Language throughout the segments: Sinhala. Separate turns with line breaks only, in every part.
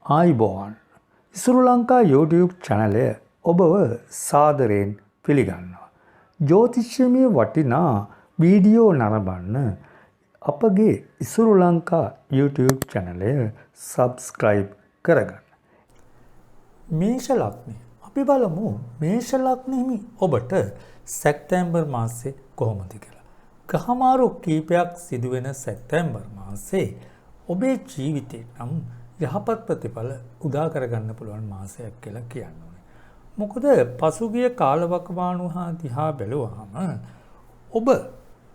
ආයිබෝවන් ඉසුරු ලංකා YouTube චැනලය ඔබව සාදරයෙන් පිළිගන්නවා. ජ්‍යොතිෂ්‍යමය වටිනා වීඩියෝ නරඹන්න අපගේ ඉසුරු ලංකා YouTube චැනලය සබ්ස්ක්‍රයිබ් කරගන්න. මේෂ ලග්නය. අපි බලමු මේෂ ලග්නෙහි ඔබට සැප්තැම්බර් මාසයේ කොහොමද කියලා. ග්‍රහමාරු කීපයක් සිදුවෙන සැප්තැම්බර් මාසයේ ඔබේ ජීවිතේ නම් යහපත් ප්‍රතිඵල උදා කරගන්න පුළුවන් මාසයක් කියලා කියන්න ඕනේ. මොකද පසුගිය කාලවකවානුව දිහා බැලුවාම ඔබ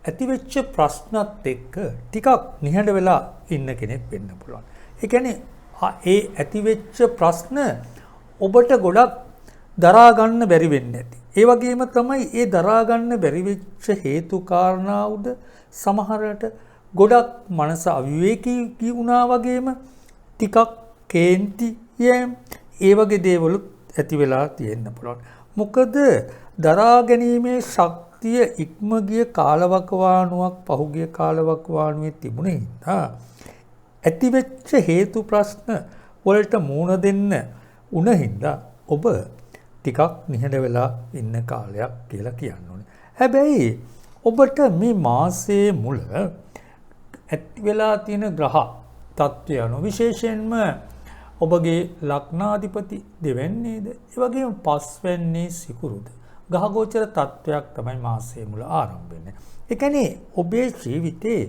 ඇතිවෙච්ච ප්‍රශ්නත් එක්ක ටිකක් නිහඬ වෙලා ඉන්න කෙනෙක් වෙන්න පුළුවන්. ඒ කියන්නේ ඒ ඇතිවෙච්ච ප්‍රශ්න ඔබට ගොඩක් දරා ගන්න බැරි වෙන්නේ නැති. ඒ වගේම තමයි ඒ දරා ගන්න බැරි වෙච්ච හේතු කාරණා උඩ සමහරට ගොඩක් මනස අවිවේකී වුණා වගේම ටිකක් කේන්ති ඒ වගේ දේවලුත් ඇති වෙලා තියෙන්න පුළුවන්. මොකද දරා ගැනීමේ ශක්තිය ඉක්ම ගිය කාලවකවානුවක් පහුගිය කාලවකවානුවේ තිබුණේ හින්දා ඇතිවෙච්ච හේතු ප්‍රශ්න වලට මුහුණ දෙන්න උන හින්දා ඔබ ටිකක් නිහඬ වෙලා ඉන්න කාලයක් කියලා කියන්න ඕනේ. හැබැයි ඔබට මේ මාසයේ මුල ඇති වෙලා තියෙන ග්‍රහ තත්ත්වය අනුව විශේෂයෙන්ම ඔබගේ ලග්නාධිපති දෙවැන්නේද ඒ වගේම පස්වැන්නේ සිකුරුද ග්‍රහගෝචර තත්ත්වයක් තමයි මාසයේ මුල ආරම්භ වෙන්නේ. ඒ කියන්නේ ඔබේ ජීවිතේ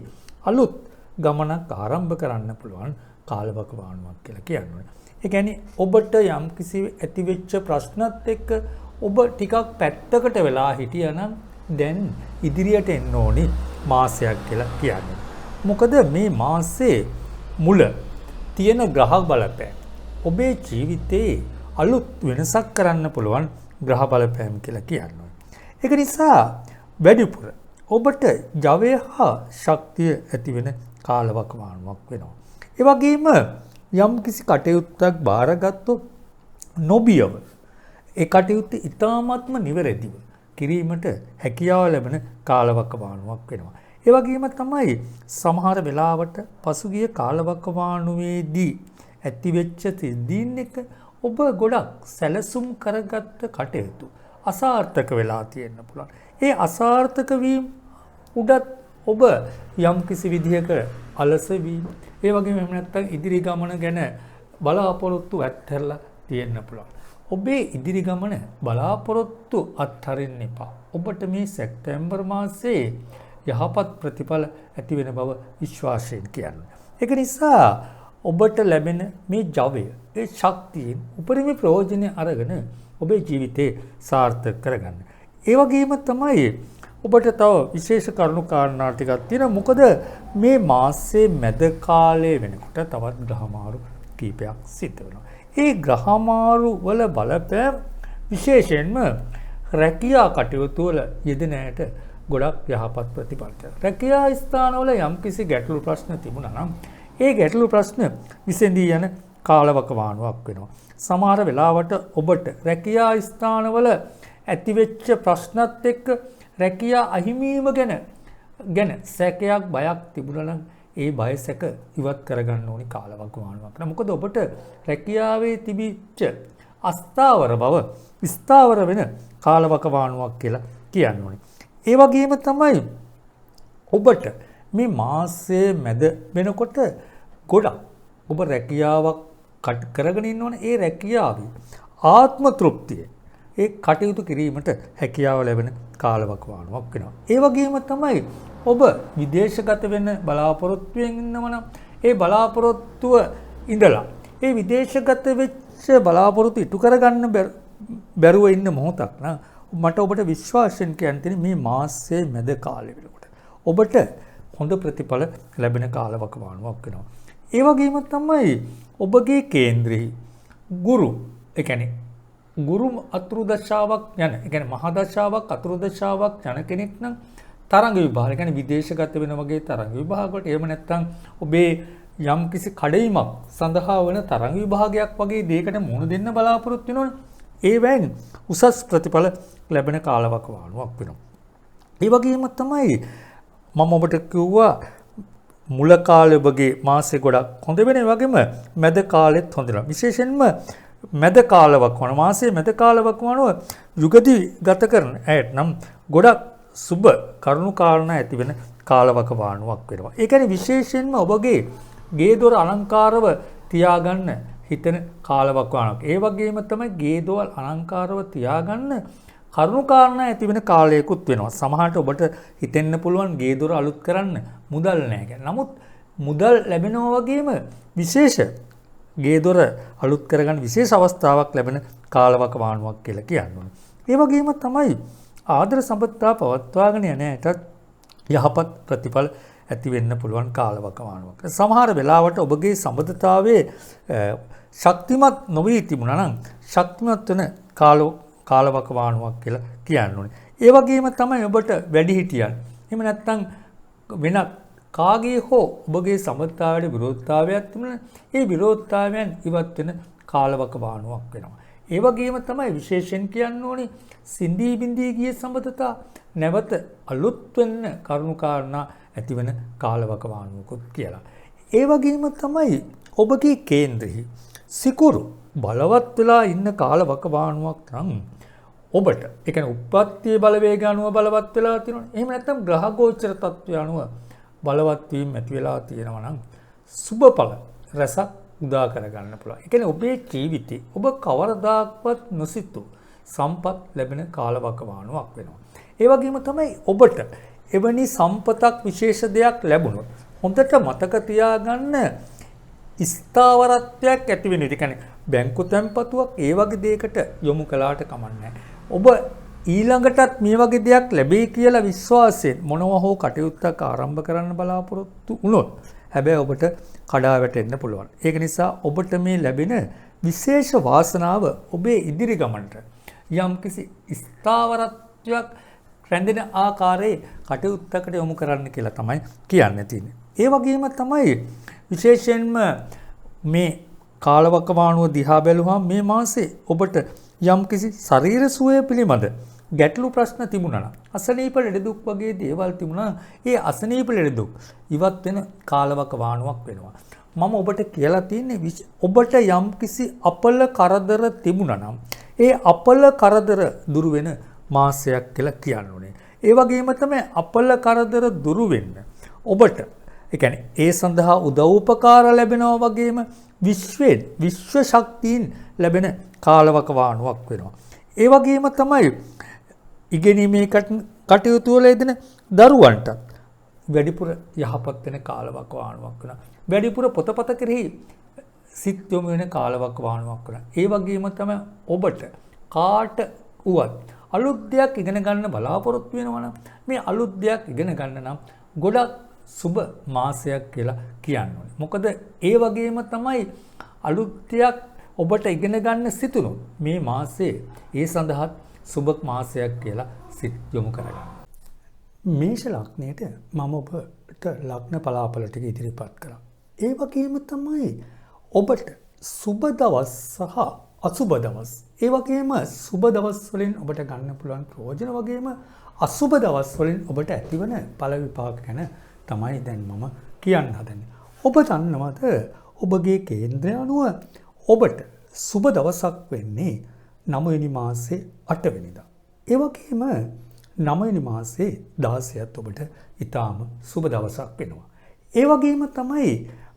අලුත් ගමනක් ආරම්භ කරන්න පුළුවන් කාලවකවානුවක් කියලා කියනවා. ඒ කියන්නේ ඔබට යම් කිසි ඇතිවෙච්ච ප්‍රශ්නත් එක්ක ඔබ ටිකක් පැත්තකට වෙලා හිටියනම් දැන් ඉදිරියට එන්න ඕනි මාසයක් කියලා කියන්නේ. මොකද මේ මාසේ මුල තියෙන ග්‍රහ බලපෑම ඔබේ ජීවිතේ අලුත් වෙනසක් කරන්න පුළුවන් ග්‍රහ බලපෑම් කියලා කියනවා. ඒක නිසා වැඩිපුර ඔබට ජවය හා ශක්තිය ඇති වෙන කාලවකවානුවක් වෙනවා. ඒ වගේම යම් කිසි කටයුත්තක් බාරගත්තොත් නොබියව ඒ කටයුත්ත ඉතාමත්ම නිවැරදිව කිරීමට හැකියාව ලැබෙන කාලවකවානුවක් වෙනවා. ඒ වගේම තමයි සමහර වෙලාවට පසුගිය කාලවකවානුවේදී ඇතිවෙච්ච සිද්ධීන් එක ඔබ ගොඩක් සැලසුම් කරගත්ත කටයුතු අසාර්ථක වෙලා තියෙන්න පුළුවන්. ඒ අසාර්ථක වීම උඩත් ඔබ යම් කිසි විදිහක අලස වීම ඒ වගේම එහෙම නැත්නම් ඉදිරි ගමන ගැන බලාපොරොත්තු ඇත්හැරලා තියෙන්න පුළුවන්. ඔබේ ඉදිරි ගමන බලාපොරොත්තු අත්හරින්න එපා. ඔබට මේ සැප්තැම්බර් මාසයේ යහපත් ප්‍රතිඵල ඇති වෙන බව විශ්වාසයෙන් කියන්නේ. ඒක නිසා ඔබට ලැබෙන මේ ජවය, ඒ ශක්තියෙන් උපරිම ප්‍රයෝජන අරගෙන ඔබේ ජීවිතේ සාර්ථක කරගන්න. ඒ වගේම තමයි ඔබට තව විශේෂ කරුණු කාරණා ටිකක් තියෙනවා. මොකද මේ මාසයේ මැද කාලයේ වෙනකොට තවත් ග්‍රහමාරු කීපයක් සිද්ධ වෙනවා. ඒ ග්‍රහමාරු වල බලපෑම විශේෂයෙන්ම රැකියා කටයුතු වල යෙදෙන අයට ගොඩක් යහපත් ප්‍රතිඵල. රැකියා ස්ථානවල යම්කිසි ගැටලු ප්‍රශ්න තිබුණා නම් ඒ ගැටලු ප්‍රශ්න විසඳී යන කාලවකවානුවක් වෙනවා. සමහර වෙලාවට ඔබට රැකියා ස්ථානවල ඇතිවෙච්ච ප්‍රශ්නත් එක්ක රැකියා අහිමීම ගැන සැකයක් බයක් තිබුණා නම් ඒ බය සැක ඉවත් කරගන්න ඕනි කාලවකවානුවක්. මොකද ඔබට රැකියාවේ තිබිච්ච අස්ථාවර බව ස්ථාවර වෙන කාලවකවානුවක් කියලා කියන්න ඕනේ. ඒ වගේම තමයි ඔබට මේ මාසයේ මැද වෙනකොට ගොඩක් ඔබ රැකියාවක් කරගෙන ඉන්න ඕනේ. ඒ රැකියාවේ ආත්ම තෘප්තිය ඒ කටයුතු කිරීමට හැකියාව ලැබෙන කාලවකවානුවක් වෙනවා. ඒ වගේම තමයි ඔබ විදේශගත වෙන්න බලාපොරොත්තුවෙන් ඉන්නවනම් ඒ බලාපොරොත්තුව ඉඳලා ඒ විදේශගත වෙච්ච බලාපොරොත්තු ඉටු කරගන්න බැරුව ඉන්න මොහොතක් නම් මට ඔබට විශ්වාසයෙන් කියන්න තියෙන මේ මාසයේ මැද කාලය වෙනකොට ඔබට හොඳ ප්‍රතිඵල ලැබෙන කාලවකවානුවක් වෙනවා. ඒ වගේම තමයි ඔබගේ කේන්ද්‍රෙහි ගුරු ඒ කියන්නේ ගුරු අතුරු දශාවක් යන ඒ කියන්නේ මහා දශාවක් අතුරු දශාවක් යන කෙනෙක් නම් තරංග විභාග ඒ කියන්නේ විදේශගත වෙන වගේ තරංග විභාග වලට එහෙම නැත්නම් ඔබේ යම් කිසි කඩයිමක් සඳහා වන තරංග විභාගයක් වගේ දෙයකට මුහුණ දෙන්න බලාපොරොත්තු වෙනවනේ. ඒවෙන් උසස් ප්‍රතිඵල ලැබෙන කාලවකවානුවක් වෙනවා. ඒ වගේම තමයි මම ඔබට කිව්වා මුල කාලේ ඔබගේ මාසේ ගොඩක් හොඳ වෙන ඒ වගේම මැද කාලෙත් හොඳ වෙනවා. විශේෂයෙන්ම මැද කාලවක් වන මාසේ මැද කාලවක් වනව යුගදී ගත කරන ඇයට නම් ගොඩක් සුබ කරුණු කාරණා ඇති වෙන කාලවක වානුවක් වෙනවා. ඒ කියන්නේ විශේෂයෙන්ම ඔබගේ ගේ දොර අලංකාරව තියාගන්න හිතන කාලවක වානුවක්. ඒ වගේම තමයි ගේ දොර අලංකාරව තියාගන්න කරුණු කාරණා ඇති වෙන කාලයකුත් වෙනවා. සමහරට ඔබට හිතෙන්න පුළුවන් ගේ දොර අලුත් කරන්න මුදල් නැහැ කියලා. නමුත් මුදල් ලැබෙනවා වගේම විශේෂ ගේ දොර අලුත් කරගන්න විශේෂ අවස්ථාවක් ලැබෙන කාලවක වානුවක් කියලා කියනවා. ඒ වගේම තමයි ආදර සම්පත්තා පවත්වාගෙන යන ඇටත් යහපත් ප්‍රතිඵල ඇති වෙන්න පුළුවන් කාලවක වානුවක්. සමහර වෙලාවට ඔබගේ සම්බන්ධතාවයේ ශක්තිමත් නොවී තිබුණා නම් ශක්තිමත් වෙන කාලවක වානුවක් කියලා කියන්න ඕනේ. ඒ වගේම තමයි ඔබට වැඩිහිටියන් එහෙම නැත්නම් වෙන කාගේ හෝ ඔබගේ සම්බන්ධතාවයට විරෝධතාවයක් තිබුණා ඒ විරෝධතාවයන් ඉවත් වෙන කාලවක වානුවක් වෙනවා. ඒ වගේම තමයි විශේෂයෙන් කියන්න ඕනේ සින්දී බින්දී ගිය සම්බන්ධතා නැවත අලුත් වෙන්න කරුණු කාරණා ඇති වෙන කාලවක වානුවකුත් කියලා. ඒ වගේම තමයි ඔබගේ කේන්ද්‍රෙහි සිකුරු බලවත් වෙලා ඉන්න කාලවක වානුවක් නම් ඔබට ඒ කියන්නේ උප්පත්ති බලවේග අනුව බලවත් වෙලා තියෙනවා. එහෙම නැත්නම් ග්‍රහ ගෝචර තත්ත්වය අනුව බලවත් වීම ඇති වෙලා තියෙනවා නම් සුබඵල රසක් උදා කර ගන්න පුළුවන්. ඒ කියන්නේ ඔබේ ජීවිතේ ඔබ කවරදාක්වත් නොසිතු සම්පත් ලැබෙන කාලවක වානුවක් වෙනවා. ඒ වගේම තමයි ඔබට එවැනි සම්පතක් විශේෂ දෙයක් ලැබුණොත් හොඳට මතක තියාගන්න ස්ථාවරත්වයක් ඇති වෙන විදිහ. කියන්නේ බැංකු තැන්පතුවක් ඒ වගේ දෙයකට යොමු කළාට කමන්නේ ඔබ ඊළඟටත් මේ වගේ දෙයක් ලැබෙයි කියලා විශ්වාසයෙන් මොනවා හෝ කටයුත්තක් ආරම්භ කරන්න බලාපොරොත්තු වුණොත් හැබැයි ඔබට කඩා වැටෙන්න පුළුවන්. ඒක නිසා ඔබට මේ ලැබෙන විශේෂ වාසනාව ඔබේ ඉදිරි ගමනට යම්කිසි ස්ථාවරත්වයක් රැඳෙන ආකාරයේ කටයුත්තකට යොමු කරන්න කියලා තමයි කියන්න තියෙන්නේ. ඒ වගේම තමයි විශේෂයෙන්ම මේ කාලවක වානුව දිහා බැලුවහම මේ මාසේ ඔබට යම්කිසි ශරීර සුවය පිළිබඳ ගැටලු ප්‍රශ්න තිබුණා නම් අසනීප ලෙඩ දුක් වගේ දේවල් තිබුණා ඒ අසනීප ලෙඩ දුක් ඉවත් වෙන කාලවක වානුවක් වෙනවා. මම ඔබට කියලා තියෙන්නේ ඔබට යම්කිසි අපල කරදර තිබුණා නම් ඒ අපල කරදර දුරු වෙන මාසයක් කියලා කියන්න ඕනේ. ඒ වගේම තමයි අපල කරදර දුරු වෙන්න ඔබට ඒ කියන්නේ ඒ සඳහා උදව් උපකාර ලැබෙනවා වගේම විශ්ව ශක්තියින් ලැබෙන කාලවක වානුවක් වෙනවා. ඒ වගේම තමයි ඉගෙනීමේ කටයුතු වල යෙදෙන දරුවන්ට වැඩිපුර යහපත් වෙන කාලවක වානුවක් වෙනවා. වැඩිපුර පොතපත කෙරෙහි සිත් යොමු වෙන කාලවක වානුවක් වෙනවා. ඒ වගේම තමයි ඔබට කාට උවත් අලුත් දෙයක් ඉගෙන ගන්න බලාපොරොත්තු වෙනවා නම් මේ අලුත් දෙයක් ඉගෙන ගන්න නම් ගොඩක් සුබ මාසයක් කියලා කියන්න ඕනේ. මොකද ඒ වගේම තමයි අලුත් දෙයක් ඔබට ඉගෙන ගන්න සිතුනොත් මේ මාසයේ ඒ සඳහා සුබ මාසයක් කියලා සිත් යොමු කරගන්න. මේෂ ලග්නයට මම ඔබට ලග්න පලාපල ටික ඉදිරිපත් කරා. ඒ වගේම තමයි ඔබට සුබ දවස් සහ අසුබ දවස්. ඒ වගේම සුබ දවස් වලින් ඔබට ගන්න පුළුවන් ප්‍රයෝජන වගේම අසුබ දවස් වලින් ඔබට ඇතිවන ඵල විපාක ගැන තමයි දැන් මම කියන්න හදන්නේ. ඔබ දන්නවද ඔබගේ කේන්ද්‍රය අනුව ඔබට සුබ දවසක් වෙන්නේ 9 වෙනි මාසේ 8 වෙනිදා. ඒ වගේම 9 වෙනි මාසේ 16ත් ඔබට ඊටාම සුබ දවසක් වෙනවා. ඒ වගේම තමයි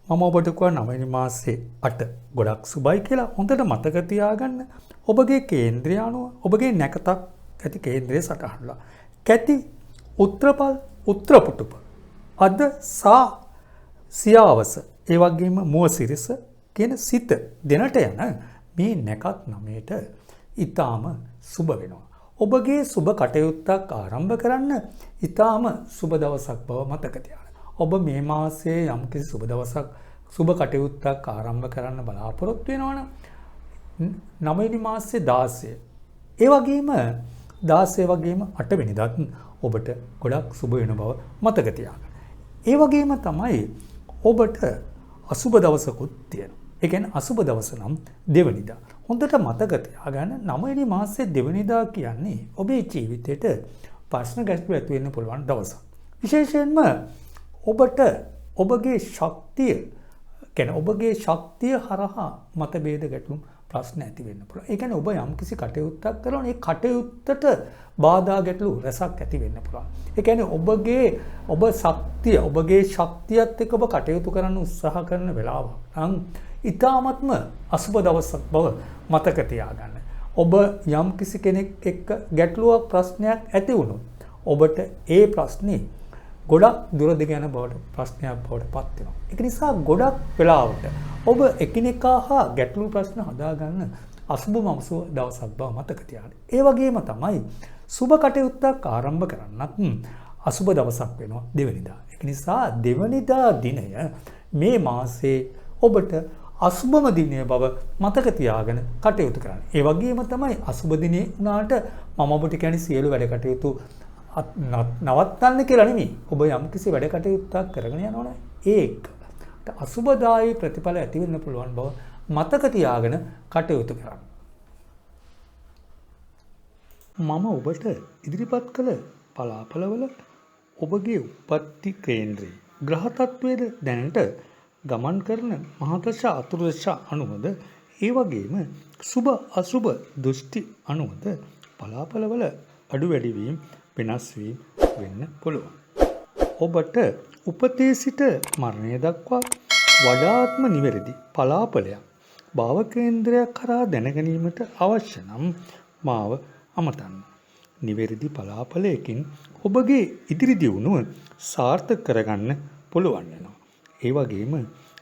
මම ඔබට කිව්වා 9 වෙනි මාසේ 8 ගොඩක් සුබයි කියලා. හොඳට මතක තියාගන්න. ඔබගේ කේන්ද්‍රය අනුව ඔබගේ නැකතක් ඇති කේන්ද්‍රයේ සටහනලා. කැටි උත්‍රපල් උත්‍රපුටුප අද සා සියාවස ඒ වගේම මුවසිරිස කියන සිත දෙනට යන මේ නැකත් නමයට ඊටාම සුබ වෙනවා. ඔබගේ සුබ කටයුත්තක් ආරම්භ කරන්න ඊටාම සුබ දවසක් බව මතක තියාගන්න. ඔබ මේ මාසයේ යම්කිසි සුබ දවසක් සුබ කටයුත්තක් ආරම්භ කරන්න බලාපොරොත්තු වෙනවනම් 9 වෙනි මාසේ 16 ඒ වගේම 16 වගේම 8 වෙනිදාත් ඔබට ගොඩක් සුබ වෙන බව මතක තියාගන්න. ඒ වගේම තමයි ඔබට අසුබ දවසකුත් තියෙනවා. ඒ කියන්නේ අසුබ දවස නම් දෙවනිදා. හොඳට මතක තියාගන්න 9 වෙනි මාසේ දෙවනිදා කියන්නේ ඔබේ ජීවිතේට ප්‍රශ්න ගැටලු ඇති වෙන්න පුළුවන් දවසක්. විශේෂයෙන්ම ඔබට ඔබගේ ශක්තිය කියන්නේ ඔබගේ ශක්තිය හරහා මතභේද ගැටුම් ප්‍රශ්න ඇති වෙන්න පුළුවන්. ඒ කියන්නේ ඔබ යම්කිසි කටයුත්තක් කරනවා ඒ කටයුත්තට බාධා ගැටලු රැසක් ඇති වෙන්න පුළුවන්. ඒ කියන්නේ ඔබගේ ශක්තියත් එක්ක ඔබ කටයුතු කරන්න උත්සාහ කරන වෙලාව නම් ඊ타මත්ම අසුබ දවසක් බව මතක තියාගන්න. ඔබ යම්කිසි කෙනෙක් එක්ක ගැටලුවක් ප්‍රශ්නයක් ඇති වුණොත් ඔබට ඒ ප්‍රශ්නේ ගොඩක් දුරදිග යන බවට ප්‍රශ්නයක් බවට පත් වෙනවා. ඒක නිසා ගොඩක් වෙලාවට ඔබ එකිනෙකා හා ගැටලු ප්‍රශ්න හදාගන්න අසුබම අසුබ දවසක් බව මතක තියාගන්න. ඒ වගේම තමයි සුබ කටයුත්තක් ආරම්භ කරන්නත් අසුබ දවසක් වෙනවා දෙවනිදා. ඒක නිසා දෙවනිදා දිනය මේ මාසයේ ඔබට අසුබම දිනය බව මතක තියාගෙන කටයුතු කරන්න. ඒ වගේම තමයි අසුබ දිනේ උනාට මම ඔබට කියන්නේ සියලු වැඩ කටයුතු නවත්තන්න කියලා නෙමෙයි. ඔබ යම්කිසි වැඩ කටයුත්තක් කරගෙන යනවනේ. ඒක අසුබදායී ප්‍රතිඵල ඇති වෙන්න පුළුවන් බව මතක තියාගෙන කටයුතු කරන්න. මම ඔබට ඉදිරිපත් කළ පලාපලවල ඔබගේ උප්පත්ති කේන්ද්‍රයේ ග්‍රහ තත්වයේද දැනට ගමන් කරන මහදශා අතුරුදශා අනුවද ඒ වගේම සුබ අසුබ දෘෂ්ටි අනුවද පලාපලවල අඩු වැඩි වීම වෙනස් වීම වෙන්න පුළුවන්. ඔබට උපතේ සිට මරණය දක්වා වඩාත්ම නිවැරදි පලාපලයක් භාව කේන්ද්‍රයක් කරා දැනගැනීමට අවශ්‍ය නම් මාව අමතන්න. නිවැරදි පලාපලයකින් ඔබගේ ඉදිරි දියුණුව සාර්ථක කරගන්න පුළුවන් වෙනවා. ඒ වගේම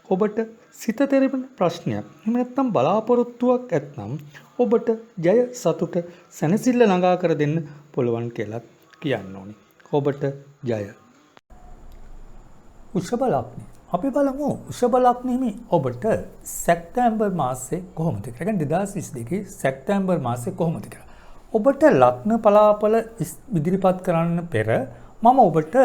ඔබට සිත තෙරෙන ප්‍රශ්නයක් එහෙම නැත්නම් බලාපොරොත්තුවක් ඇත්නම් ඔබට ජය සතුට සැනසෙල්ල ළඟා කර දෙන්න පුළුවන් කියලා කියන්න ඕනේ. ඔබට ජය. වෘෂභ ලග්නය. අපි බලමු වෘෂභ ලග්නෙහි ඔබට සැප්තැම්බර් මාසයේ කොහොමද කියලා. කියන්නේ 2022 සැප්තැම්බර් මාසයේ කොහොමද කියලා. ඔබට ලග්න පලාපල ඉදිරිපත් කරන්න පෙර මම ඔබට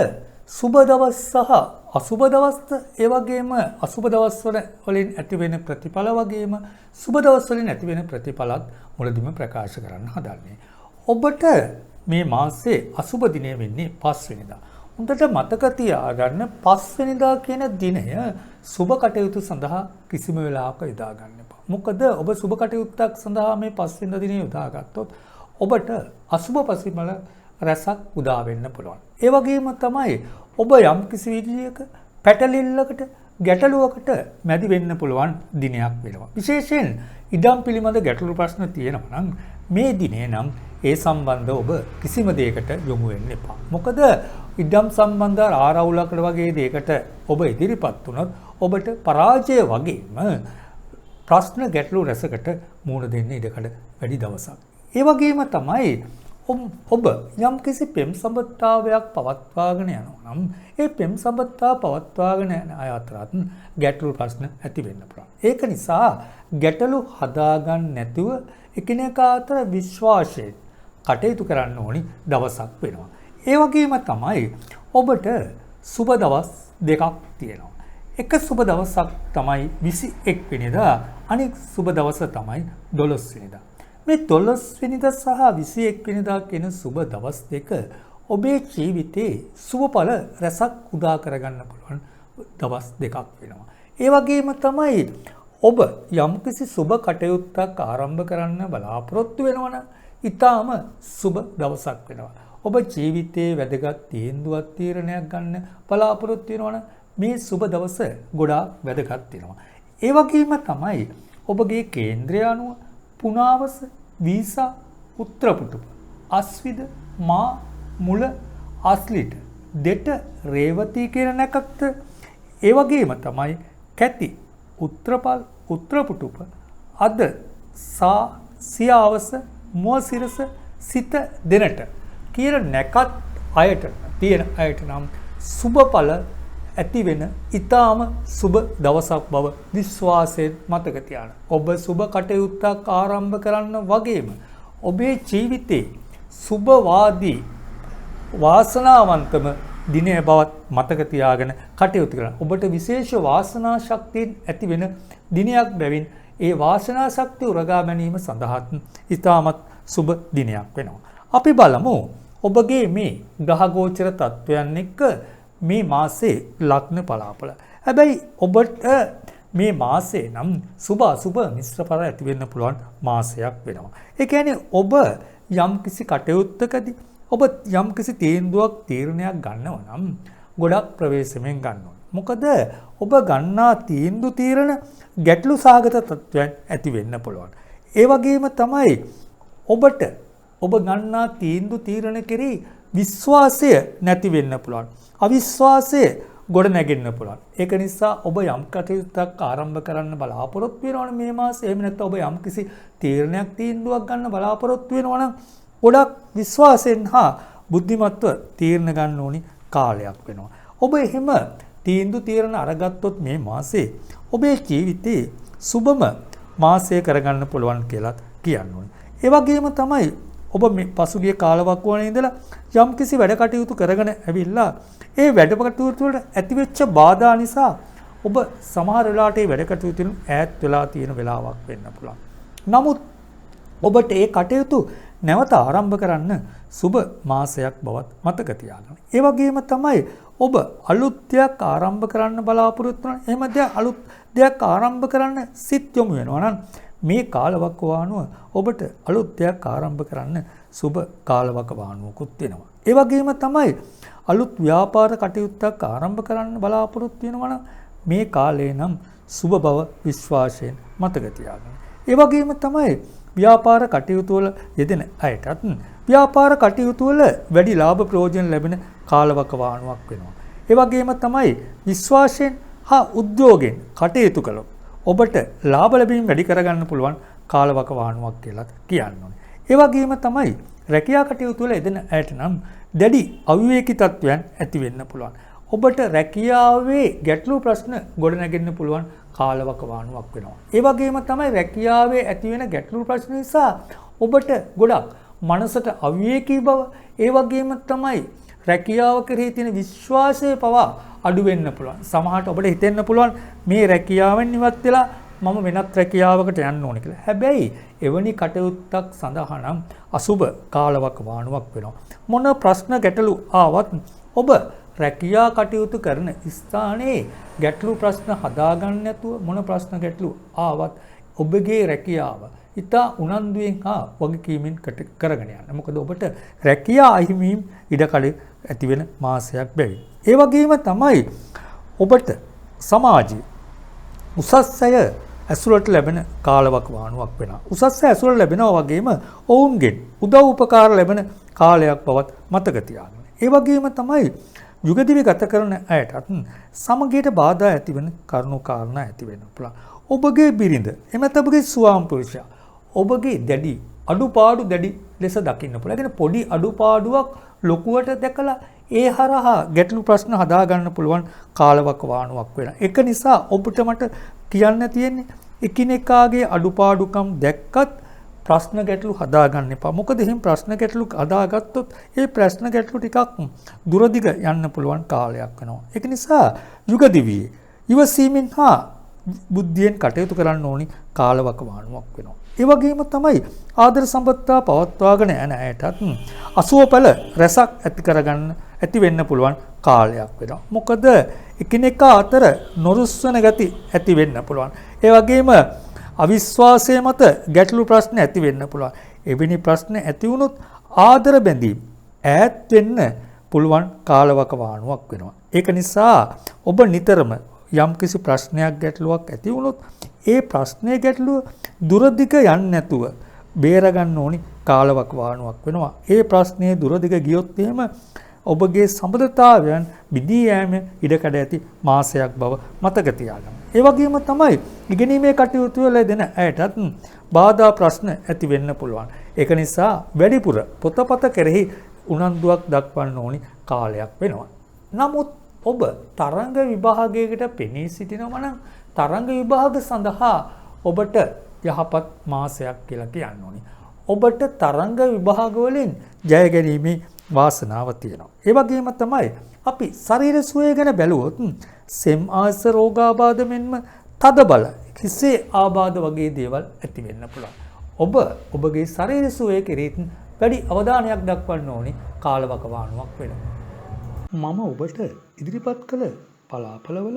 සුබ දවස් සහ අසුබ දවස් ඒ වගේම අසුබ දවස් වලින් ඇති වෙන ප්‍රතිඵල වගේම සුබ දවස් වලින් ඇති වෙන ප්‍රතිඵලත් මුලදීම ප්‍රකාශ කරන්න හදන්නේ. ඔබට මේ මාසයේ අසුබ දිනය වෙන්නේ 5 වෙනිදා. හොඳට මතක තියාගන්න 5 වෙනිදා කියන දිනය සුබ කටයුතු සඳහා කිසිම වෙලාවක යොදා ගන්න එපා. මොකද ඔබ සුබ කටයුත්තක් සඳහා මේ 5 වෙනිදා දිනේ යොදාගත්තොත් ඔබට අසුබ පසුබිම රසක් උදා වෙන්න පුළුවන්. ඒ වගේම තමයි ඔබ යම් කිසි විදියක පැටලිල්ලකට ගැටලුවකට මැදි වෙන්න පුළුවන් දිනයක් වෙනවා. විශේෂයෙන් ඉඩම් පිළිබඳ ගැටලු ප්‍රශ්න තියෙනවා නම් මේ දිනේ නම් ඒ සම්බන්ධව ඔබ කිසිම දෙයකට යොමු වෙන්න එපා. මොකද ඉඩම් සම්බන්ධ ආරවුලකට වගේ දෙයකට ඔබ ඉදිරිපත් වුණොත් ඔබට පරාජය වගේම ප්‍රශ්න ගැටලු රසකට මුහුණ දෙන්න ඉඩකඩ වැඩි දවසක්. ඒ වගේම තමයි ඔබ යම් කිසි පෙම් සම්බන්ධතාවයක් පවත්වාගෙන යනවා නම් ඒ පෙම් සම්බන්ධතාව පවත්වාගෙන යන අය අතරත් ගැටලු ප්‍රශ්න ඇති වෙන්න පුළුවන්. ඒක නිසා ගැටලු හදාගන්න නැතුව එකිනෙකා අතර විශ්වාසයෙන් කටයුතු කරන්න ඕනි දවසක් වෙනවා. ඒ වගේම තමයි ඔබට සුබ දවස් දෙකක් තියෙනවා. එක සුබ දවසක් තමයි 21 වෙනිදා, අනෙක් සුබ දවස තමයි 12 වෙනිදා. මේ 12 වෙනිදා සහ 21 වෙනිදා කියන සුබ දවස් දෙක ඔබේ ජීවිතේ සුබඵල රසක් උදා කරගන්න පුළුවන් දවස් දෙකක් වෙනවා. ඒ වගේම තමයි ඔබ යම්කිසි සුබ කටයුත්තක් ආරම්භ කරන්න බලාපොරොත්තු වෙනවනම් ඊටාම සුබ දවසක් වෙනවා. ඔබ ජීවිතයේ වැදගත් තීරණයක් ගන්න බලාපොරොත්තු වෙනවනම් මේ සුබ දවස ගොඩාක් වැදගත් වෙනවා. ඒ වගේම තමයි ඔබගේ කේන්ද්‍රය අනුව පුනාවස, වීසා, උත්තරපුටුප, අස්විද, මා, මුල, අස්ලිට, දෙට, රේවතී කියන නැකත් ඒ වගේම තමයි කැති, උත්තරපල්, උත්තරපුටුප, අද, සා, සියාවස, මුවසිරස, සිත දෙනට කියන නැකත් අයට තියෙන අයට නම් සුබඵල ඇති වෙන ඊටාම සුබ දවසක් බව විශ්වාසයෙන් මතක තියාගන්න. ඔබ සුබ කටයුත්තක් ආරම්භ කරන්න වගේම ඔබේ ජීවිතේ සුබවාදී වාසනාවන්තම දිනය බවත් මතක තියාගෙන කටයුතු කරන්න. ඔබට විශේෂ වාසනා ශක්තියෙන් ඇති වෙන දිනයක් බැවින් ඒ වාසනා ශක්තිය උරගා ගැනීම සඳහා ඊටමත් සුබ දිනයක් වෙනවා. අපි බලමු ඔබගේ මේ ග්‍රහ ගෝචර තත්වයන් එක්ක මේ මාසේ ලග්න පලාපල. හැබැයි ඔබට මේ මාසේ නම් සුභ අසුභ මිශ්‍ර ඵල ඇති වෙන්න පුළුවන් මාසයක් වෙනවා. ඒ කියන්නේ ඔබ යම්කිසි කටයුත්තකදී ඔබ යම්කිසි තීරණයක් ගන්නවා නම් ගොඩක් ප්‍රවේශමෙන් ගන්න ඕනේ. මොකද ඔබ ගන්නා තීරණ ගැටලු සාගත තත්ත්වයන් ඇති වෙන්න පුළුවන්. ඒ වගේම තමයි ඔබට ඔබ ගන්නා තීරණ කෙරෙහි විශ්වාසය නැති වෙන්න පුළුවන්. අවිශ්වාසය ගොඩ නැගෙන්න පුළුවන්. ඒක නිසා ඔබ යම් කටයුත්තක් ආරම්භ කරන්න බලාපොරොත්තු වෙනවනේ මේ මාසේ. එහෙම නැත්නම් ඔබ යම්කිසි තීරණයක් ගන්න බලාපොරොත්තු වෙනවා නම් ගොඩක් විශ්වාසයෙන් හා බුද්ධිමත්ව තීරණ ගන්න ඕනි කාලයක් වෙනවා. ඔබ එහෙම තීරණ අරගත්තොත් මේ මාසේ ඔබේ ජීවිතේ සුබම මාසය කරගන්න පුළුවන් කියලා කියන්න ඕනේ. ඒ වගේම තමයි ඔබ මේ පසුගිය කාලවකවානුවේ ඉඳලා යම්කිසි වැඩ කටයුතු කරගෙන ඇවිල්ලා ඒ වැඩ කටයුතු වලට ඇතිවෙච්ච බාධා නිසා ඔබ සමහර වෙලාවට ඒ වැඩ කටයුතුන් ඈත් වෙලා තියෙන වෙලාවක් වෙන්න පුළුවන්. නමුත් ඔබට ඒ කටයුතු නැවත ආරම්භ කරන්න සුබ මාසයක් බවත් මතක තියාගන්න. ඒ වගේම තමයි ඔබ අලුත් දෙයක් ආරම්භ කරන්න බලාපොරොත්තු වෙන එහෙම අලුත් දෙයක් ආරම්භ කරන්න සිත් යොමු වෙනවා නම් මේ කාලවකවානුව ඔබට අලුත් දෙයක් ආරම්භ කරන්න සුබ කාලවකවානුවකුත් වෙනවා. ඒ වගේම තමයි අලුත් ව්‍යාපාර කටයුත්තක් ආරම්භ කරන්න බලාපොරොත්තු වෙනවා නම් මේ කාලේ නම් සුබ බව විශ්වාසයෙන් මතක තියාගන්න. ඒ වගේම තමයි ව්‍යාපාර කටයුතු වල යෙදෙන අයටත් ව්‍යාපාර කටයුතු වල වැඩි ලාභ ප්‍රයෝජන ලැබෙන කාලවකවානුවක් වෙනවා. ඒ වගේම තමයි විශ්වාසයෙන් හා උද්‍යෝගයෙන් කටයුතු කළොත් ඔබට ලාභ ලැබීම් වැඩි කරගන්න පුළුවන් කාලවකවානුවක් කියලා කියන්න ඕනේ. ඒ වගේම තමයි රැකියා කටයුතු වල යෙදෙන අයට නම් දැඩි අවිවේකී තත්වයන් ඇති වෙන්න පුළුවන්. ඔබට රැකියාවේ ගැටලු ප්‍රශ්න ගොඩනැගෙන්න පුළුවන් කාලවකවානුවක් වෙනවා. ඒ වගේම තමයි රැකියාවේ ඇති වෙන ගැටලු ප්‍රශ්න නිසා ඔබට ගොඩක් මනසට අවිවේකී බව, ඒ වගේම තමයි රැකියාව කෙරෙහි තියෙන විශ්වාසය පවා අඩු වෙන්න පුළුවන්. සමහරට ඔබට හිතෙන්න පුළුවන් මේ රැකියාවෙන් ඉවත් වෙලා මම වෙනත් රැකියාවකට යන්න ඕනේ කියලා. හැබැයි එවැනි කටයුත්තක් සඳහා නම් අසුබ කාලවකවානුවක් වෙනවා. මොන ප්‍රශ්න ගැටලු ආවත් ඔබ රැකියා කටයුතු කරන ස්ථානයේ ගැටලු ප්‍රශ්න හදාගන්න නැතුව මොන ප්‍රශ්න ගැටලු ආවත් ඔබගේ රැකියාව ඉතා උනන්දුවෙන් හා වගකීමෙන් කරගෙන යන්න. මොකද ඔබට රැකියා අහිමිවීම ඉඩකඩ ඇති වෙන මාසයක් බැවින්. ඒ වගේම තමයි ඔබට සමාජයේ උසස් අය ඇසුරට ලැබෙන කාලවකවානුවක් වෙනවා. උසස් අය ඇසුර ලැබෙනවා වගේම ඔවුන්ගෙන් උදව් උපකාර ලැබෙන කාලයක් බවත් මතක තියාගන්න. ඒ වගේම තමයි යුගදිවි ගත කරන අයටත් සමගියට බාධා ඇති වෙන කරුණු කාරණා ඇති වෙන්න පුළුවන්. ඔබගේ බිරිඳ එමෙත ඔබගේ ස්වාම පුරුෂයා ඔබගේ දැඩි අඩුපාඩු දැඩි ලෙස දකින්න පුළුවන්. ඒ කියන්නේ පොඩි අඩුපාඩුවක් ලොකුවට දැකලා ඒ හරහා ගැටලු ප්‍රශ්න හදාගන්න පුළුවන් කාලවකවානුවක් වෙනවා. ඒක නිසා ඔබට මට කියන්න තියෙන්නේ එකිනෙකාගේ අඩුපාඩුකම් දැක්කත් ප්‍රශ්න ගැටලු හදාගන්න එපා. මොකද එහෙනම් ප්‍රශ්න ගැටලු හදාගත්තොත් ඒ ප්‍රශ්න ගැටලු ටිකක් දුරදිග යන්න පුළුවන් කාලයක් වෙනවා. ඒක නිසා යුගදිවියේ ඉවසීමෙන් හා බුද්ධියෙන් කටයුතු කරන්න ඕනි කාලවකවානුවක් වෙනවා. ඒ වගේම තමයි ආදර සම්පත්තා පවත්වාගෙන යන අයටත් අසුවපල රසක් ඇති කරගන්න ඇති වෙන්න පුළුවන් කාලයක් වෙනවා. මොකද එකිනෙකා අතර නොරුස්වන ගති ඇති වෙන්න පුළුවන්. ඒ වගේම අවිශ්වාසය මත ගැටලු ප්‍රශ්න ඇති වෙන්න පුළුවන්. එවැනි ප්‍රශ්න ඇති වුණොත් ආදර බැඳීම් ඈත් වෙන්න පුළුවන් කාලවකවානුවක් වෙනවා. ඒක නිසා ඔබ නිතරම යම්කිසි ප්‍රශ්නයක් ගැටලුවක් ඇති වුණොත් ඒ ප්‍රශ්නයේ ගැටලුව දුරදිග යන්නේ නැතුව බේරගන්න ඕනි කාලවකවානුවක් වෙනවා. ඒ ප්‍රශ්නයේ දුරදිග ගියොත් එහෙම ඔබගේ සම්බන්ධතාවයන් බිඳී යෑම ඉඩකඩ ඇති මාසයක් බව මතක තියාගන්න. ඒ වගේම තමයි ඉගෙනීමේ කටයුතු වල දෙන අයටත් බාධා ප්‍රශ්න ඇති වෙන්න පුළුවන්. ඒක නිසා වැඩිපුර පොතපත කෙරෙහි උනන්දුවක් දක්වන්න ඕනි කාලයක් වෙනවා. නමුත් ඔබ තරංග විභාගයකට පෙනී සිටිනවා නම් තරංග විභාග සඳහා ඔබට යහපත් මාසයක් කියලා කියන්න ඕනි. ඔබට තරංග විභාග වලින් ජය ගැනීමේ වාසනාව තියෙනවා. ඒ වගේම තමයි අපි ශරීර සුවය ගැන බැලුවොත් සෙම් ආස රෝගාබාධ මෙන්ම තද බල කිසේ ආබාධ වගේ දේවල් ඇති වෙන්න පුළුවන්. ඔබ ඔබගේ ශරීර සුවය කෙරෙහි වැඩි අවධානයක් දක්වන්න ඕනි කාලවකවානුවක් වෙනවා. මම ඔබට ඉදිරිපත් කළ පලාපලවල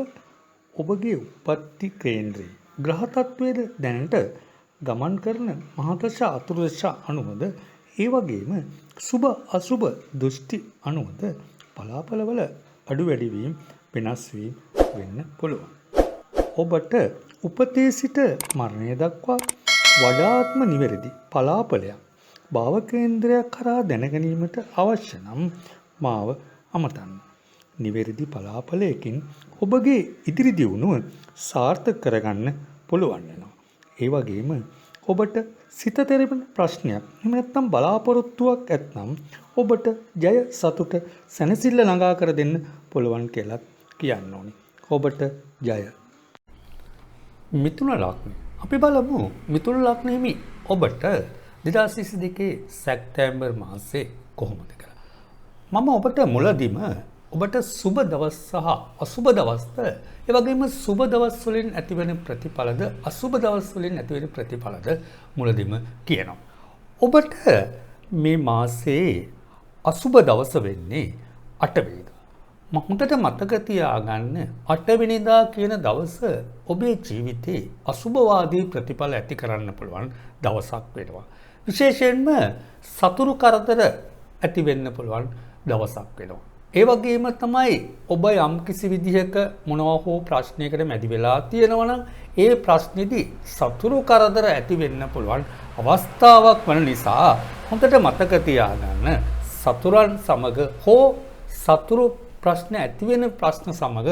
ඔබගේ උපත්ති කේන්ද්‍රයේ ග්‍රහ තත්වයේද දැනට ගමන් කරන මහදශ අතුරුදශ අනුවද ඒ වගේම සුබ අසුබ දෘෂ්ටි අනුවද පලාපලවල අඩු වැඩි වීම වෙනස් වීම වෙන්න පුළුවන්. ඔබට උපතේ සිට මරණය දක්වා වඩාත්ම නිවැරදි පලාපලයක් භාව කේන්ද්‍රයක් කරා දැනගැනීමට අවශ්‍ය නම් මාව අමතන්න. නිවැරදි පලාපලයකින් ඔබගේ ඉදිරි දියුණුව සාර්ථක කරගන්න පුළුවන් වෙනවා. ඒ වගේම ඔබට සිත තෙරෙන ප්‍රශ්නයක් එහෙම නැත්නම් බලාපොරොත්තුවක් ඇත්නම් ඔබට ජය සතුට සැනසෙල්ල ළඟා කර දෙන්න පුළුවන් කියලා කියන්න ඕනේ. ඔබට ජය. මිථුන ලග්නය. අපි බලමු මිථුන ලග්නෙහි ඔබට 2022 සැප්තැම්බර් මාසයේ කොහොමද කියලා. මම ඔබට මුලදීම ඔබට සුබ දවස් සහ අසුබ දවස්ද ඒ වගේම සුබ දවස් වලින් ඇතිවෙන ප්‍රතිඵලද අසුබ දවස් වලින් ඇතිවෙන ප්‍රතිඵලද මුලදීම කියනවා. ඔබට මේ මාසයේ අසුබ දවස වෙන්නේ 8 වෙනිදා. හොඳට මතක තියාගන්න 8 වෙනිදා කියන දවස ඔබේ ජීවිතේ අසුබවාදී ප්‍රතිඵල ඇති කරන්න පුළුවන් දවසක් වෙනවා. විශේෂයෙන්ම සතුරු කරදර ඇති වෙන්න පුළුවන් දවසක් වෙනවා. ඒ වගේම තමයි ඔබ යම් කිසි විදිහක මොනවා හෝ ප්‍රශ්නයකට මැදි වෙලා තියෙනවා නම් ඒ ප්‍රශ්නේදී සතුරු කරදර ඇති වෙන්න පුළුවන් අවස්ථාවක් වන නිසා හොඳට මතක තියාගන්න සතුරන් සමග හෝ සතුරු ප්‍රශ්න ඇති වෙන ප්‍රශ්න සමග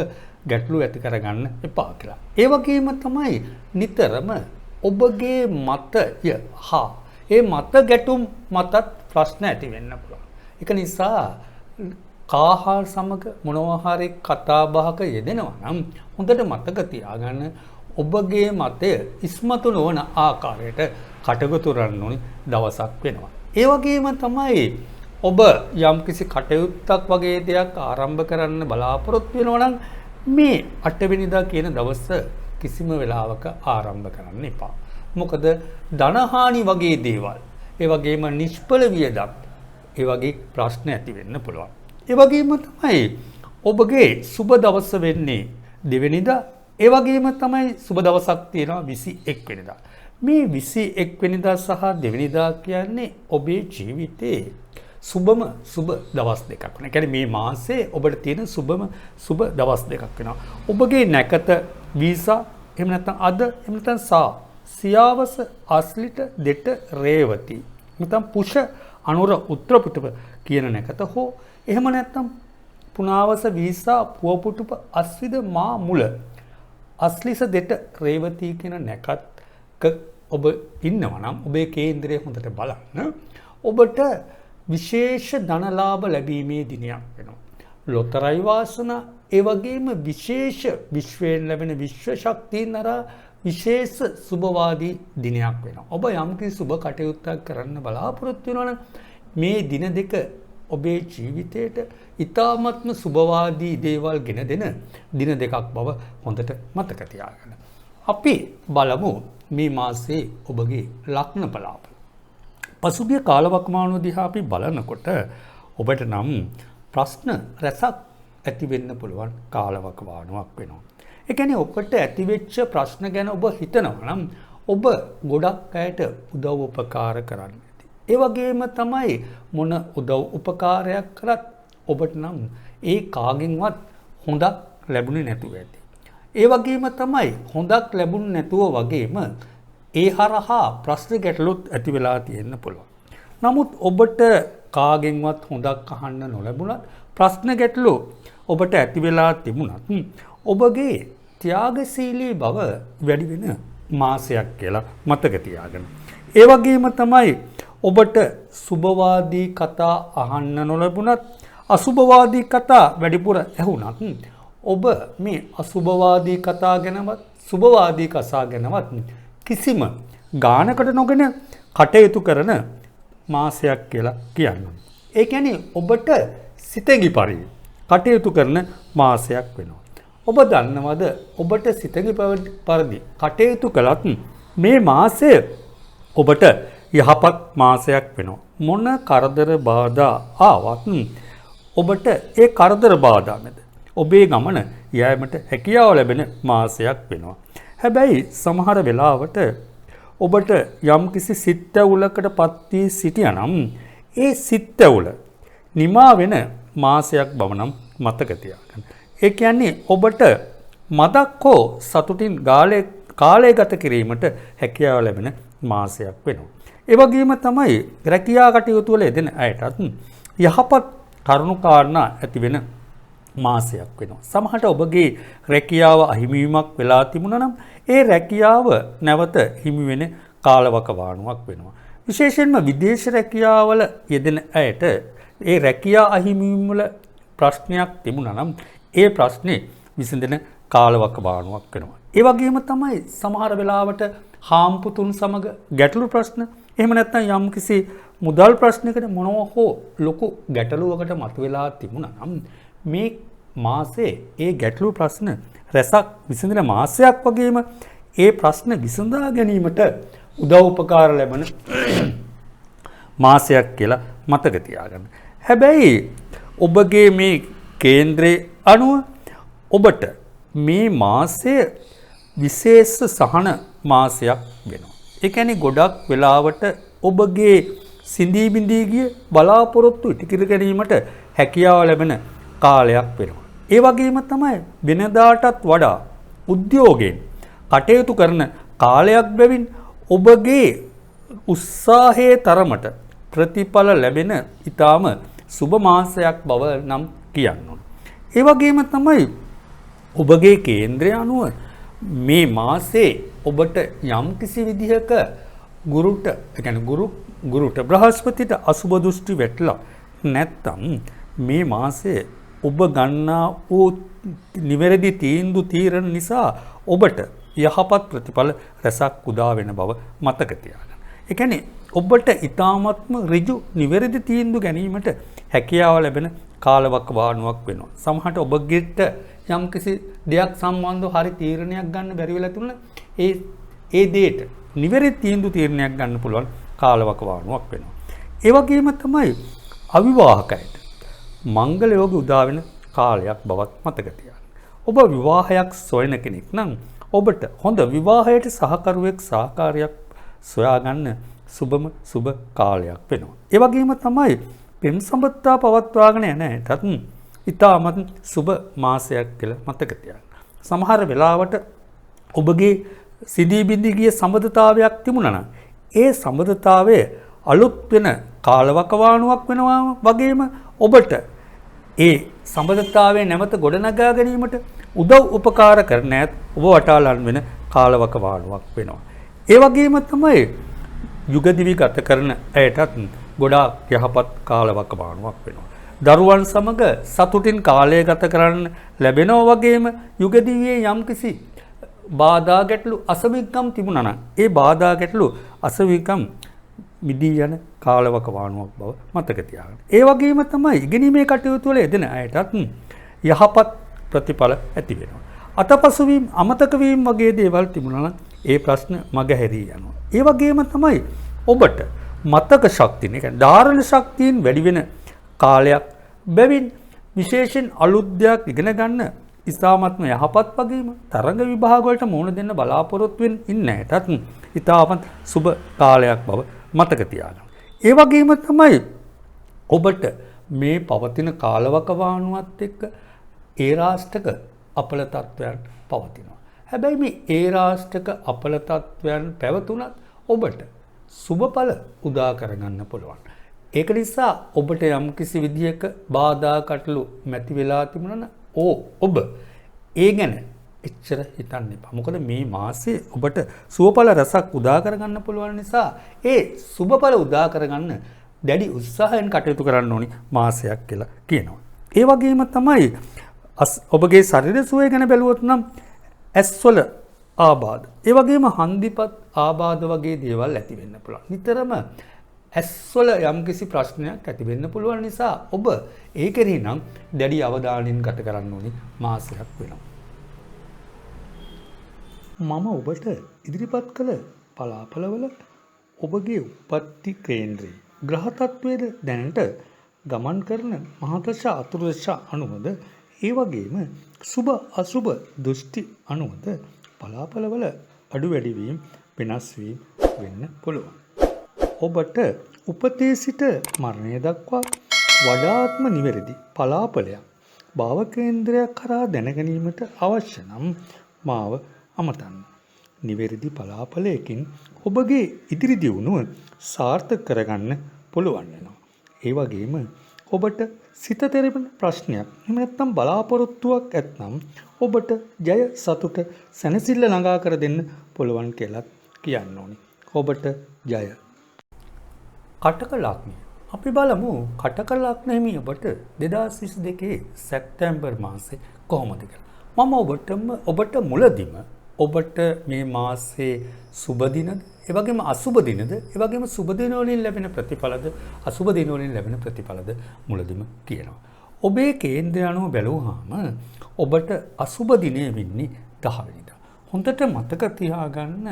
ගැටලු ඇති කරගන්න එපා කියලා. ඒ වගේම තමයි නිතරම ඔබගේ මතය හා ඒ මත ගැටුම් මතත් ප්‍රශ්න ඇති වෙන්න පුළුවන්. ඒක නිසා කාහාර සමග මොනවා හරි කතා බහක යෙදෙනවා නම් හොඳට මතක තියාගන්න ඔබගේ මතය ඉස්මතු නොවන ආකාරයට කටයුතු කරන්න ඕනි දවසක් වෙනවා. ඒ වගේම තමයි ඔබ යම්කිසි කටයුත්තක් වගේ දෙයක් ආරම්භ කරන්න බලාපොරොත්තු වෙනවා නම් මේ 8 වෙනිදා කියන දවස කිසිම වෙලාවක ආරම්භ කරන්න එපා. මොකද ධනහානි වගේ දේවල්, ඒ වගේම නිෂ්ඵල වියදම්, ඒ වගේ ප්‍රශ්න ඇති වෙන්න පුළුවන්. ඒ වගේම තමයි ඔබගේ සුබ දවස වෙන්නේ 2 වෙනිදා. ඒ වගේම තමයි සුබ දවසක් තියෙනවා 21 වෙනිදා. මේ 21 වෙනිදා සහ 2 වෙනිදා කියන්නේ ඔබේ ජීවිතේ සුබම සුබ දවස් දෙකක් වෙනවා. ඒ කියන්නේ මේ මාසේ ඔබට තියෙන සුබම සුබ දවස් දෙකක් වෙනවා. ඔබගේ නැකත වීසා එහෙම නැත්නම් අද එහෙම නැත්නම් සියාවස අස්ලිට දෙට රේවති නැත්නම් පුෂ අනුර උත්‍රපුටුප කියන නැකත හෝ එහෙම නැත්නම් පුනාවස වීසා පුවපුටුප අස්විද මා මුල අස්ලිස දෙට රේවති කියන නැකත්ක ඔබ ඉන්නවා නම් ඔබේ කේන්ද්‍රය හොඳට බලන්න. ඔබට විශේෂ ධනලාභ ලැබීමේ දිනයක් වෙනවා. ලොතරැයි වාසනා ඒ වගේම විශේෂ විශ්වයෙන් ලැබෙන විශ්ව ශක්තියින් අරා විශේෂ සුබවාදී දිනයක් වෙනවා. ඔබ යම්කිසි සුබ කටයුත්තක් කරන්න බලාපොරොත්තු වෙනවා නම් මේ දින දෙක ඔබේ ජීවිතයට ඉතාමත්ම සුබවාදී දේවල් ගෙන දෙන දින දෙකක් බව හොඳට මතක තියාගන්න. අපි බලමු මේ මාසයේ ඔබගේ ලග්න පලාපල. පසුගිය කාලවකවානුව දිහා අපි බලනකොට ඔබට නම් ප්‍රශ්න රැසක් ඇති වෙන්න පුළුවන් කාලවකවානුවක් වෙනවා. ඒ කියන්නේ ඔබට ඇතිවෙච්ච ප්‍රශ්න ගැන ඔබ හිතනවා නම් ඔබ ගොඩක් අයට උදව් උපකාර කරන්න ඇති. ඒ වගේම තමයි මොන උදව් උපකාරයක් කරත් ඔබට නම් ඒ කාගෙන්වත් හොඳක් ලැබුණේ නැතුව ඇති. ඒ වගේම තමයි හොඳක් ලැබුණ නැතුව වගේම ඒ හරහා ප්‍රශ්න ගැටලුත් ඇති වෙලා තියෙන්න පුළුවන්. නමුත් ඔබට කාගෙන්වත් හොඳක් අහන්න නොලැබුණත් ප්‍රශ්න ගැටලු ඔබට ඇති වෙලා තිබුණත් ඔබගේ ත්‍යාගශීලී බව වැඩි වෙන මාසයක් කියලා මතක තියාගන්න. ඒ වගේම තමයි ඔබට සුබවාදී කතා අහන්න නොලැබුණත් අසුබවාදී කතා වැඩිපුර ඇහුණත් ඔබ මේ අසුබවාදී කතා ගැනවත් සුබවාදී කතා ගැනවත් කිසිම ගානකට නොගෙන කටයුතු කරන මාසයක් කියලා කියනවා. ඒ කියන්නේ ඔබට සිතෙහි පරිදි කටයුතු කරන මාසයක් වෙනවා. ඔබ දන්නවද ඔබට සිතෙහි පරිදි කටයුතු කළත් මේ මාසය ඔබට යහපත් මාසයක් වෙනවා. මොන කරදර බාධා ආවත් ඔබට ඒ කරදර බාධා මැද ඔබේ ගමන යෑමට හැකියාව ලැබෙන මාසයක් වෙනවා. හැබැයි සමහර වෙලාවට ඔබට යම්කිසි සිත් ඇවුලකට පත් වී සිටියානම් ඒ සිත් ඇවුල නිමා වෙන මාසයක් බව නම් මතක තියාගන්න. ඒ කියන්නේ ඔබට මදක් හෝ සතුටින් කාලය ගත කිරීමට හැකියාව ලැබෙන මාසයක් වෙනවා. ඒ වගේම තමයි රැකියා කටයුතු වල යෙදෙන අයටත් යහපත් කරුණු කාරණා ඇති වෙන මාසයක් වෙනවා. සමහරට ඔබගේ රැකියාව අහිමිවීමක් වෙලා තිබුණා නම් ඒ රැකියාව නැවත හිමි වෙන කාලවකවානුවක් වෙනවා. විශේෂයෙන්ම විදේශ රැකියාවල යෙදෙන අයට ඒ රැකියා අහිමිවීම වල ප්‍රශ්නයක් තිබුණා නම් ඒ ප්‍රශ්නේ විසඳෙන කාලවකවානුවක් වෙනවා. ඒ වගේම තමයි සමහර වෙලාවට හාම්පුතුන් සමග ගැටලු ප්‍රශ්න එහෙම නැත්නම් යම්කිසි මුදල් ප්‍රශ්නයකට මොනවා හෝ ලොකු ගැටලුවකට මතුවලා තිබුණා නම් මේ මාසේ ඒ ගැටලු ප්‍රශ්න රැසක් විසඳන මාසයක් වගේම ඒ ප්‍රශ්න විසඳා ගැනීමට උදව් උපකාර ලැබෙන මාසයක් කියලා මතක තියාගන්න. හැබැයි ඔබගේ මේ කේන්ද්‍රයේ අනුව ඔබට මේ මාසය විශේෂ සහන මාසයක් වෙනවා. ඒ කියන්නේ ගොඩක් වෙලාවට ඔබගේ සිඳී බිඳී ගිය බලාපොරොත්තු ඉටු ගැනීමට හැකියාව ලැබෙන කාලයක් වෙනවා. ඒ වගේම තමයි වෙනදාටත් වඩා උද්‍යෝගයෙන් කටයුතු කරන කාලයක් බැවින් ඔබගේ උත්සාහයේ තරමට ප්‍රතිඵල ලැබෙන ඊටාම සුබ මාසයක් බව නම් කියන්න ඕන. ඒ වගේම තමයි ඔබගේ කේන්ද්‍රය අනුව මේ මාසේ ඔබට යම්කිසි විදිහක ගුරුට ඒ කියන්නේ ගුරුට බ්‍රහස්පතිට අසුබ දෘෂ්ටි වැටලා නැත්තම් මේ මාසේ ඔබ ගන්නා වූ නිවැරදි තීරණ නිසා ඔබට යහපත් ප්‍රතිඵල රැසක් උදා වෙන බව මතක තියාගන්න. ඒ කියන්නේ ඔබට ඊ타මත්ම ඍජු නිවැරදි තීන්දුව ගැනීමට හැකියාව ලැබෙන කාලවකවානුවක් වෙනවා. සමහරට ඔබගෙට යම්කිසි දෙයක් සම්බන්ධව හරි තීරණයක් ගන්න බැරි වෙලා තුන ඒ දෙයට නිවැරදි තීරණයක් ගන්න පුළුවන් කාලවකවානුවක් වෙනවා. ඒ වගේම තමයි අවිවාහකයට මංගල යෝග උදා වෙන කාලයක් බවත් මතක තියාගන්න. ඔබ විවාහයක් සොයන කෙනෙක් නම් ඔබට හොඳ විවාහයට සහකරුවෙක් සහකාරියක් සොයාගන්න සුබ කාලයක් වෙනවා. ඒ වගේම තමයි පෙම් සම්බන්ධතා පවත්වාගෙන යන අයටත් ඉතාමත් සුබ මාසයක් කියලා මතක තියාගන්න. සමහර වෙලාවට ඔබගේ සිදී බිඳී ගිය සම්බන්ධතාවයක් තිබුණා නම් ඒ සම්බන්ධතාවය අලුත් වෙන කාලවකවානුවක් වෙනවා වගේම ඔබට ඒ සම්බන්ධතාවය නැවත ගොඩනගා ගැනීමට උදව් උපකාර කරන ඇත් ඔබ වටාලන් වෙන කාලවකවානුවක් වෙනවා. ඒ වගේම තමයි යුග දිවි ගත කරන අයටත් ගොඩාක් යහපත් කාලවකවානුවක් වෙනවා. දරුවන් සමග සතුටින් කාලය ගත කරන්න ලැබෙනවා වගේම යුග දිවියේ යම්කිසි බාධා ගැටලු අසවිකම් තිබුණා නම් ඒ බාධා ගැටලු අසවිකම් මිදී යන කාලවකවානුවක් බව මතක තියාගන්න. ඒ වගේම තමයි ඉගෙනීමේ කටයුතු වල යෙදෙන අයටත් යහපත් ප්‍රතිඵල ඇති වෙනවා. අතපසු වීම, අමතක වීම වගේ දේවල් තිබුණා නම් ඒ ප්‍රශ්න මගහැරී යනවා. ඒ වගේම තමයි ඔබට මතක ශක්තිය, ඒ කියන්නේ ධාරණ ශක්තියෙන් වැඩි වෙන කාලයක් බැවින් විශේෂයෙන් අලුත් දෙයක් ඉගෙන ගන්න ඉතාමත්ම යහපත් වගේම තරඟ විභාග වලට මුහුණ දෙන්න බලාපොරොත්තු වෙන ඉන්න ඇටත් ඉතාමත් සුබ කාලයක් බව මතක තියාගන්න. ඒ වගේම තමයි ඔබට මේ පවතින කාලවකවානුවත් එක්ක ඒරාෂ්ටක අපල තත්වයන් පවතිනවා. හැබැයි මේ ඒරාෂ්ටක අපල තත්වයන් පැවතුනත් ඔබට සුබඵල උදා කරගන්න පුළුවන්. ඒක නිසා ඔබට යම්කිසි විදියක බාධා කටළු මැති වෙලා තිබුණා ඔබ ඒ ගැන එච්චර හිතන්න එපා. මොකද මේ මාසේ ඔබට සුබඵල රසක් උදා කරගන්න පුළුවන් නිසා ඒ සුබඵල උදා කරගන්න දැඩි උත්සාහයෙන් කටයුතු කරන්න ඕනි මාසයක් කියලා කියනවා. ඒ වගේම තමයි ඔබගේ ශරීර සුවය ගැන බැලුවොත් නම් ඇස්වල ආබාධ, ඒ වගේම හන්දිපත් ආබාධ වගේ දේවල් ඇති වෙන්න පුළුවන්. නිතරම ඇස්වල යම්කිසි ප්‍රශ්නයක් ඇති වෙන්න පුළුවන් නිසා ඔබ ඒ කෙරෙහි නම් දැඩි අවධානයෙන් ගත කරන්න ඕනි මාසයක් වෙනවා. මම ඔබට ඉදිරිපත් කළ පලාපලවල ඔබගේ උපත්ති කේන්ද්‍රයේ ග්‍රහ තත්වයේද දැනට ගමන් කරන මහදශ අතුරුදශ අනුවද ඒ වගේම සුබ අසුබ දෘෂ්ටි අනුවද බලාපලවල අඩු වැඩි වීම වෙනස් වීම වෙන්න පුළුවන්. ඔබට උපතේ සිට මරණය දක්වා වඩාත්ම නිවැරදි පලාපලයක් භාව කේන්ද්‍රයක් කරා දැනගැනීමට අවශ්‍ය නම් මාව අමතන්න. නිවැරදි පලාපලයකින් ඔබගේ ඉදිරි දියුණුව සාර්ථක කරගන්න පුළුවන් වෙනවා. ඒ වගේම ඔබට සිත තෙරෙන ප්‍රශ්නයක් එහෙම නැත්නම් බලාපොරොත්තුවක් ඇත්නම් ඔබට ජය සතුට සැනසෙල්ල ළඟා කර දෙන්න පුළුවන් කියලා කියන්න ඕනේ. ඔබට ජය. කටක ලග්නය. අපි බලමු කටක ලග්න හිමි ඔබට 2022 සැප්තැම්බර් මාසේ කොහොමද කියලා. මම ඔබට මුලදිම ඔබට මේ මාසේ සුබ දිනද ඒ වගේම අසුබ දිනද ඒ වගේම සුබ දින වලින් ලැබෙන ප්‍රතිඵලද අසුබ දින වලින් ලැබෙන ප්‍රතිඵලද මුලදිම කියනවා. ඔබේ කේන්ද්‍රය අනුව බැලුවාම ඔබට අසුබ දිනේ වෙන්නේ 10 වෙනිදා. හොඳට මතක තියාගන්න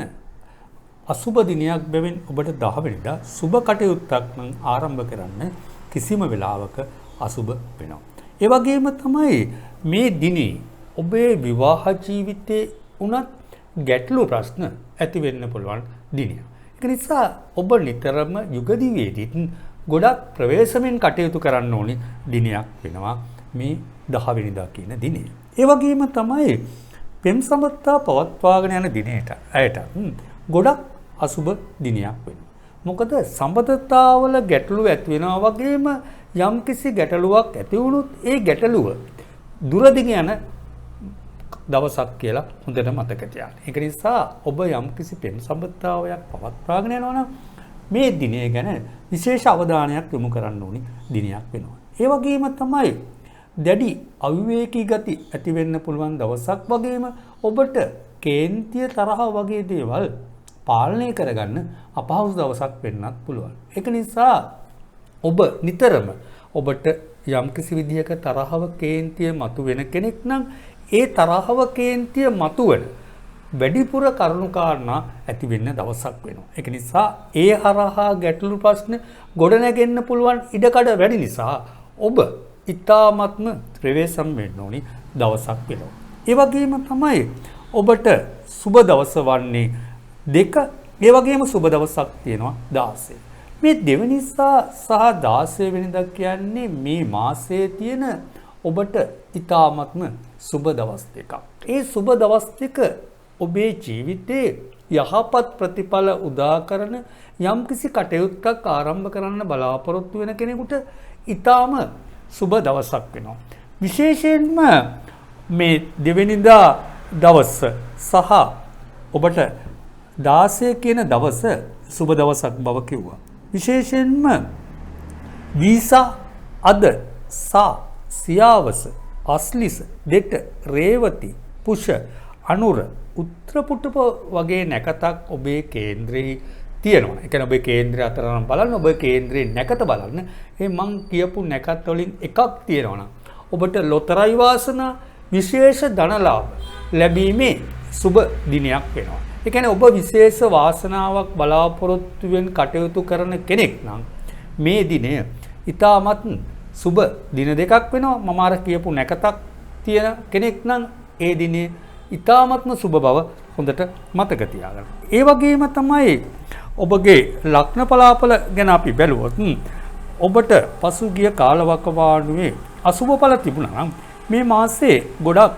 අසුබ දිනයක් බැවින් ඔබට 10 වෙනිදා සුබ කටයුත්තක් නම් ආරම්භ කරන්න කිසිම වෙලාවක අසුබ වෙනවා. ඒ වගේම තමයි මේ දිනේ ඔබේ විවාහ ජීවිතේ උනත් ගැටලු ප්‍රශ්න ඇති වෙන්න පුළුවන් දිනයක්. ඒක නිසා ඔබ නිතරම යුගදිවේදීත් ගොඩක් ප්‍රවේශමෙන් කටයුතු කරන්න ඕනි දිනයක් වෙනවා මේ 10 වෙනිදා කියන දිනේ. ඒ වගේම තමයි පෙම් සම්බන්ධතා පවත්වාගෙන යන දිනේට ඇයට ගොඩක් අසුබ දිනයක් වෙනවා. මොකද සම්බන්ධතාවල ගැටලු ඇති වෙනවා වගේම යම්කිසි ගැටලුවක් ඇති වුණොත් ඒ ගැටලුව දුරදිග යන දවසක් කියලා හොඳට මතක තියාගන්න. ඒක නිසා ඔබ යම්කිසි පෙම් සම්බන්ධතාවයක් පවත්වාගෙන යනවා නම් මේ දිනය ගැන විශේෂ අවධානයක් යොමු කරන්න ඕනි දිනයක් වෙනවා. ඒ වගේම තමයි දැඩි අවිවේකී ගති ඇති වෙන්න පුළුවන් දවසක් වගේම ඔබට කේන්තිය තරහ වගේ දේවල් පාලනය කරගන්න අපහසු දවසක් වෙන්නත් පුළුවන්. ඒක නිසා ඔබ නිතරම ඔබට යම්කිසි විදිහක තරහව කේන්තිය මතුවෙන කෙනෙක් නම් ඒ තරහව කේන්තිය මතුවෙන වැඩිපුර කරුණු කාරණා ඇති වෙන්න දවසක් වෙනවා. ඒක නිසා ඒ හරහා ගැටලු ප්‍රශ්න ගොඩනැගෙන්න පුළුවන් ඉඩකඩ වැඩි නිසා ඔබ ඊ타ත්ම ප්‍රවේශම් වෙන්න ඕනි දවසක් වෙනවා. ඒ වගේම තමයි ඔබට සුබ දවස වන්නේ 2. ඒ වගේම සුබ දවසක් තියෙනවා 16. මේ දෙවෙනි සහ 16 වෙනිදා කියන්නේ මේ මාසයේ තියෙන ඔබට ඊ타ත්ම සුබ දවස් දෙකක්. ඒ සුබ දවස් දෙක ඔබේ ජීවිතේ යහපත් ප්‍රතිඵල උදා කරන යම්කිසි කටයුත්තක් ආරම්භ කරන්න බලාපොරොත්තු වෙන කෙනෙකුට ඊටාම සුබ දවසක් වෙනවා. විශේෂයෙන්ම මේ දෙවෙනිදා දවස සහ ඔබට 16 කියන දවස සුබ දවසක් බව කිව්වා. විශේෂයෙන්ම වීසා අද සා සියාවස අස්ලිස දෙට රේවති පුෂ අනුර උත්‍රපුට්ටප වගේ නැකතක් ඔබේ කේන්ද්‍රයේ තියෙනවා. ඒ කියන්නේ ඔබේ කේන්ද්‍රය අතර නම් බලන්න ඔබේ කේන්ද්‍රයේ නැකත බලන්න. ඒ මං කියපු නැකත් වලින් එකක් තියෙනවා නම් ඔබට ලොතරැයි වාසනා විශේෂ ධනලාභ ලැබීමේ සුබ දිනයක් වෙනවා. ඒ කියන්නේ ඔබ විශේෂ වාසනාවක් බලාපොරොත්තු වෙන කටයුතු කරන කෙනෙක් නම් මේ දිනය ඊටමත් සුබ දින දෙකක් වෙනවා. මම අර කියපු නැකතක් තියෙන කෙනෙක් නම් ඒ දිනේ ඊ타ත්ම සුබ බව හොඳට මතක තියාගන්න. ඒ වගේම තමයි ඔබගේ ලග්න පලාපල ගැන අපි බැලුවොත් ඔබට පසුගිය කාලවකවානුවේ අසුබ ඵල තිබුණා නම් මේ මාසේ ගොඩක්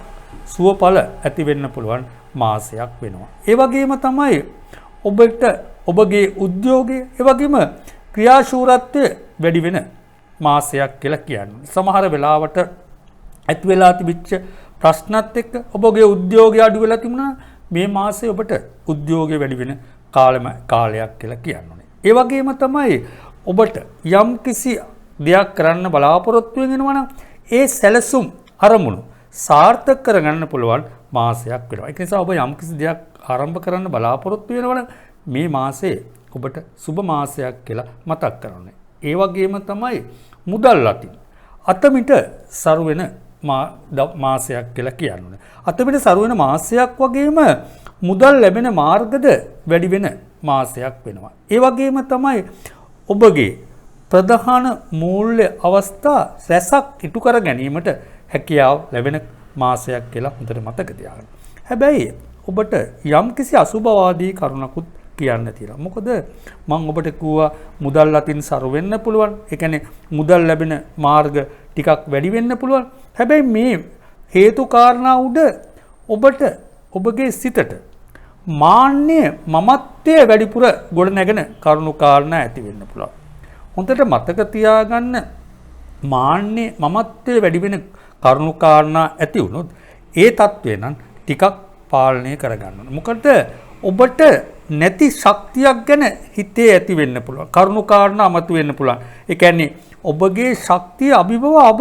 සුවඵල ඇති වෙන්න පුළුවන් මාසයක් වෙනවා. ඒ වගේම තමයි ඔබට ඔබගේ උද්‍යෝගයේ ඒ වගේම ක්‍රියාශූරත්වය වැඩි වෙන මාසයක් කියලා කියන්නේ. සමහර වෙලාවට ඇති වෙලා තිබිච්ච ප්‍රශ්නත් එක්ක ඔබගේ උද්‍යෝගය අඩු වෙලා තිබුණා මේ මාසේ ඔබට උද්‍යෝගය වැඩි වෙන කාලයක් කියලා කියන්න ඕනේ. ඒ වගේම තමයි ඔබට යම් කිසි දෙයක් කරන්න බලාපොරොත්තු වෙනවා නම් ඒ සැලසුම් අරමුණු සාර්ථක කරගන්න පුළුවන් මාසයක් වෙනවා. ඒ නිසා ඔබ යම් කිසි දෙයක් ආරම්භ කරන්න බලාපොරොත්තු වෙනවා නම් මේ මාසේ ඔබට සුබ මාසයක් කියලා මතක් කරගන්න. ඒ වගේම තමයි මුදල් අතින් අතමිට සරු වෙන මාසයක් කියලා කියන්නේ. අතමිට සරු වෙන මාසයක් වගේම මුදල් ලැබෙන මාර්ගද වැඩි වෙන මාසයක් වෙනවා. ඒ වගේම තමයි ඔබගේ ප්‍රධාන මූල්‍ය අවස්ථා රැසක් ඉටු කර ගැනීමට හැකියාව ලැබෙන මාසයක් කියලා හොඳට මතක තියාගන්න. හැබැයි ඔබට යම්කිසි අසුභවාදී කරුණකුත් කියන්න තියෙනවා. මොකද මම ඔබට කිව්වා මුදල් අතින් සරු වෙන්න පුළුවන්. ඒ කියන්නේ මුදල් ලැබෙන මාර්ග ටිකක් වැඩි වෙන්න පුළුවන්. හැබැයි මේ හේතු කාරණා උඩ ඔබට ඔබගේ සිතට මාන්නය මමත්වයේ වැඩිපුර ගොඩ නැගෙන කරුණු කාරණා ඇති වෙන්න පුළුවන්. හොඳට මතක තියාගන්න මාන්නය මමත්වයේ වැඩි වෙන කරුණු කාරණා ඇති වුණොත් ඒ తත්වේ නම් ටිකක් පාලනය කරගන්න ඕනේ. මොකද ඔබට නැති ශක්තියක් ගැන හිතේ ඇති වෙන්න පුළුවන්. කරුණු කාරණා අමතු වෙන්න පුළුවන්. ඒ කියන්නේ ඔබගේ ශක්තිය අභිබව ඔබ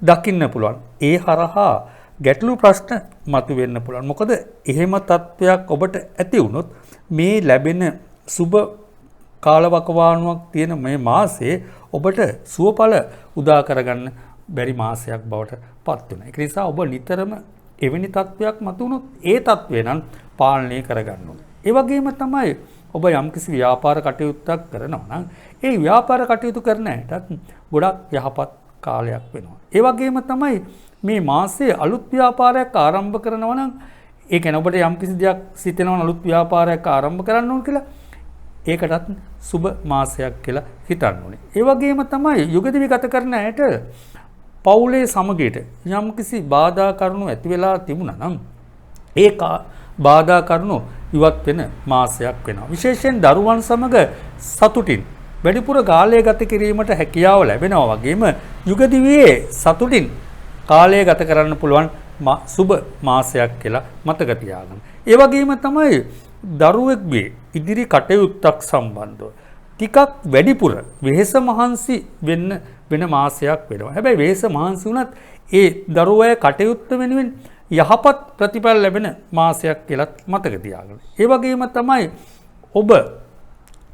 දකින්න පුළුවන්. ඒ හරහා ගැටලු ප්‍රශ්න මතු වෙන්න පුළුවන්. මොකද එහෙම තත්වයක් ඔබට ඇති වුණොත් මේ ලැබෙන සුබ කාලවකවානුවක් තියෙන මේ මාසයේ ඔබට සුවඵල උදා කරගන්න බැරි මාසයක් බවට පත් වෙනවා. ඒ නිසා ඔබ නිතරම එවැනි තත්වයක් මතු වුණොත් ඒ තත්වේ නම් පාලනය කරගන්න ඕනේ. ඒ වගේම තමයි ඔබ යම්කිසි ව්‍යාපාර කටයුත්තක් කරනවා නම් ඒ ව්‍යාපාර කටයුතු කරන අයටත් ගොඩක් යහපත් කාලයක් වෙනවා. ඒ වගේම තමයි මේ මාසයේ අලුත් ව්‍යාපාරයක් ආරම්භ කරනවා නම් ඒ කියන්නේ ඔබට යම්කිසි දෙයක් සිතෙනවා අලුත් ව්‍යාපාරයක් ආරම්භ කරන්න ඕන කියලා ඒකටත් සුබ මාසයක් කියලා හිතන්න ඕනේ. ඒ වගේම තමයි යුගදිවි ගත කරන අයට පවුලේ සමගියට යම්කිසි බාධා කරුණු ඇති වෙලා තිබුණා නම් ඒ බාධා කරුණු ඉවත් වෙන මාසයක් වෙනවා. විශේෂයෙන් දරුවන් සමග සතුටින් වැඩිපුර කාලය ගත කිරීමට හැකියාව ලැබෙනවා. වගේම යුගදිවියේ සතුටින් කාලය ගත කරන්න පුළුවන් සුබ මාසයක් කියලා මතක තියාගන්න. ඒ වගේම තමයි දරුවෙක්ගේ ඉදිරි කටයුත්තක් සම්බන්ධව ටිකක් වැඩිපුර වෙහෙස මහන්සි වෙන මාසයක් වෙනවා. හැබැයි වෙහෙස මහන්සි වුණත් ඒ දරුවගේ කටයුත්ත වෙනුවෙන් යහපත් ප්‍රතිඵල ලැබෙන මාසයක් කියලා මතක තියාගන්න. ඒ වගේම තමයි ඔබ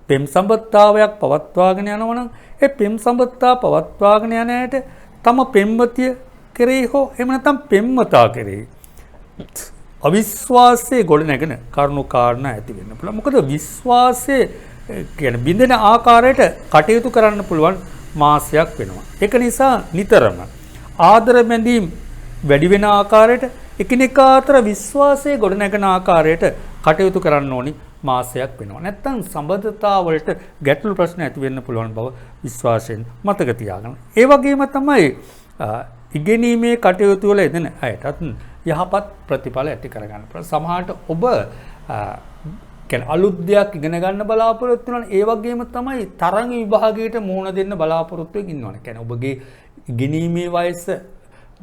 පෙම් සම්බන්ධතාවයක් පවත්වාගෙන යනවා නම් ඒ පෙම් සම්බන්ධතාව පවත්වාගෙන යන ඇයට තම පෙම්වතිය කෙරෙහි හෝ එහෙම නැත්නම් පෙම්වතා කෙරෙහි අවිශ්වාසයේ ගොඩ නැගෙන කරුණු කාරණා ඇති වෙන්න පුළුවන්. මොකද විශ්වාසයේ කියන්නේ බින්දෙන ආකාරයට කටයුතු කරන්න පුළුවන් මාසයක් වෙනවා. ඒක නිසා නිතරම ආදර බැඳීම් වැඩි වෙන ආකාරයට එකිනෙකා අතර විශ්වාසයේ ගොඩ නැගෙන ආකාරයට කටයුතු කරන්න ඕනි මාසයක් වෙනවා. නැත්තම් සම්බන්ධතාව වලට ගැටලු ප්‍රශ්න ඇති වෙන්න පුළුවන් බව විශ්වාසයෙන් මතක තියාගන්න. ඒ වගේම තමයි ඉගෙනීමේ කටයුතු වල යෙදෙන අයටත් යහපත් ප්‍රතිඵල ඇති කරගන්න පුළුවන්. සමහරට ඔබ කියන්නේ අලුත් දෙයක් ඉගෙන ගන්න බලාපොරොත්තු වෙනවා. ඒ වගේම තමයි තරඟ විභාගයට මුහුණ දෙන්න බලාපොරොත්තු වෙමින් ඉන්නවනේ. කියන්නේ ඔබගේ ඉගෙනීමේ වයස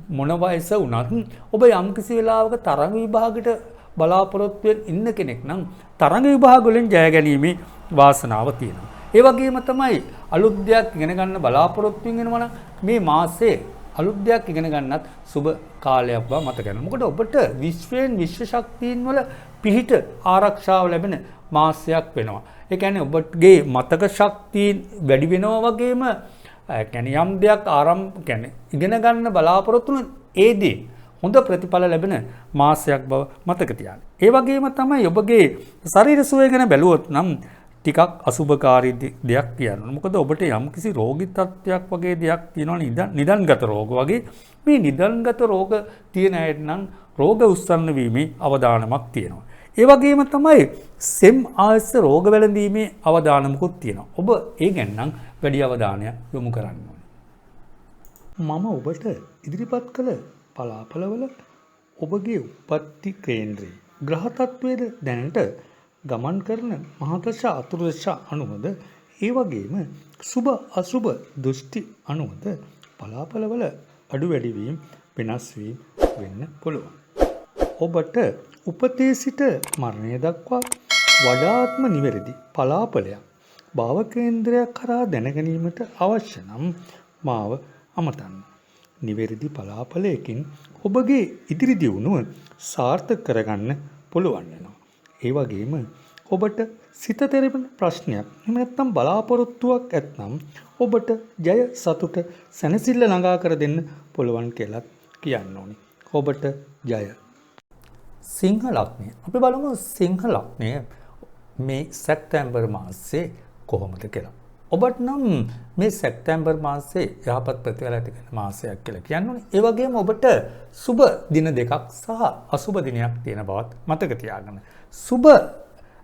මොන වයස වුණත් ඔබ යම්කිසි වෙලාවක තරඟ විභාගයට බලාපොරොත්තු වෙමින් ඉන්න කෙනෙක් නම් තරඟ විභාග වලින් ජය ගැනීමේ වාසනාව තියෙනවා. ඒ වගේම තමයි අලුත් දෙයක් ඉගෙන ගන්න බලාපොරොත්තු වෙනවා නම් මේ මාසයේ අලුත් දෙයක් ඉගෙන ගන්නත් සුබ කාලයක් බව මතක ගන්න. මොකද ඔබට විශ්වයෙන් විශ්ව ශක්තියින් වල පිහිට ආරක්ෂාව ලැබෙන මාසයක් වෙනවා. ඒ කියන්නේ ඔබගේ මතක ශක්තිය වැඩි වෙනවා වගේම කියන්නේ යම් දෙයක් කියන්නේ ඉගෙන ගන්න බලාපොරොත්තු වෙන ඒදී හොඳ ප්‍රතිඵල ලැබෙන මාසයක් බව මතක තියාගන්න. ඒ වගේම තමයි ඔබගේ ශරීර සුවය ගැන බැලුවොත් නම් ටිකක් අසුභකාරී දෙයක් කියනවා. මොකද ඔබට යම්කිසි රෝගී තත්ත්වයක් වගේ දෙයක් තියෙනවා නිදන්ගත රෝග වගේ. මේ නිදන්ගත රෝග තියෙන අයට නම් රෝග උස්සන්න වීමේ අවදානමක් තියෙනවා. ඒ වගේම තමයි සෙම් ආයස රෝග වැළඳීමේ අවදානමකුත් තියෙනවා. ඔබ ඒ ගැන නම් වැඩි අවධානයක් යොමු කරන්න ඕනේ. මම ඔබට ඉදිරිපත් කළ පලාපලවල ඔබගේ උපත්ති කේන්ද්‍රයේ ග්‍රහ තත්වයේද දැනට ගමන් කරන මහදශ අතුරුදශ අනුවද ඒ වගේම සුබ අසුබ දෘෂ්ටි අනුවද පලාපලවල අඩු වැඩි වීම වෙනස් වීම වෙන්න පුළුවන්. ඔබට උපතේ සිට මරණය දක්වා වඩාත්ම නිවැරදි පලාපලයක් භාව කේන්ද්‍රයක් කරා දැනගැනීමට අවශ්‍ය නම් මාව අමතන්න. නිවැරදි පලාපලයකින් ඔබගේ ඉදිරි දියුණුව සාර්ථක කරගන්න පුළුවන් වෙනවා. ඒ වගේම ඔබට සිත තෙරෙන ප්‍රශ්නයක් එහෙම නැත්නම් බලාපොරොත්තුවක් ඇත්නම් ඔබට ජය සතුට සැනසෙල්ල ළඟා කර දෙන්න පුළුවන් කියලා කියන්න ඕනි. ඔබට ජය. සිංහ ලග්නය. අපි බලමු සිංහ ලග්නය මේ සැප්තැම්බර් මාසයේ කොහොමද කියලා. ඔබට නම් මේ සැප්තැම්බර් මාසයේ යහපත් ප්‍රතිඵල ඇති කරන මාසයක් කියලා කියන්න ඕනේ. ඒ වගේම ඔබට සුබ දින දෙකක් සහ අසුබ දිනයක් තියෙන බවත් මතක තියාගන්න. සුබ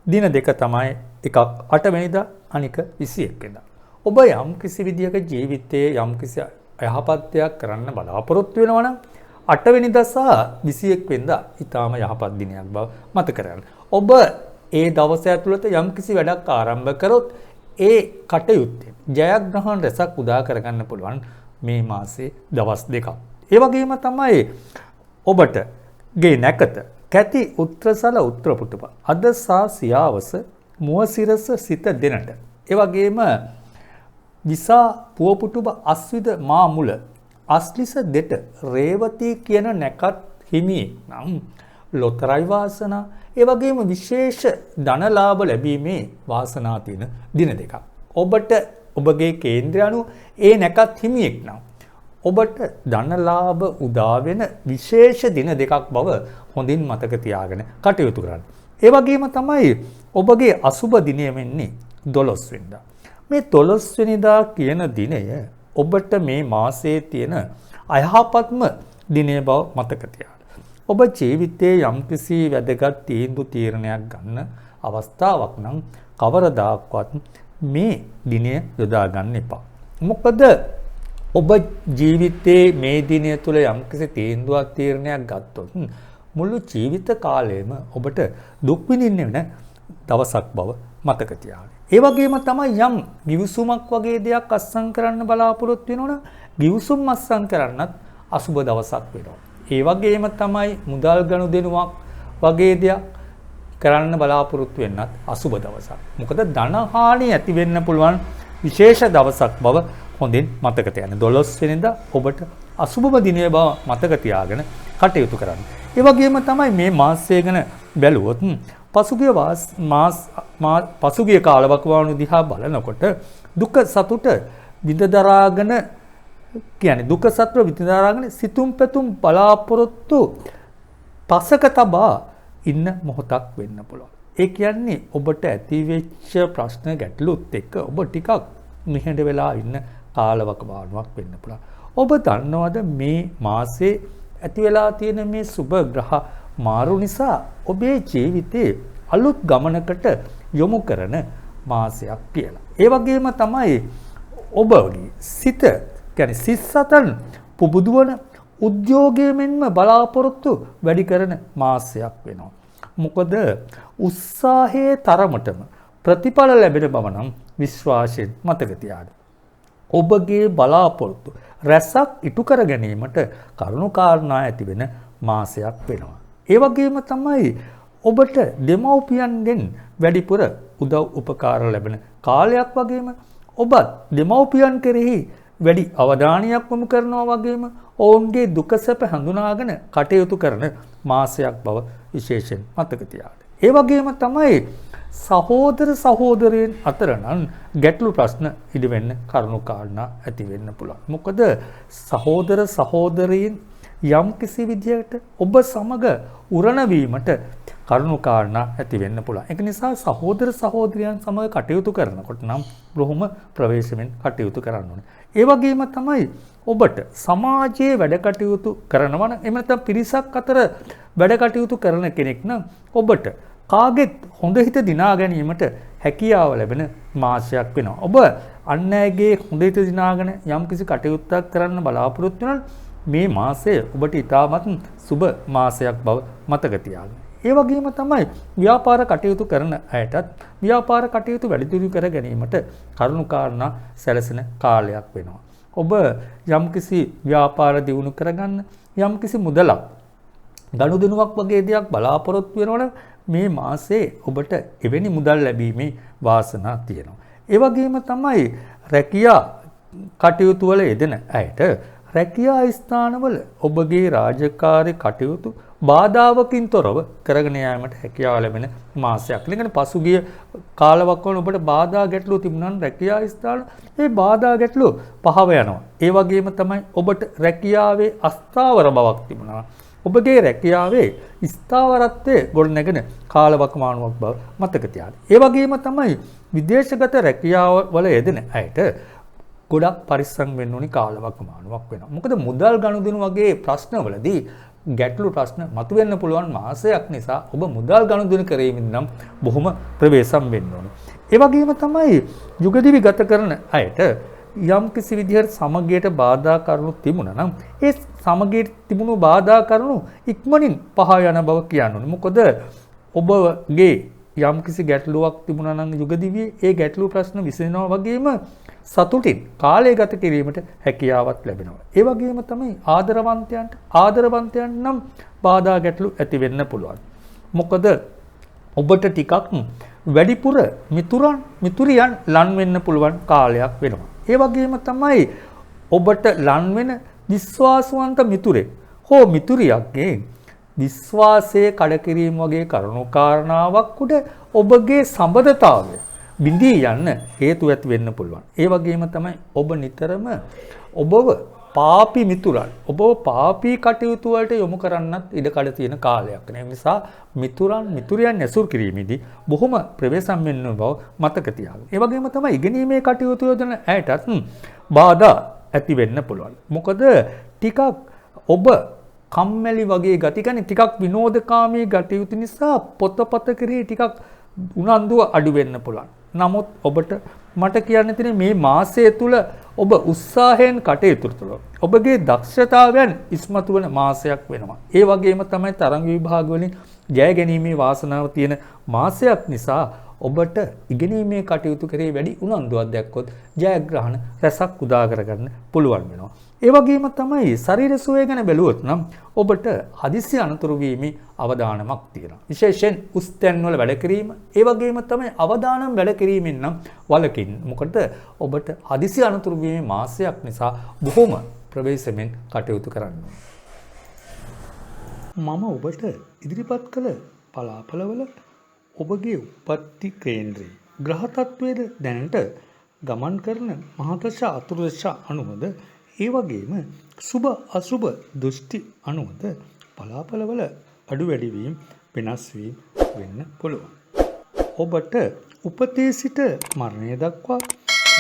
දින දෙක තමයි එකක් 8 වෙනිදා අනික 21 වෙනිදා. ඔබ යම් කිසි විදියක ජීවිතයේ යම් කිසි යහපත් දෙයක් කරන්න බලාපොරොත්තු වෙනවා නම් 8 වෙනිදා සහ 21 වෙනිදා ඊටාම යහපත් දිනයක් බව මතක කරගන්න. ඔබ ඒ දවස් ඇතුළත යම් කිසි වැඩක් ආරම්භ කරොත් ඒ කටයුත්තේ ජයග්‍රහණ රසක් උදා කරගන්න පුළුවන් මේ මාසේ දවස් දෙකක්. ඒ වගේම තමයි ඔබට ගේ නැකත කැති උත්‍රසල උත්‍රපුටුප අද සා සියාවස මුවසිරස සිත දෙනට. ඒ වගේම විසා පුවපුටුබ අස්විද මා මුල අස්ලිස දෙට රේවතී කියන නැකත් හිමියේ නම් ලොතරයි වාසනා. ඒ වගේම විශේෂ ධනලාභ ලැබීමේ වාසනා තියෙන දින දෙකක්. ඔබට ඔබගේ කේන්ද්‍රය අනුව ඒ නැකත් හිමියෙක් නම් ඔබට ධනලාභ උදා වෙන විශේෂ දින දෙකක් බව හොඳින් මතක තියාගෙන කටයුතු කරන්න. ඒ වගේම තමයි ඔබගේ අසුබ දිනය වෙන්නේ 12 වෙනිදා. මේ 12 වෙනිදා කියන දිනය ඔබට මේ මාසයේ තියෙන අයහපත්ම දිනය බව මතක තියාගන්න. ඔබ ජීවිතයේ යම්කිසි වැදගත් තීරණයක් ගන්න අවස්ථාවක් නම් කවරදාක්වත් මේ දිනය යොදා ගන්න එපා. මොකද ඔබ ජීවිතයේ මේ දිනය තුල යම්කිසි තීරණයක් ගත්තොත් මුළු ජීවිත කාලයම ඔබට දුක් විඳින්න වෙන දවසක් බව මතක තියාගන්න. ඒ වගේම තමයි යම් ගිවිසුමක් වගේ දෙයක් අත්සන් කරන්න බලාපොරොත්තු වෙනවනම් ගිවිසුම් අත්සන් කරන්නත් අසුබ දවසක් වෙනවා. ඒ වගේම තමයි මුදල් ගනුදෙනුවක් වගේ දෙයක් කරන්න බලාපොරොත්තු වෙන්නත් අසුබ දවසක්. මොකද ධන හානිය ඇති වෙන්න පුළුවන් විශේෂ දවසක් බව හොඳින් මතක තියාගන්න. 12 වෙනිදා ඔබට අසුබම දිනය බව මතක තියාගෙන කටයුතු කරන්න. ඒ වගේම තමයි මේ මාසය ගැන බැලුවොත් පසුගිය කාලවකවානු දිහා බලනකොට දුක සතුට විඳ දරාගෙන කියන්නේ දුක සතුට විඳ දරාගෙන සිතුම් පැතුම් බලාපොරොත්තු පසක තබා ඉන්න මොහොතක් වෙන්න පුළුවන්. ඒ කියන්නේ ඔබට ඇති වෙච්ච ප්‍රශ්න ගැටලුත් එක්ක ඔබ ටිකක් නිහඬ වෙලා ඉන්න කාලවකවානුවක් වෙන්න පුළුවන්. ඔබ දන්නවද මේ මාසේ ඇති වෙලා තියෙන මේ සුබ ග්‍රහ මාරු නිසා ඔබේ ජීවිතේ අලුත් ගමනකට යොමු කරන මාසයක් කියලා. ඒ වගේම තමයි ඔබගේ සිත කියන්නේ සිස්සතන් පුබුදුවන උද්‍යෝගයේ මෙන්ම බලාපොරොත්තු වැඩි කරන මාසයක් වෙනවා. මොකද උත්සාහයේ තරමටම ප්‍රතිඵල ලැබෙන බව නම් විශ්වාසයෙන් මතක තියාගන්න. ඔබගේ බලාපොරොත්තු රැසක් ඉටු කර ගැනීමට කරුණු කාරණා ඇති වෙන මාසයක් වෙනවා. ඒ වගේම තමයි ඔබට දෙමව්පියන්ගෙන් වැඩිපුර උදව් උපකාර ලැබෙන කාලයක් වගේම ඔබත් දෙමව්පියන් කෙරෙහි වැඩි අවධානයක් යොමු කරනවා වගේම ඔවුන්ගේ දුක සැප හඳුනාගෙන කටයුතු කරන මාසයක් බව විශේෂයෙන් මතක තියාගන්න. ඒ වගේම තමයි සහෝදර සහෝදරයන් අතර නම් ගැටලු ප්‍රශ්න ඉඩ වෙන්න කරුණු කාරණා ඇති වෙන්න පුළුවන්. මොකද සහෝදර සහෝදරයන් යම් කිසි විදියකට ඔබ සමග උරණ වීමට කරුණු කාරණා ඇති වෙන්න පුළුවන්. ඒක නිසා සහෝදර සහෝදරයන් සමග කටයුතු කරනකොට නම් බොහොම ප්‍රවේශමෙන් කටයුතු කරන්න ඕනේ. ඒ වගේම තමයි ඔබට සමාජයේ වැඩ කටයුතු කරනවා නම් එහෙම නැත්නම් පිරිසක් අතර වැඩ කටයුතු කරන කෙනෙක් නම් ඔබට කාගෙත් හොඳ හිත දිනා ගැනීමට හැකියාව ලැබෙන මාසයක් වෙනවා. ඔබ අන් අයගේ හොඳ හිත දිනාගෙන යම් කිසි කටයුත්තක් කරන්න බලාපොරොත්තු වෙනවා මේ මාසය ඔබට ඉතාමත් සුබ මාසයක් බව මතක තියාගන්න. ඒ වගේම තමයි ව්‍යාපාර කටයුතු කරන අයටත් ව්‍යාපාර කටයුතු වැඩිදියුණු කර ගැනීමට කරුණු කාරණා සැලසෙන කාලයක් වෙනවා. ඔබ යම්කිසි ව්‍යාපාර දියුණු කරගන්න යම්කිසි මුදලක් ගනුදෙනුවක් වගේ දෙයක් බලාපොරොත්තු වෙනවනම් මේ මාසයේ ඔබට එවැනි මුදල් ලැබීමේ වාසනාව තියෙනවා. ඒ වගේම තමයි රැකියා කටයුතු වල යෙදෙන අයට රැකියා ස්ථානවල ඔබගේ රාජකාරී කටයුතු බාධාවකින් තොරව කරගෙන යාමට හැකියාව ලැබෙන මාසයක්. ඒ කියන්නේ පසුගිය කාලයක් වන ඔබට බාධා ගැටලු තිබුණා නම් රැකියා ස්ථාන ඒ බාධා ගැටලු පහව යනවා. ඒ වගේම තමයි ඔබට රැකියාවේ අස්ථාවර බවක් තිබුණා. ඔබගේ රැකියාවේ ස්ථාවරත්වයේ ගොඩනැගෙන කාලවකමානුවක් බව මතක තියාගන්න. ඒ වගේම තමයි විදේශගත රැකියාවල යෙදෙන අයට ගොඩක් පරිස්සම් වෙන්න ඕනි කාලවකමානුවක් වෙනවා. මොකද මුදල් ගනුදෙනු වගේ ප්‍රශ්නවලදී ගැටලු ප්‍රශ්න මතුවෙන්න පුළුවන් මාසයක් නිසා ඔබ මුදල් ගනුදෙනු කිරීමෙන් නම් බොහොම ප්‍රවේශම් වෙන්න ඕනි. ඒ වගේම තමයි යුගදිවි ගත කරන අයට යම් කිසි විදිහට සමගියට බාධා කරුණු තිබුණා නම් ඒ සමගියට තිබුණු බාධා කරුණු ඉක්මනින් පහ යන බව කියන්න ඕනේ. මොකද ඔබගේ යම් කිසි ගැටලුවක් තිබුණා නම් යුගදිවියේ ඒ ගැටලු ප්‍රශ්න විසඳනවා වගේම සතුටින් කාලය ගත කිරීමට හැකියාවක් ලැබෙනවා. ඒ වගේම තමයි ආදරවන්තයන්ට නම් බාධා ගැටලු ඇති වෙන්න පුළුවන්. මොකද ඔබට ටිකක් වැඩිපුර මිතුරියන් ලන් වෙන්න පුළුවන් කාලයක් වෙනවා. ඒ වගේම තමයි ඔබට ලන් වෙන විශ්වාසවන්ත මිතුරෙක් හෝ මිතුරියක්ගේ විශ්වාසයේ කඩකිරීම වගේ කරුණු කාරණාවක් උඩ ඔබගේ සම්බන්ධතාවය බිඳී යන්න හේතු ඇති වෙන්න පුළුවන්. ඒ වගේම තමයි ඔබ නිතරම ඔබව පාපී මිතුරන් ඔබව පාපී කටයුතු වලට යොමු කරන්නත් ඉඩකඩ තියෙන කාලයක්. ඒ නිසා මිතුරියන් ඇසුරු කිරීමේදී බොහොම ප්‍රවේශම් වෙන්න බව මතක තියාගන්න. ඒ වගේම තමයි ඉගෙනීමේ කටයුතු යොදන අයටත් බාධා ඇති වෙන්න පුළුවන්. මොකද ටිකක් ඔබ කම්මැලි වගේ ගති කියන්නේ ටිකක් විනෝදකාමී ගතියුතු නිසා පොතපත කරේ ටිකක් උනන්දුව අඩු වෙන්න පුළුවන්. නමුත් ඔබට මට කියන්න තියෙන්නේ මේ මාසය තුල ඔබ උත්සාහයෙන් කටයුතු කළොත් ඔබගේ දක්ෂතාවයන් ඉස්මතු වෙන මාසයක් වෙනවා. ඒ වගේම තමයි තරඟ විභාග වලින් ජය ගැනීමේ වාසනාව තියෙන මාසයක් නිසා ඔබට ඉගෙනීමේ කටයුතු කරේ වැඩි උනන්දුවක් දැක්කොත් ජයග්‍රහණ රැසක් උදා කරගන්න පුළුවන් වෙනවා. ඒ වගේම තමයි ශරීර සුවය ගැන බැලුවොත් නම් ඔබට හදිසි අනතුරු වීමේ අවදානමක් තියෙනවා. විශේෂයෙන් උස්තැන් වල වැඩ කිරීම, ඒ වගේම තමයි අවදානම් වැඩ කිරීමෙන් නම් වළකින්න. මොකද ඔබට හදිසි අනතුරු වීමේ මාසයක් නිසා බොහොම ප්‍රවේශමෙන් කටයුතු කරන්න මම ඔබට ඉදිරිපත් කළ පලාපලවල ඔබගේ උපත්ති කේන්ද්‍රයේ ග්‍රහ තත්වයේද දැනට ගමන් කරන මහදශ අතුරුදශ අනුවද ඒ වගේම සුබ අසුබ දෘෂ්ටි අනුවද පලාපලවල අඩු වැඩි වීම වෙනස් වීම වෙන්න පුළුවන්. ඔබට උපතේ සිට මරණය දක්වා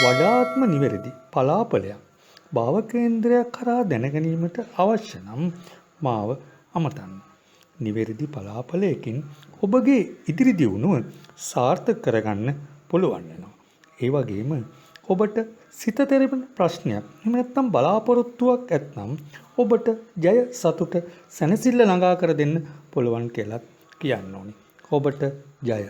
වඩාත්ම නිවැරදි පලාපලයක් භාව කේන්ද්‍රයක් කරා දැනගැනීමට අවශ්‍ය නම් මාව අමතන්න. නිවැරදි පලාපලයකින් ඔබගේ ඉදිරි දියුණුව සාර්ථක කරගන්න පුළුවන් වෙනවා. ඒ වගේම ඔබට සිත තෙරපෙන ප්‍රශ්නයක් එහෙම නැත්නම් බලාපොරොත්තුවක් ඇත්නම් ඔබට ජය සතුට සැනසෙල්ල ළඟා කර දෙන්න පුළුවන් කියලා කියන්න ඕනි. ඔබට ජය.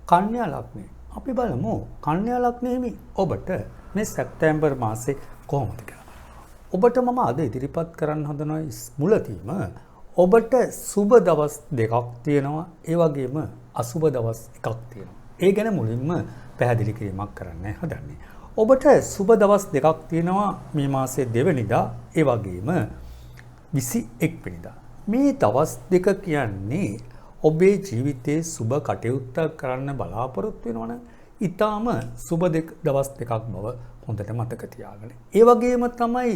කන්‍යා ලග්නය. අපි බලමු කන්‍යා ලග්නයේමි ඔබට මේ සැප්තැම්බර් මාසේ කොහොමද කියලා. ඔබට මම අද ඉදිරිපත් කරන්න හදන මුලදීම ඔබට සුබ දවස් දෙකක් තියෙනවා. ඒ වගේම අසුබ දවස් එකක් තියෙනවා. ඒ ගැන මුලින්ම පැහැදිලි කිරීමක් කරන්න හදන්නේ. ඔබට සුබ දවස් දෙකක් තියෙනවා මේ මාසේ 2 වෙනිදා, ඒ වගේම 21 වෙනිදා. මේ දවස් දෙක කියන්නේ ඔබේ ජීවිතයේ සුබ කටයුත්තක් කරන්න බලාපොරොත්තු වෙනවනම් ඊටාම සුබ දවස් දෙකක් බව හොඳට මතක තියාගන්න. ඒ වගේම තමයි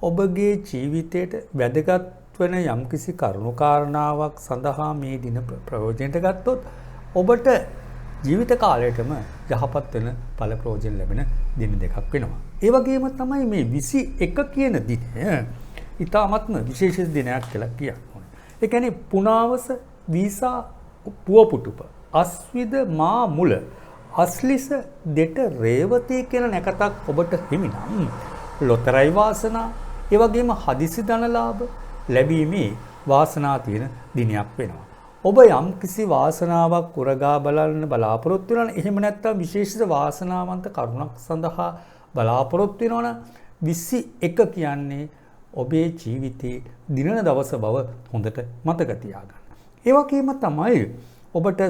ඔබගේ ජීවිතයට වැදගත් වෙන යම්කිසි කරුණු කාරණාවක් සඳහා මේ දින ප්‍රයෝජනයට ගත්තොත් ඔබට ජීවිත කාලයටම යහපත් වෙන ඵල ප්‍රයෝජන ලැබෙන දින දෙකක් වෙනවා. ඒ වගේම තමයි මේ 21 කියන දිනය ඊටාත්ම විශේෂ දිනයක් කියලා කියනවා. ඒ කියන්නේ පුනාවස වීසා පුවපුටුප අස්විද මා මුල අස්ලිස දෙට රේවතී කියන නැකතක් ඔබට හිමි නම් ලොතරැයි වාසනා, ඒ වගේම හදිසි ධනලාභ ලැබීමේ වාසනාව තියෙන දිනයක් වෙනවා. ඔබ යම් කිසි වාසනාවක් උරගා බලන්න බලාපොරොත්තු වෙනවා නම් එහෙම නැත්නම් විශේෂිත වාසනාවන්ත කරුණක් සඳහා බලාපොරොත්තු වෙනවා නම් 21 කියන්නේ ඔබේ ජීවිතයේ දිනන දවස බව හොඳට මතක තියාගන්න. ඒ වගේම තමයි ඔබට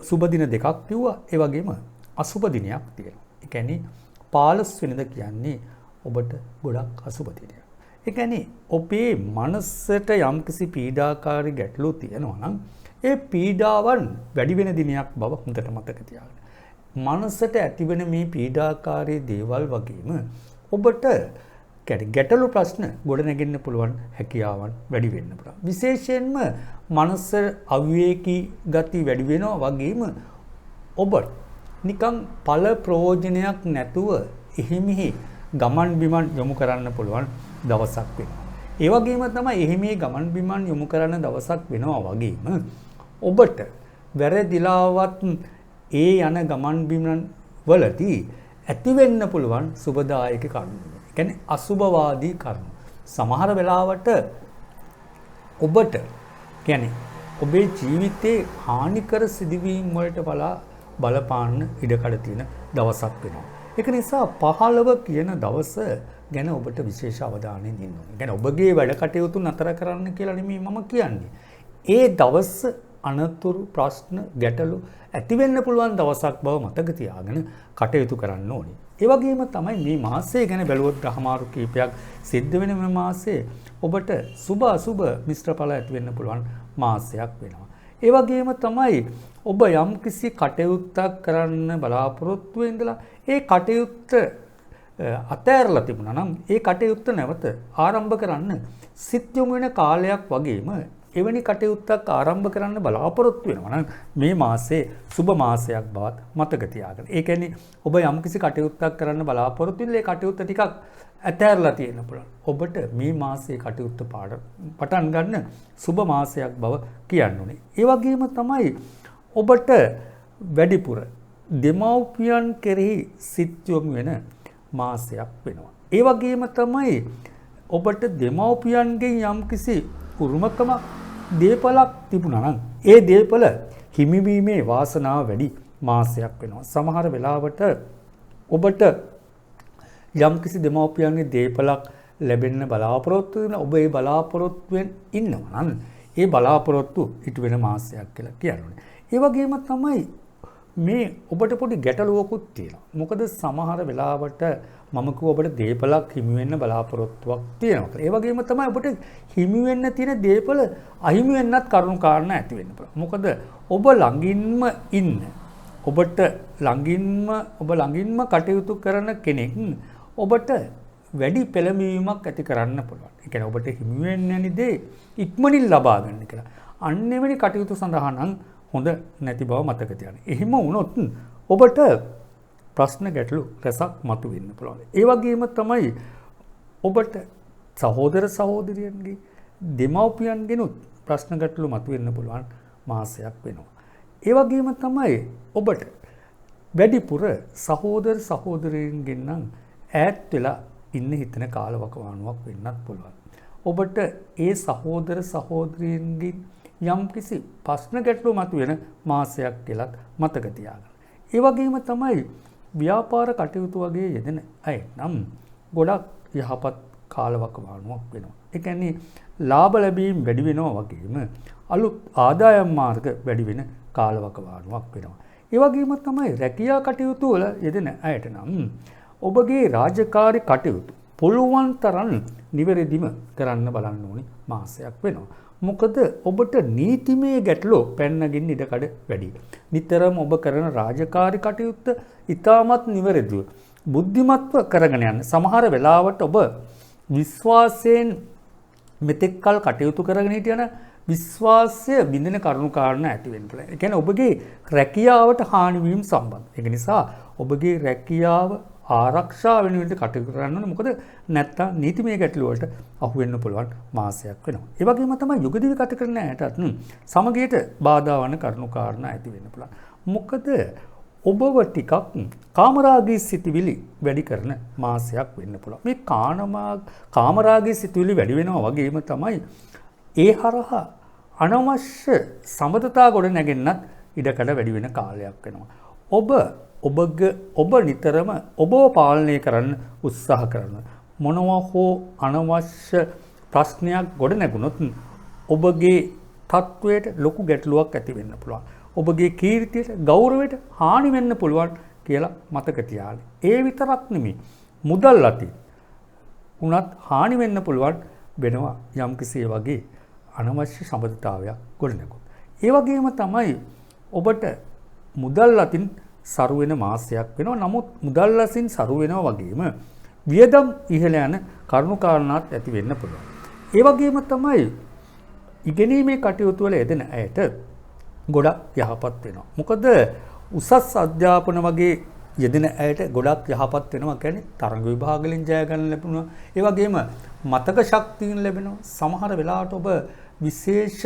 සුබ දින දෙකක් කිව්වා. ඒ වගේම අසුබ දිනයක් තියෙනවා. ඒ කියන්නේ 15 වෙනිදා කියන්නේ ඔබට ගොඩක් අසුබ දිනයක්. ඒ කියන්නේ ඔබේ මනසට යම්කිසි පීඩාකාරී ගැටලු තියෙනවා නම් ඒ පීඩාවන් වැඩි වෙන දිනයක් බව හොඳට මතක තියාගන්න. මනසට ඇතිවෙන මේ පීඩාකාරී දේවල් වගේම ඔබට ගැටලු ප්‍රශ්න ගොඩනගෙන්න පුළුවන් හැකියාවන් වැඩි වෙන්න පුළුවන්. විශේෂයෙන්ම මනස අවිවේකී ගති වැඩි වෙනවා වගේම ඔබ නිකන් ඵල ප්‍රයෝජනයක් නැතුව එහිමිහි ගමන් බිමන් යොමු කරන්න පුළුවන් දවසක් වෙනවා. ඒ වගේම තමයි එහිමිහි ගමන් බිමන් යොමු කරන්න දවසක් වෙනවා වගේම ඔබට වැරදිලාවත් ඒ යන ගමන් බිමන් වලදී ඇති වෙන්න පුළුවන් සුබදායක කරුණු. ඒ කියන්නේ අසුබවාදී කරුණු. සමහර වෙලාවට ඔබට කියන්නේ ඔබේ ජීවිතේ හානිකර සිදුවීම් වලට බලපාන්න ඉඩකඩ තියෙන දවසක් වෙනවා. ඒක නිසා 15 කියන දවස ගැන ඔබට විශේෂ අවධානයෙන් ඉන්න ඕනේ. කියන්නේ ඔබගේ වැඩ කටයුතු නතර කරන්න කියලා නෙමෙයි මම කියන්නේ. ඒ දවස් අනතුරු ප්‍රශ්න ගැටලු ඇති වෙන්න පුළුවන් දවසක් බව මතක තියාගෙන කටයුතු කරන්න ඕනේ. ඒ වගේම තමයි මේ මාසය ගැන බැලුවොත් ග්‍රහමාරු කීපයක් සිද්ධ වෙන මේ මාසයේ ඔබට සුබ අසුබ මිශ්‍ර ඵල ඇති වෙන්න පුළුවන් මාසයක් වෙනවා. ඒ වගේම තමයි ඔබ යම් කිසි කටයුත්තක් කරන්න බලාපොරොත්තු වෙඳලා ඒ කටයුත්ත අතෑරලා තිබුණා නම් ඒ කටයුත්ත නැවත ආරම්භ කරන්න සිත් යොමු වෙන කාලයක් වගේම එවැනි කටයුත්තක් ආරම්භ කරන්න බලාපොරොත්තු වෙනවා නම් මේ මාසේ සුබ මාසයක් බවත් මතක තියාගන්න. ඒ කියන්නේ ඔබ යම් කිසි කටයුත්තක් කරන්න බලාපොරොත්තු වෙන ඒ කටයුත්ත ටිකක් ඇතෑරලා තියෙන පුළුවන්. ඔබට මේ මාසයේ කටයුත්ත පටන් ගන්න සුබ මාසයක් බව කියන්න ඕනේ. ඒ වගේම තමයි ඔබට වැඩිපුර දෙමව්පියන් කෙරෙහි සිත් යොමු වෙන මාසයක් වෙනවා. ඒ වගේම තමයි ඔබට දෙමව්පියන්ගෙන් යම්කිසි උරුමකම දේපලක් තිබුණා නම් ඒ දේපල හිමිවීමේ වාසනාව වැඩි මාසයක් වෙනවා. සමහර වෙලාවට ඔබට යම්කිසි දෙමව්පියන්ගේ දේපලක් ලැබෙන්න බලාපොරොත්තු වෙන ඔබ ඒ බලාපොරොත්තුෙන් ඉන්නවා නම් ඒ බලාපොරොත්තු ඉටු වෙන මාසයක් කියලා කියන්නේ. ඒ වගේම තමයි මේ ඔබට පොඩි ගැටලුවකුත් තියෙනවා. මොකද සමහර වෙලාවට මම කිව්ව ඔබට දේපලක් හිමි වෙන්න බලාපොරොත්තුවක් තියෙනවා. ඒ වගේම තමයි ඔබට හිමි වෙන්න තියෙන දේපල අහිමි වෙන්නත් කරුණු කාරණා ඇති වෙන්න පුළුවන්. මොකද ඔබ ළඟින්ම ඉන්න ඔබට ළඟින්ම කටයුතු කරන කෙනෙක් ඔබට වැඩි පෙළඹවීමක් ඇති කරන්න පුළුවන්. ඒ කියන්නේ ඔබට හිමි වෙන්න යන දේ ඉක්මනින් ලබා ගන්න කියලා. අන්න එවැනි කටයුතු සඳහා නම් හොඳ නැති බව මතක තියාගන්න. එහෙම වුණොත් ඔබට ප්‍රශ්න ගැටලු රසක් මතුවෙන්න පුළුවන්. ඒ වගේම තමයි ඔබට සහෝදර සහෝදරියන්ගේ දෙමව්පියන්ගෙනුත් ප්‍රශ්න ගැටලු මතුවෙන්න පුළුවන් මාසයක් වෙනවා. ඒ වගේම තමයි ඔබට වැඩිපුර සහෝදර සහෝදරියන්ගෙන් නම් ඈත් වෙලා ඉන්න හිතන කාලවකවානුවක් වෙන්නත් පුළුවන්. ඔබට ඒ සහෝදර සහෝදරියන්ගෙන් යම්කිසි ප්‍රශ්න ගැටලු මතුවෙන මාසයක් කියලා මතක තියාගන්න. ඒ වගේම තමයි ව්‍යාපාර කටයුතු වගේ යෙදෙන අය නම් ගොඩක් යහපත් කාලවකවානුවක් වෙනවා. ඒ කියන්නේ ලාභ ලැබීම් වැඩි වෙනවා වගේම අලුත් ආදායම් මාර්ග වැඩි වෙන කාලවකවානුවක් වෙනවා. ඒ වගේම තමයි රැකියා කටයුතු වල යෙදෙන අයට නම් ඔබගේ රාජකාරී කටයුතු පුළුවන් තරම් නිවැරදිව කරන්න බලන්න ඕනි මාසයක් වෙනවා. මොකද ඔබට නීතිමය ගැටලු පැන්නගින්න ඉඩකඩ වැඩි. නිතරම ඔබ කරන රාජකාරී කටයුත්ත ඉතාමත් නිවැරදිව බුද්ධිමත්ව කරගෙන යන්න. සමහර වෙලාවට ඔබ විශ්වාසයෙන් මෙතෙක් කල කටයුතු කරගෙන හිටියන විශ්වාසය බිඳින කරුණු කාරණා ඇති වෙන්න පුළුවන්. ඒ කියන්නේ ඔබගේ රැකියාවට හානි වීම සම්බන්ධ. ඒක නිසා ඔබගේ රැකියාව ආරක්ෂා වෙනුවෙන් කටයුතු කරන්න ඕනේ. මොකද නැත්තම් නීතිමය ගැටලු වලට අහු වෙන්න පුළුවන් මාසයක් වෙනවා. ඒ වගේම තමයි යුගදිවි ගත කරන ඇයටත් සමගියට බාධා වන කරුණු කාරණා ඇති වෙන්න පුළුවන්. මොකද ඔබව ටිකක් කාමරාගී සිතුවිලි වැඩි කරන මාසයක් වෙන්න පුළුවන්. මේ කාමරාගී සිතුවිලි වැඩි වෙනවා වගේම තමයි ඒ හරහා අනවශ්‍ය සම්බන්ධතා ගොඩ නැගෙන්නත් ඉඩකඩ වැඩි වෙන කාලයක් වෙනවා. ඔබ නිතරම ඔබව පාලනය කරන්න උත්සාහ කරන මොනවා හෝ අනවශ්‍ය ප්‍රශ්නයක් ගොඩ නැගුණොත් ඔබගේ තත්වයට ලොකු ගැටලුවක් ඇති වෙන්න පුළුවන්. ඔබගේ කීර්තියට ගෞරවයට හානි වෙන්න පුළුවන් කියලා මතක තියාගන්න. ඒ විතරක් නෙමෙයි මුදල් අතින් උනත් හානි වෙන්න පුළුවන් වෙනවා යම්කිසි වගේ අනවශ්‍ය සම්බන්ධතාවයක් ගොඩ නැගුණොත්. ඒ වගේම තමයි ඔබට මුදල් අතින් සරු වෙන මාසයක් වෙනවා. නමුත් මුදල් අසින් සරු වෙනවා වගේම වියදම් ඉහළ යන කරුණු කාරණාත් ඇති වෙන්න පුළුවන්. ඒ වගේම තමයි ඉගෙනීමේ කටයුතු වල යෙදෙන අයට ගොඩක් යහපත් වෙනවා. මොකද උසස් අධ්‍යාපන වගේ යෙදෙන ඇයට ගොඩක් යහපත් වෙනවා. කියන්නේ තරඟ විභාග වලින් ජය ගන්න ලැබුණා. ඒ වගේම මතක ශක්තිය ලැබෙනවා. සමහර වෙලාවට ඔබ විශේෂ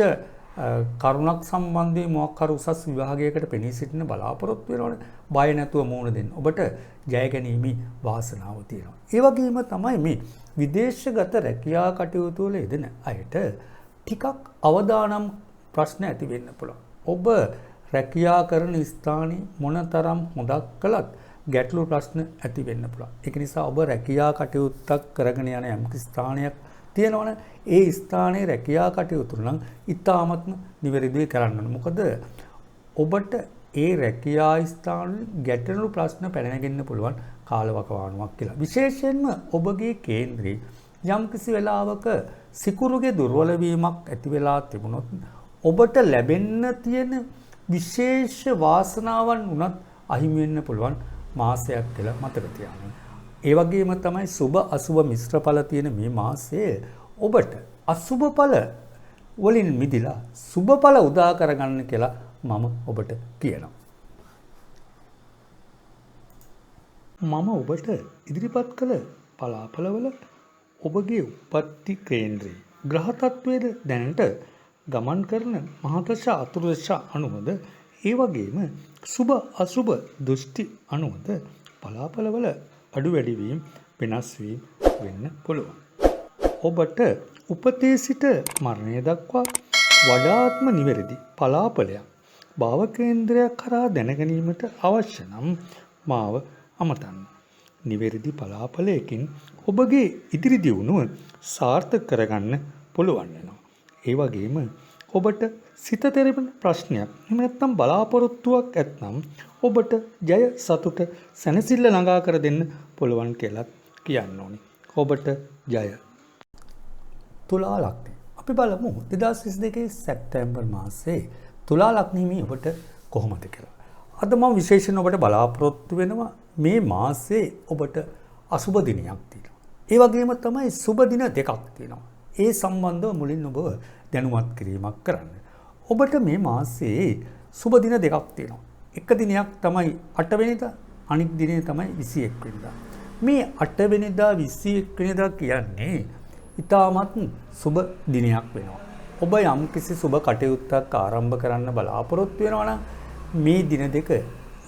කරුණක් සම්බන්ධයෙන් මොකක් හරි උසස් විභාගයකට පෙනී සිටින බලාපොරොත්තු වෙනවනේ. බය නැතුව මුහුණ දෙන්න. ඔබට ජය ගැනීමේ වාසනාව තියෙනවා. ඒ වගේම තමයි මේ විදේශගත රැකියා කටයුතු වල යෙදෙන අයට ටිකක් අවදානම් ප්‍රශ්න ඇති වෙන්න පුළුවන්. ඔබ රැකියා කරන ස්ථානයේ මොනතරම් හොදක් කළත් ගැටලු ප්‍රශ්න ඇති වෙන්න පුළුවන්. ඒක නිසා ඔබ රැකියා කටයුත්තක් කරගෙන යන යම් ස්ථානයක් තියෙනවනේ, ඒ ස්ථානයේ රැකියා කටයුතු නම් ඉතාමත්ම නිවැරදිව කරන්න ඕනේ. මොකද ඔබට ඒ රැකියා ස්ථානවල ගැටලු ප්‍රශ්න පැනනගන්න පුළුවන් කාලවකවානුවක් කියලා. විශේෂයෙන්ම ඔබගේ කේන්ද්‍රයේ යම්කිසි වෙලාවක සිකුරුගේ දුර්වල වීමක් ඇති වෙලා තිබුණොත් ඔබට ලැබෙන්න තියෙන විශේෂ වාසනාවන් උනත් අහිමි වෙන්න පුළුවන් මාසයක් කියලා මතක තියාගන්න. ඒ වගේම තමයි සුබ අසුබ මිශ්‍ර ඵල තියෙන මේ මාසයේ ඔබට අසුබ ඵල වලින් මිදිලා සුබ ඵල උදා කරගන්න කියලා මම ඔබට කියනවා. මම ඔබට ඉදිරිපත් කළ පලාඵලවල ඔබගේ උපත්ති කේන්ද්‍රයේ ග්‍රහ තත්වයේද දැනට ගමන් කරන මහදශ අතුරුදශ අනුවද ඒ වගේම සුබ අසුබ දෘෂ්ටි අනුවද පලාඵලවල අඩු වැඩි වීම වෙනස් වීම වෙන්න පුළුවන්. ඔබට උපතේ සිට මරණය දක්වා වඩාත්ම නිවැරදි පලාඵලයක් භාව කේන්ද්‍රයක් කරා දැනගැනීමට අවශ්‍ය නම් මාව අමතන්න. නිවැරදි පලාඵලයකින් ඔබගේ ඉදිරි දියුණුව සාර්ථක කරගන්න පුළුවන් වෙනවා. ඒ වගේම ඔබට සිත තෙරෙන ප්‍රශ්නයක් එහෙම නැත්නම් බලාපොරොත්තුවක් ඇත්නම් ඔබට ජය සතුට සැනසෙල්ල ළඟා කර දෙන්න පුළුවන් කියලා කියන්න ඕනේ. ඔබට ජය. තුලා ලග්නය. අපි බලමු 2022 සැප්තැම්බර් මාසයේ තුලා ලග්නෙහි ඔබට කොහොමද කියලා. අද මම විශේෂයෙන් ඔබට බලාපොරොත්තු වෙනවා මේ මාසයේ ඔබට අසුබ දිනයක් තියෙනවා. ඒ වගේම තමයි සුබ දින දෙකක් තියෙනවා. ඒ සම්බන්ධව මුලින් ඔබ දැනුවත් කිරීමක් කරන්න. ඔබට මේ මාසයේ සුබ දින දෙකක් තියෙනවා. එක දිනයක් තමයි 8 වෙනිදා, අනිත් දිනේ තමයි 21 වෙනිදා. මේ 8 වෙනිදා 21 වෙනිදා කියන්නේ ඉතාමත් සුබ දිනයක් වෙනවා. ඔබ යම්කිසි සුබ කටයුත්තක් ආරම්භ කරන්න බලාපොරොත්තු වෙනවා නම් මේ දින දෙක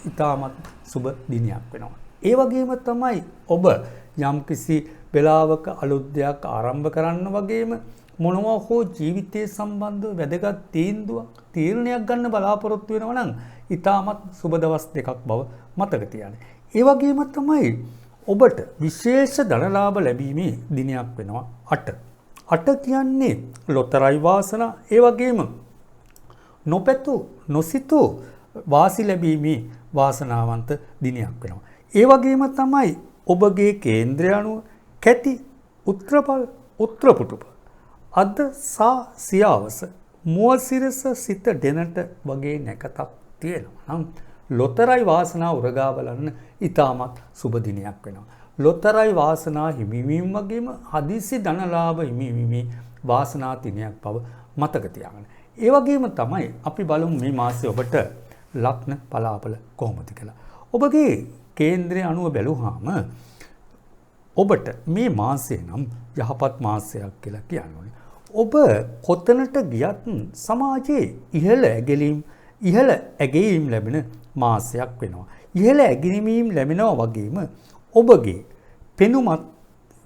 ඉතාමත් සුබ දිනයක් වෙනවා. ඒ වගේම තමයි ඔබ යම්කිසි වෙලාවක අලුත් දෙයක් ආරම්භ කරන්න වගේම මොනවා හෝ ජීවිතයේ සම්බන්ධව වැදගත් තීරණයක් ගන්න බලාපොරොත්තු වෙනවා නම් ඉතාමත් සුබ දවස් දෙකක් බව මතක තියාගන්න. ඒ වගේම තමයි ඔබට විශේෂ ධනලාභ ලැබීමේ දිනයක් වෙනවා 8. 8 කියන්නේ ලොතරැයි වාසනා, ඒ වගේම නොපැතු නොසිතූ වාසි ලැබීමේ වාසනාවන්ත දිනයක් වෙනවා. ඒ වගේම තමයි ඔබගේ කේන්ද්‍රය අනුව කැටි උත්‍රපල් උත්‍රපුටුප අද සා සියාවස මුවසිරස සිත දෙනට වගේ නැකතක් තියෙනවා නම් ලොතරැයි වාසනා උරගා බලන්න ඉතාමත් සුබ දිනයක් වෙනවා. ලොතරැයි වාසනා හිමිවීම වගේම හදිසි ධනලාභ හිමිවීමේ වාසනා දිනයක් බව මතක තියාගන්න. ඒ වගේම තමයි අපි බලමු මේ මාසයේ ඔබට ලග්න පලාඵල කොහොමද කියලා. ඔබගේ කේන්ද්‍රය අනුව බැලුවාම ඔබට මේ මාසය නම් යහපත් මාසයක් කියලා කියන්නේ. ඔබ කොතනට ගියත් සමාජයේ ඉහළ ඇගීම් ලැබෙන මාසයක් වෙනවා. ඉහළ ඇගීම් ලැබෙනවා වගේම ඔබගේ පෙනුමත්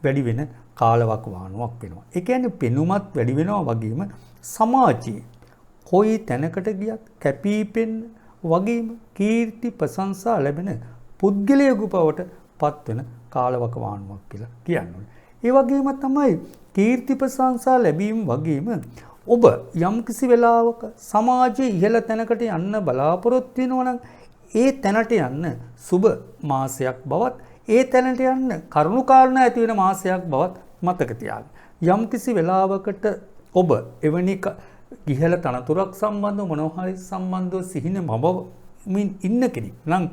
වැඩි වෙන කාලවකවානුවක් වෙනවා. ඒ කියන්නේ පෙනුමත් වැඩි වෙනවා වගේම සමාජයේ කොයි තැනකට ගියත් කැපිපෙන්න වගේම කීර්ති ප්‍රශංසා ලැබෙන පුද්ගලයෙකු බවට පත්වෙන කාලවකවානුවක් කියලා කියන්නේ. ඒ වගේම තමයි කීර්ති ප්‍රශංසා ලැබීම වගේම ඔබ යම්කිසි වෙලාවක සමාජයේ ඉහළ තැනකට යන්න බලාපොරොත්තු වෙනවා නම් ඒ තැනට යන්න සුබ මාසයක් බවත් ඒ තැනට යන්න කරුණු කාරණා ඇති වෙන මාසයක් බවත් මතක තියාගන්න. යම්කිසි වෙලාවකට ඔබ එවැනි ඉහළ තනතුරක් සම්බන්ධව මොනවා හරි සම්බන්ධව සිහින මවමින් ඉන්න කෙනෙක් නම්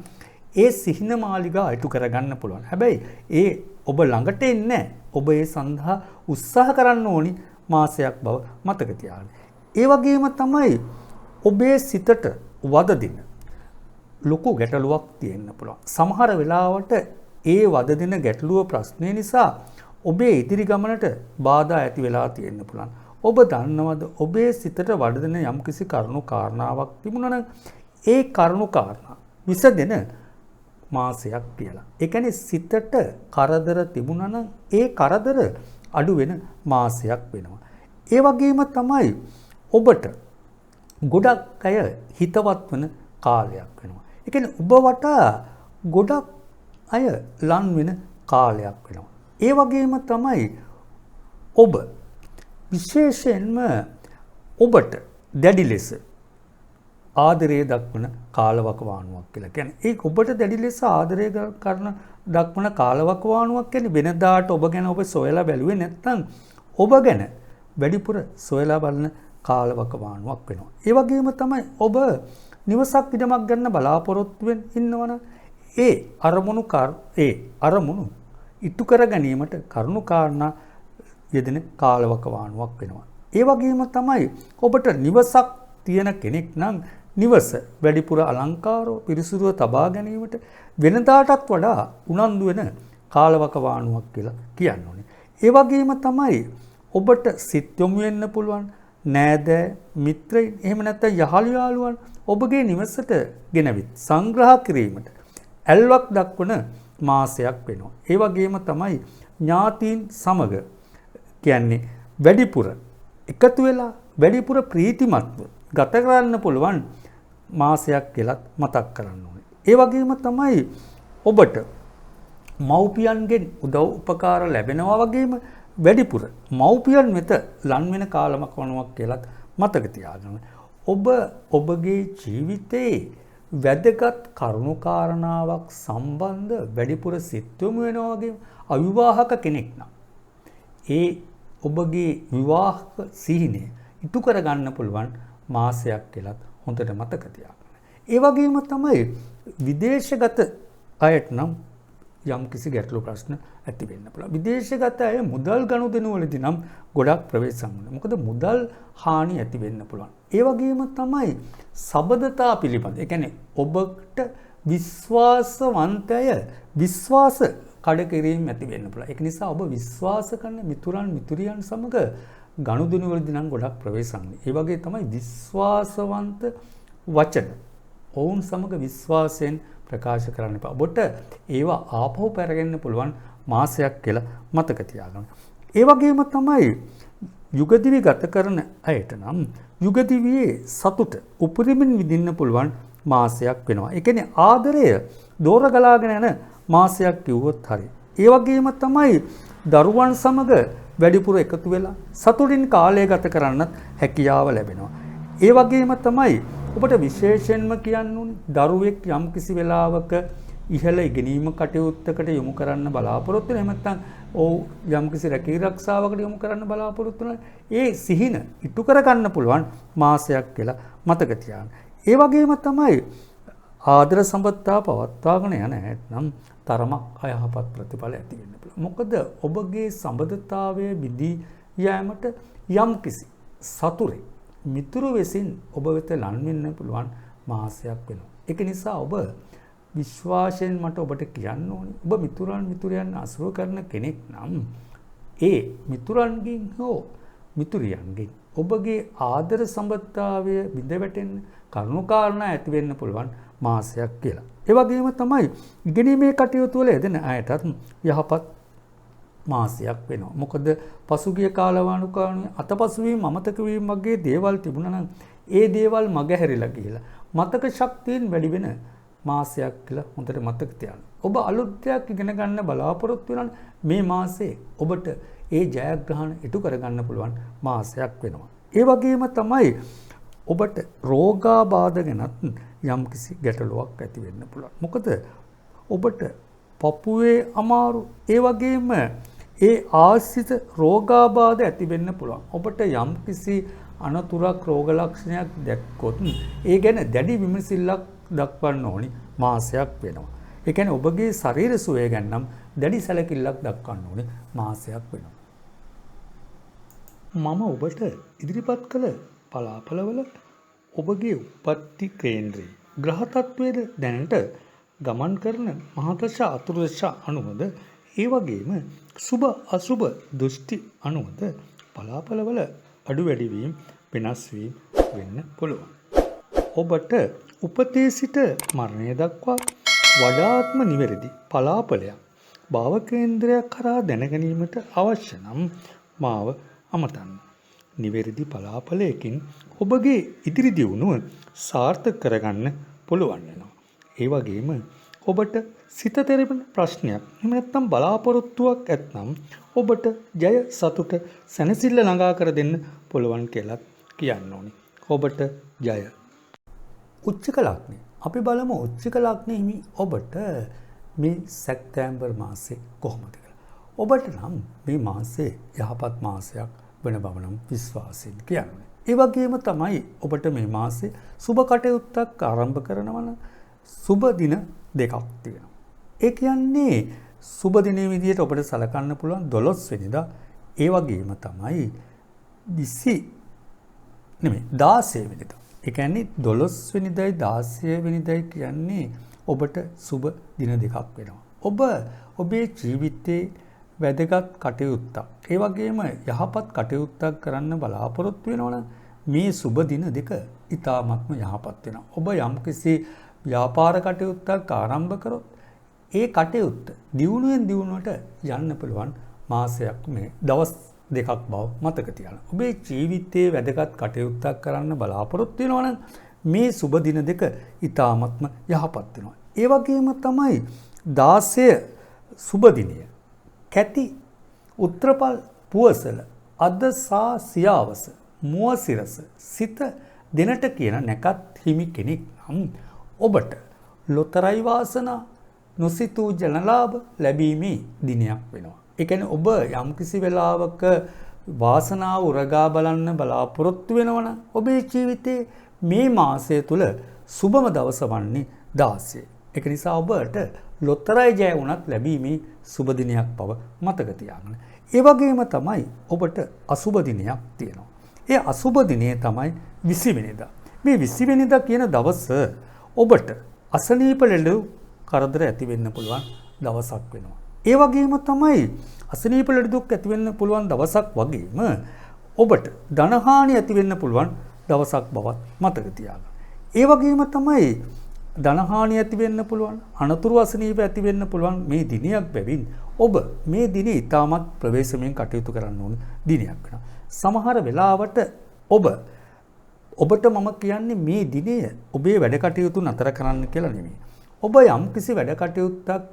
ඒ සිහින මාලිගා අයිතු කරගන්න පුළුවන්. හැබැයි ඒ ඔබ ළඟට එන්නේ ඔබ ඒ සඳහා උත්සාහ කරන්න ඕනි මාසයක් බව මතක තියාගන්න. ඒ වගේම තමයි ඔබේ සිතට වද දෙන ලොකු ගැටලුවක් තියෙන්න පුළුවන්. සමහර වෙලාවට ඒ වද දෙන ගැටලුව ප්‍රශ්නය නිසා ඔබේ ඉදිරි ගමනට බාධා ඇති වෙලා තියෙන්න පුළුවන්. ඔබ දන්නවද ඔබේ සිතට වඩදෙන යම්කිසි කරුණු කාරණාවක් තිබුණා නම් ඒ කරුණු කාරණා විසඳෙන මාසයක් කියලා. ඒ කියන්නේ සිතට කරදර තිබුණා නම් ඒ කරදර අඩු වෙන මාසයක් වෙනවා. ඒ වගේම තමයි ඔබට ගොඩක් අය හිතවත් වෙන කාලයක් වෙනවා. ඒ කියන්නේ ඔබ වටා ගොඩක් අය ලං වෙන කාලයක් වෙනවා. ඒ වගේම තමයි ඔබ විශේෂයෙන්ම ඔබට දැඩි ලෙස ආදරය දක්වන කාලවකවානුවක් කියලා. කියන්නේ ඒ ඔබට දැඩි ලෙස ආදරය කරන දක්වන කාලවකවානුවක් කියන්නේ වෙනදාට ඔබ ගැන ඔබ සොයලා බැලුවේ නැත්නම් ඔබ ගැන වැඩිපුර සොයලා බලන කාලවකවානුවක් වෙනවා. ඒ වගේම තමයි ඔබ නිවසක් ඉඩමක් ගන්න බලාපොරොත්තු වෙන ඉන්නවනම් ඒ අරමුණු ඉටු කර ගැනීමට කරුණු කාරණා යෙදෙන කාලවකවානුවක් වෙනවා. ඒ වගේම තමයි ඔබට නිවසක් තියෙන කෙනෙක් නම් නිවස වැඩිපුර අලංකාරව පිරිසිදුව තබා ගැනීමට වෙනදාටත් වඩා උනන්දු වෙන කාලවකවානුවක් කියලා කියන්න ඕනේ. ඒ වගේම තමයි ඔබට සිත් යොමු වෙන්න පුළුවන් නෑදෑ මිත්‍රයින් එහෙම නැත්නම් යහළු යාළුවන් ඔබගේ නිවසට ගෙනවිත් සංග්‍රහ කිරීමට ඇල්වක් දක්වන මාසයක් වෙනවා. ඒ වගේම තමයි ඥාතීන් සමග කියන්නේ වැඩිපුර එකතු වෙලා වැඩිපුර ප්‍රීතිමත්ව ගත කරන්න පුළුවන් මාසයක් කියලා මතක් කරන්න ඕනේ. ඒ වගේම තමයි ඔබට මව්පියන්ගෙන් උදව් උපකාර ලැබෙනවා වගේම වැඩිපුර මව්පියන් වෙත ලං වෙන කාලමකවණුවක් කියලා මතක තියාගන්න. ඔබ ඔබගේ ජීවිතේ වැදගත් කරුණු කාරණාවක් සම්බන්ධ වැඩිපුර සිත් යොමු වෙනවා වගේ අවිවාහක කෙනෙක් නම් ඒ ඔබගේ විවාහක සිහිනය ඉටු කර ගන්න පුළුවන් මාසයක් කියලා හොඳට මතක තියාගන්න. ඒ වගේම තමයි විදේශගත අයට නම් යම් කිසි ගැටලු ප්‍රශ්න ඇති වෙන්න පුළුවන්. විදේශගත අය මුදල් ගනුදෙනු වලදී නම් ගොඩක් ප්‍රවේශම් වෙනවා. මොකද මුදල් හානි ඇති වෙන්න පුළුවන්. ඒ වගේම තමයි සබඳතා පිළිබඳ. ඒ කියන්නේ ඔබට විශ්වාසවන්තය විශ්වාස කඩ කිරීම ඇති වෙන්න පුළුවන්. ඒක නිසා ඔබ විශ්වාස කරන මිතුරන් මිතුරියන් සමග ගනුදෙනු වලදී නම් ගොඩක් ප්‍රවේශම් වෙනවා. ඒ වගේ තමයි විශ්වාසවන්ත වචන ඔවුන් සමග විශ්වාසයෙන් ප්‍රකාශ කරන්න එපා. ඔබට ඒවා ආපහු පැරගෙන්න පුළුවන් මාසයක් කියලා මතක තියාගන්න. ඒ වගේම තමයි යුගදිවි ගත කරන අයට නම් යුගදිවියේ සතුට උපරිමෙන් විඳින්න පුළුවන් මාසයක් වෙනවා. ඒ කියන්නේ ආදරය දෝරගලාගෙන යන මාසයක් කිව්වොත් හරි. ඒ වගේම තමයි දරුවන් සමග වැඩිපුර එකතු වෙලා සතුටින් කාලය ගත කරන්නත් හැකියාව ලැබෙනවා. ඒ වගේම තමයි ඔබට විශේෂයෙන්ම කියන්න ඕනේ දරුවෙක් යම් කිසි වෙලාවක ඉහළ ඉගෙනීම කටයුත්තකට යොමු කරන්න බලාපොරොත්තු වෙන එහෙම නැත්නම් ඔව් යම් කිසි රැකී ආරක්ෂාවකට යොමු කරන්න බලාපොරොත්තු වෙන ඒ සිහින ඉටු කර ගන්න පුළුවන් මාසයක් කියලා මතක තියාගන්න. ඒ වගේම තමයි ආදර සම්බන්ධතා පවත්වාගෙන යන නම් තරමක් අයහපත් ප්‍රතිඵල ඇති වෙන්න පුළුවන්. මොකද ඔබගේ සම්බන්ධතාවයේ බිඳී යෑමට යම් කිසි සතුරේ මිතුරු වෙසින් ඔබ වෙත ලං වෙන්න පුළුවන් මාසයක් වෙනවා. ඒක නිසා ඔබ විශ්වාසයෙන් මට ඔබට කියන්න ඕනේ. ඔබ මිතුරන් මිතුරියන් අසුර කරන කෙනෙක් නම් ඒ මිතුරන්ගෙන් හෝ මිතුරියන්ගෙන් ඔබගේ ආදර සම්බන්ධතාවය බිඳ වැටෙන්න කරුණු කාරණා ඇති වෙන්න පුළුවන් මාසයක් කියලා. ඒ වගේම තමයි ඉගෙනීමේ කටයුතු වල යෙදෙන අයටත් යහපත් මාසයක් වෙනවා. මොකද පසුගිය කාලවණුකාණුවේ අතපසුවීම අමතක වීම වගේ දේවල් තිබුණා නම් ඒ දේවල් මගහැරිලා ගිහලා මතක ශක්තියෙන් වැඩි වෙන මාසයක් කියලා හොඳට මතක තියාගන්න. ඔබ අලුත් දෙයක් ඉගෙන ගන්න බලාපොරොත්තු වෙනවා මේ මාසේ ඔබට ඒ ජයග්‍රහණ ඉටු කරගන්න පුළුවන් මාසයක් වෙනවා. ඒ වගේම තමයි ඔබට රෝගාබාධ ගැනත් යම් කිසි ගැටලුවක් ඇති වෙන්න පුළුවන්. මොකද ඔබට පපුවේ අමාරු ඒ වගේම ඒ ආශ්‍රිත රෝගාබාධ ඇති වෙන්න පුළුවන්. ඔබට යම් කිසි අනතුරක් රෝග ලක්ෂණයක් දැක්කොත් ඒ ගැන දැඩි විමසිල්ලක් දක්වන්න ඕනි මාසයක් වෙනවා. ඒ කියන්නේ ඔබගේ ශරීර සුවය ගැන නම් දැඩි සැලකිල්ලක් දක්වන්න ඕනි මාසයක් වෙනවා. මම ඔබට ඉදිරිපත් කළ පලාපලවල ඔබගේ උප්පත්ති කේන්ද්‍රය ග්‍රහ තත්වයේද දැනට ගමන් කරන මහදශ අතුරුදශ අනුවද ඒ වගේම සුභ අසුභ දෘෂ්ටි අනුවද පලාපලවල අඩු වැඩි වීම වෙනස් වීම වෙන්න පුළුවන්. ඔබට උපතේ සිට මරණය දක්වා වඩාත්ම නිවැරදි පලාපලයක් භාව කේන්ද්‍රයක් කරා දැනගැනීමට අවශ්‍ය නම් මාව අමතන්න. නිවැරදි පලාපලයකින් ඔබගේ ඉදිරි දියුණුව සාර්ථක කරගන්න පුළුවන් වෙනවා. ඒ වගේම ඔබට සිත තෙරෙන ප්‍රශ්නයක් එහෙම නැත්නම් බලාපොරොත්තුවක් ඇත්නම් ඔබට ජය සතුට සැනසෙල්ල ළඟා කර දෙන්න පුළුවන් කියලා කියන්න ඕනේ. ඔබට ජය. උච්චක ලග්නය. අපි බලමු උච්චක ලග්නෙහි ඔබට මේ සැප්තැම්බර් මාසේ කොහොමද කියලා. ඔබට නම් මේ මාසේ යහපත් මාසයක් වෙන බව නම් විශ්වාසයෙන් කියන්නේ. ඒ වගේම තමයි ඔබට මේ මාසේ සුබ කටයුත්තක් ආරම්භ කරනවා නම් සුබ දින දෙකක් තියෙනවා. ඒ කියන්නේ සුබ දිනේ විදිහට ඔබට සලකන්න පුළුවන් 12 වෙනිදා. ඒ වගේම තමයි 16 වෙනිදා. ඒ කියන්නේ 12 වෙනිදායි 16 වෙනිදායි කියන්නේ ඔබට සුබ දින දෙකක් වෙනවා. ඔබ ඔබේ ජීවිතේ වැදගත් කටයුත්තක් ඒ වගේම යහපත් කටයුත්තක් කරන්න බලාපොරොත්තු වෙනවනම් මේ සුබ දින දෙක ඉතාමත්ම යහපත් වෙනවා. ඔබ යම්කිසි ව්‍යාපාර කටයුත්තක් ආරම්භ කරොත් ඒ කටයුත්ත දියුණුවෙන් දියුණුවට යන්න පුළුවන් මාසයක් මේ දවස් දෙකක් බව මතක තියාගන්න. ඔබේ ජීවිතයේ වැදගත් කටයුත්තක් කරන්න බලාපොරොත්තු වෙනවනම් මේ සුබ දින දෙක ඉතාමත්ම යහපත් වෙනවා. ඒ වගේම තමයි 16 සුබ දිනය කැති උත්‍රපල් පුවසල අද සා සියාවස මුවසිරස සිත දෙනට කියන නැකත් හිමි කෙනෙක් නම් ඔබට ලොතරැයි වාසනා නොසිතූ ජනලාභ ලැබීමේ දිනයක් වෙනවා. ඒ කියන්නේ ඔබ යම්කිසි වෙලාවක වාසනාව උරගා බලන්න බලාපොරොත්තු වෙනවනම් ඔබේ ජීවිතේ මේ මාසය තුල සුබම දවස වන්නේ 16. ඒක නිසා ඔබට ලොතරැයි ජය වුණත් ලැබීමේ සුබ දිනයක් බව මතක තියාගන්න. ඒ වගේම තමයි ඔබට අසුබ දිනයක් තියෙනවා. ඒ අසුබ දිනේ තමයි 20 වෙනිදා. මේ 20 වෙනිදා කියන දවස ඔබට අසනීප ලෙඩ කරදර ඇති වෙන්න පුළුවන් දවසක් වෙනවා. ඒ වගේම තමයි අසනීප ලෙඩ දුක් ඇති වෙන්න පුළුවන් දවසක් වගේම ඔබට ධනහානි ඇති වෙන්න පුළුවන් දවසක් බවත් මතක තියාගන්න. ඒ වගේම තමයි ධනහානි ඇති වෙන්න පුළුවන් අනතුරු අසනීප ඇති වෙන්න පුළුවන් මේ දිනයක් බැවින් ඔබ මේ දිනේ ඉතාමත් ප්‍රවේශමෙන් කටයුතු කරන්න ඕන දිනයක් වෙනවා. සමහර වෙලාවට ඔබට මම කියන්නේ මේ දිනේ ඔබේ වැඩ කටයුතු නතර කරන්න කියලා නෙමෙයි. ඔබ යම් කිසි වැඩ කටයුත්තක්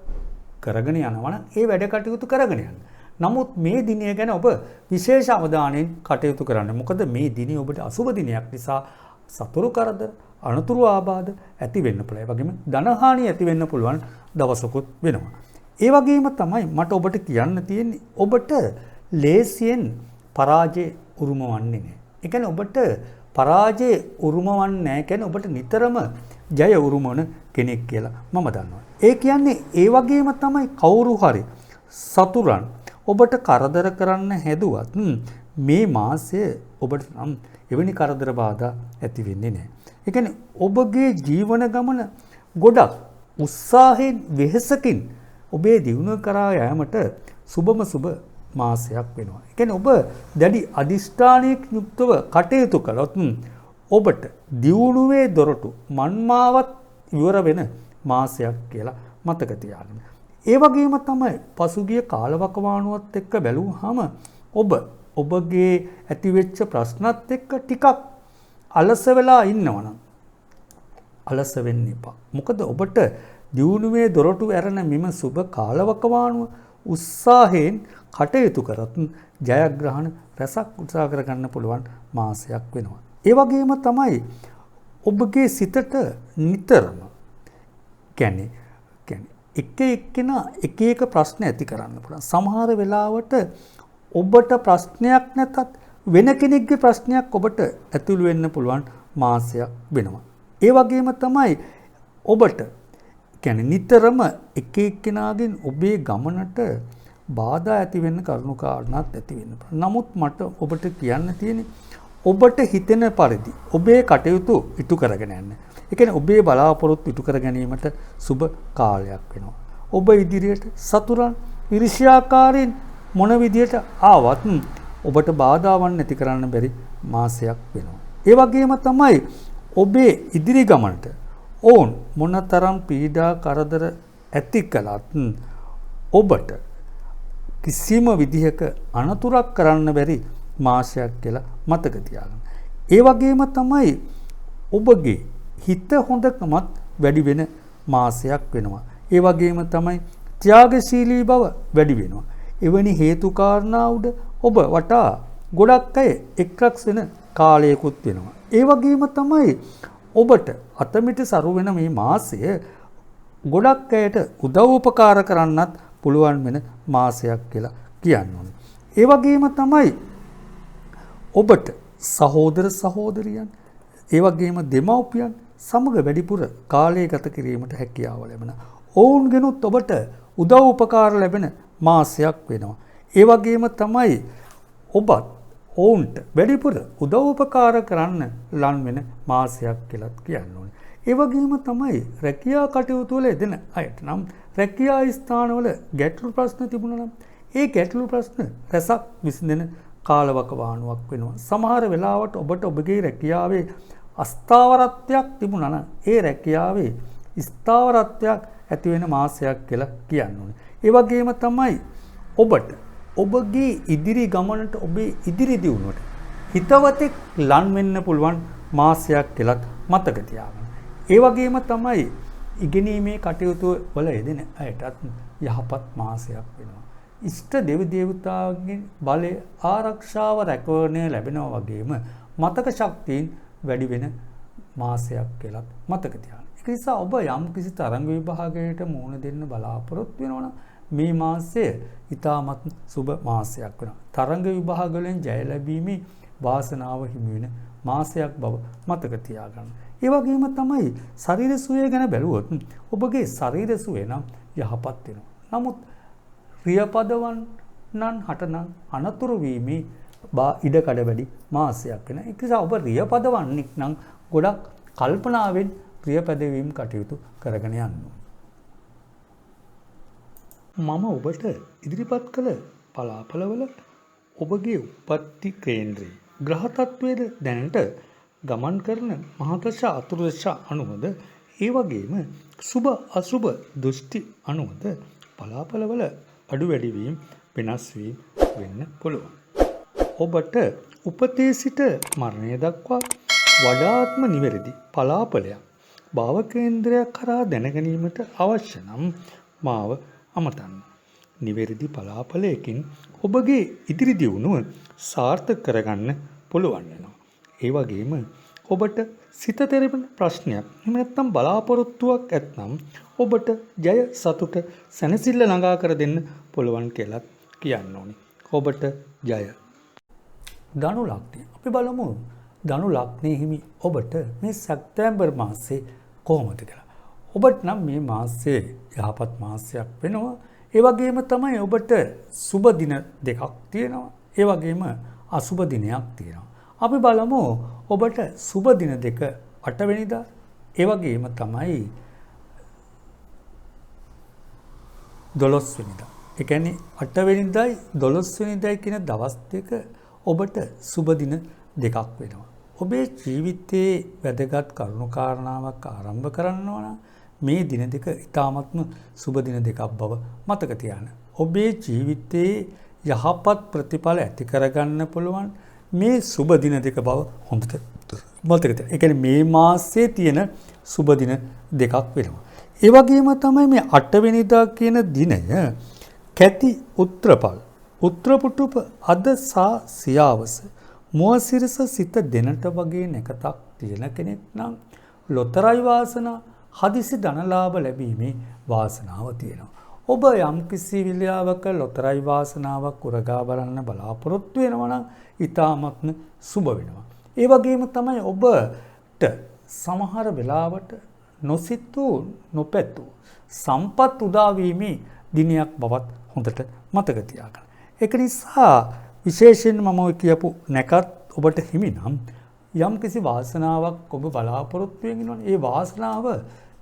කරගෙන යනවා නම් ඒ වැඩ කටයුතු කරගෙන යන්න. නමුත් මේ දිනය ගැන ඔබ විශේෂ අවධානයෙන් කටයුතු කරන්න. මොකද මේ දිනේ ඔබට අසුබ දිනයක් නිසා සතුරු කරදර අනතුරු ආබාධ ඇති වෙන්න පුළුවන්. ඒ වගේම ධනහානි ඇති වෙන්න පුළුවන් දවසකුත් වෙනවා. ඒ වගේම තමයි මට ඔබට කියන්න තියෙන්නේ ඔබට ලේසියෙන් පරාජය උරුමවන්නේ නැහැ. ඒ කියන්නේ ඔබට පරාජය උරුමවන්නේ නැහැ කියන්නේ ඔබට නිතරම ජය උරුමවන කෙනෙක් කියලා මම දන්නවා. ඒ කියන්නේ ඒ වගේම තමයි කවුරු හරි සතුරන් ඔබට කරදර කරන්න හැදුවත් මේ මාසය ඔබට නම් එවැනි කරදර බාධා ඇති වෙන්නේ නැහැ. ඒ කියන්නේ ඔබගේ ජීවන ගමන ගොඩක් උත්සාහයෙන් වෙහෙසකින් ඔබේ දියුණුව කරා යාමට සුබම සුබ මාසයක් වෙනවා. ඒ කියන්නේ ඔබ දැඩි අදිෂ්ඨානයක යුක්තව කටයුතු කළොත් ඔබට දියුණුවේ දොරටු මන්මාවත් ඉවර වෙන මාසයක් කියලා මතක තියාගන්න. ඒ වගේම තමයි පසුගිය කාලවකවානුවත් එක්ක බැලුවාම ඔබගේ ඇතිවෙච්ච ප්‍රශ්නත් එක්ක ටිකක් අලස වෙලා ඉන්නවනම් අලස වෙන්න එපා. මොකද ඔබට දියුණුවේ දොරටු ඇරෙන මෙම සුබ කාලවකවානුව උත්සාහයෙන් කටයුතු කරත් ජයග්‍රහණ රසක් උත්සාහ කරගන්න පුළුවන් මාසයක් වෙනවා. ඒ වගේම තමයි ඔබගේ සිතට නිතරම කියන්නේ එක එක්කෙනා එක එක ප්‍රශ්න ඇති කරන්න පුළුවන්. සමහර වෙලාවට ඔබට ප්‍රශ්නයක් නැතත් වෙන කෙනෙක්ගේ ප්‍රශ්නයක් ඔබට ඇතුළු වෙන්න පුළුවන් මාසයක් වෙනවා. ඒ වගේම තමයි ඔබට කියන්නේ නිතරම එක එක්කෙනාගෙන් ඔබේ ගමනට බාධා ඇති වෙන්න කරුණු කාරණාත් ඇති වෙන්න පුළුවන්. නමුත් මට ඔබට කියන්න තියෙන්නේ ඔබට හිතෙන පරිදි ඔබේ කටයුතු ඉටු කරගෙන යන්න. ඒ කියන්නේ ඔබේ බලාපොරොත්තු ඉටු කර ගැනීමට සුබ කාලයක් වෙනවා. ඔබ ඉදිරියට සතුරන් ඉරිෂ්‍යාකාරයෙන් මොන විදියට ආවත් ඔබට බාධාවන් නැති කරන්න බැරි මාසයක් වෙනවා. ඒ වගේම තමයි ඔබේ ඉදිරි ගමනට ඕන් මොනතරම් පීඩා කරදර ඇති කළත් ඔබට කිසිම විදිහක අනතුරක් කරන්න බැරි මාසයක් කියලා මතක තියාගන්න. ඒ වගේම තමයි ඔබගේ හිත හොඳකමත් වැඩි වෙන මාසයක් වෙනවා. ඒ වගේම තමයි ත්‍යාගශීලී බව වැඩි වෙනවා. එවැනි හේතු කාරණා උඩ ඔබ වටා ගොඩක් අය එක්රැස් වෙන කාලයකුත් වෙනවා. ඒ වගේම තමයි ඔබට අතමිට සරු වෙන මේ මාසය ගොඩක් අයට උදව් උපකාර කරන්නත් පුළුවන් වෙන මාසයක් කියලා කියන්න ඕනේ. ඒ වගේම තමයි ඔබට සහෝදර සහෝදරියන් ඒ වගේම දෙමව්පියන් සමග වැඩිපුර කාලය ගත කිරීමට හැකියාව ලැබෙන. ඔවුන්ගෙනුත් ඔබට උදව් උපකාර ලැබෙන මාසයක් වෙනවා. ඒ වගේම තමයි ඔබත් ඔවුන්ට වැඩිපුර උදව් උපකාර කරන්න ලන් වෙන මාසයක් කියලා කියන්න ඕනේ. ඒ වගේම තමයි රැකියා කටයුතු වල යෙදෙන අයට නම් රැකියා ස්ථානවල ගැටලු ප්‍රශ්න තිබුණා නම් ඒ ගැටලු ප්‍රශ්න රැසක් විසඳෙන කාලවකවානුවක් වෙනවා. සමහර වෙලාවට ඔබට ඔබගේ රැකියාවේ අස්ථාවරත්වයක් තිබුණා නම් ඒ රැකියාවේ ස්ථාවරත්වයක් ඇති වෙන මාසයක් කියලා කියන්න ඕනේ. ඒ වගේම තමයි ඔබට ඔබගේ ඉදිරි ගමනට ඔබේ ඉදිරි දියුණුවට හිතවතෙක් ලන් වෙන්න පුළුවන් මාසයක් කියලාත් මතක තියාගන්න. ඒ වගේම තමයි ඉගෙනීමේ කටයුතු වල යෙදෙන අයටත් යහපත් මාසයක් වෙනවා. ඉෂ්ට දෙවි දේවතාවන්ගේ බලය ආරක්ෂාව රැකවරණය ලැබෙනවා වගේම මතක ශක්තියෙන් වැඩි වෙන මාසයක් කියලා මතක තියාගන්න. ඒ නිසා ඔබ යම් කිසි තරඟ විභාගයකට මුහුණ දෙන්න බලාපොරොත්තු වෙනවා නම් මේ මාසය ඉතාමත් සුබ මාසයක් වෙනවා. තරඟ විභාග වලින් ජය ලැබීමේ වාසනාව හිමි වෙන මාසයක් බව මතක තියාගන්න. ඒ වගේම තමයි ශරීර සුවය ගැන බැලුවොත් ඔබගේ ශරීර සුවය නම් යහපත් වෙනවා. නමුත් රියපදවන් නම් හටනම් අනතුරු වීමේ ඉඩකඩ වැඩි මාසයක් වෙන. ඒ නිසා ඔබ රියපදවන්නෙක් නම් ගොඩක් කල්පනාවෙන් රියපදවීම් කටයුතු කරගෙන යන්න. මම ඔබට ඉදිරිපත් කළ පලාපලවල ඔබගේ උපත්ති කේන්ද්‍රයේ ග්‍රහ තත්වයේද දැනට ගමන් කරන මහදශ අතුරුදශ අනුවද ඒ වගේම සුබ අසුබ දෘෂ්ටි අනුවද පලාපලවල අඩු වැඩි වීම වෙනස් වීම වෙන්න පුළුවන්. ඔබට උපතේ සිට මරණය දක්වා වඩාත්ම නිවැරදි පලාපලයක් භාව කේන්ද්‍රයක් කරා දැනගැනීමට අවශ්‍ය නම් මාව අමතන්න. නිවැරදි පලාපලයකින් ඔබගේ ඉදිරි දියුණුව සාර්ථක කරගන්න පුළුවන් වෙනවා. ඒ වගේම ඔබට සිත තෙරෙන ප්‍රශ්නයක් එහෙම නැත්නම් බලාපොරොත්තුවක් ඇත්නම් ඔබට ජය සතුට සැනසෙල්ල ළඟා කර දෙන්න පුළුවන් කියලා කියන්න ඕනේ. ඔබට ජය. ධනු ලග්නය. අපි බලමු ධනු ලග්නයේ හිමි ඔබට මේ සැප්තැම්බර් මාසයේ කොහොමද කියලා. ඔබට නම් මේ මාසයේ යහපත් මාසයක් වෙනවා. ඒ වගේම තමයි ඔබට සුබ දින දෙකක් තියෙනවා. ඒ වගේම අසුබ දිනයක් තියෙනවා. අපි බලමු ඔබට සුබ දින දෙක 8 වෙනිදා ඒ වගේම තමයි 12 වෙනිදා. ඒ කියන්නේ 8 වෙනිදායි 12 වෙනිදායි කියන දවස් දෙක ඔබට සුබ දින දෙකක් වෙනවා. ඔබේ ජීවිතයේ වැදගත් කරුණු කාරණාවක් ආරම්භ කරනවා නම් මේ දින දෙක ඉතාමත්ම සුබ දින දෙකක් බව මතක තියාගන්න. ඔබේ ජීවිතයේ යහපත් ප්‍රතිඵල ඇති කරගන්න පුළුවන් මේ සුබ දින දෙක බව හොඳට මතක තියාගන්න. ඒ කියන්නේ මේ මාසයේ තියෙන සුබ දින දෙකක් වෙනවා. ඒ වගේම තමයි මේ 8 වෙනිදා කියන දිනය කැති උත්‍රපල් උත්‍රපුටුප අද සා සියාවස මුවසිරස සිත දෙනට වගේ නැකතක් තියෙන කෙනෙක් නම් ලොතරැයි වාසනා හදිසි ධනලාභ ලැබීමේ වාසනාව තියෙනවා. ඔබ යම් කිසි විද්‍යාවක ලොතරැයි වාසනාවක් උරගා බලන්න බලාපොරොත්තු වෙනවා නම් ඊටාත්ම සුබ වෙනවා. ඒ වගේම තමයි ඔබට සමහර වෙලාවට නොසිතූ නොපැතූ සම්පත් උදා වීමේ දිනයක් බවත් හොඳට මතක තියාගන්න. ඒක නිසා විශේෂයෙන් මම කියපු නැකත් ඔබට හිමි නම් යම් කිසි වාසනාවක් ඔබ බලාපොරොත්තු වෙමින් ඉන්නවනේ. ඒ වාසනාව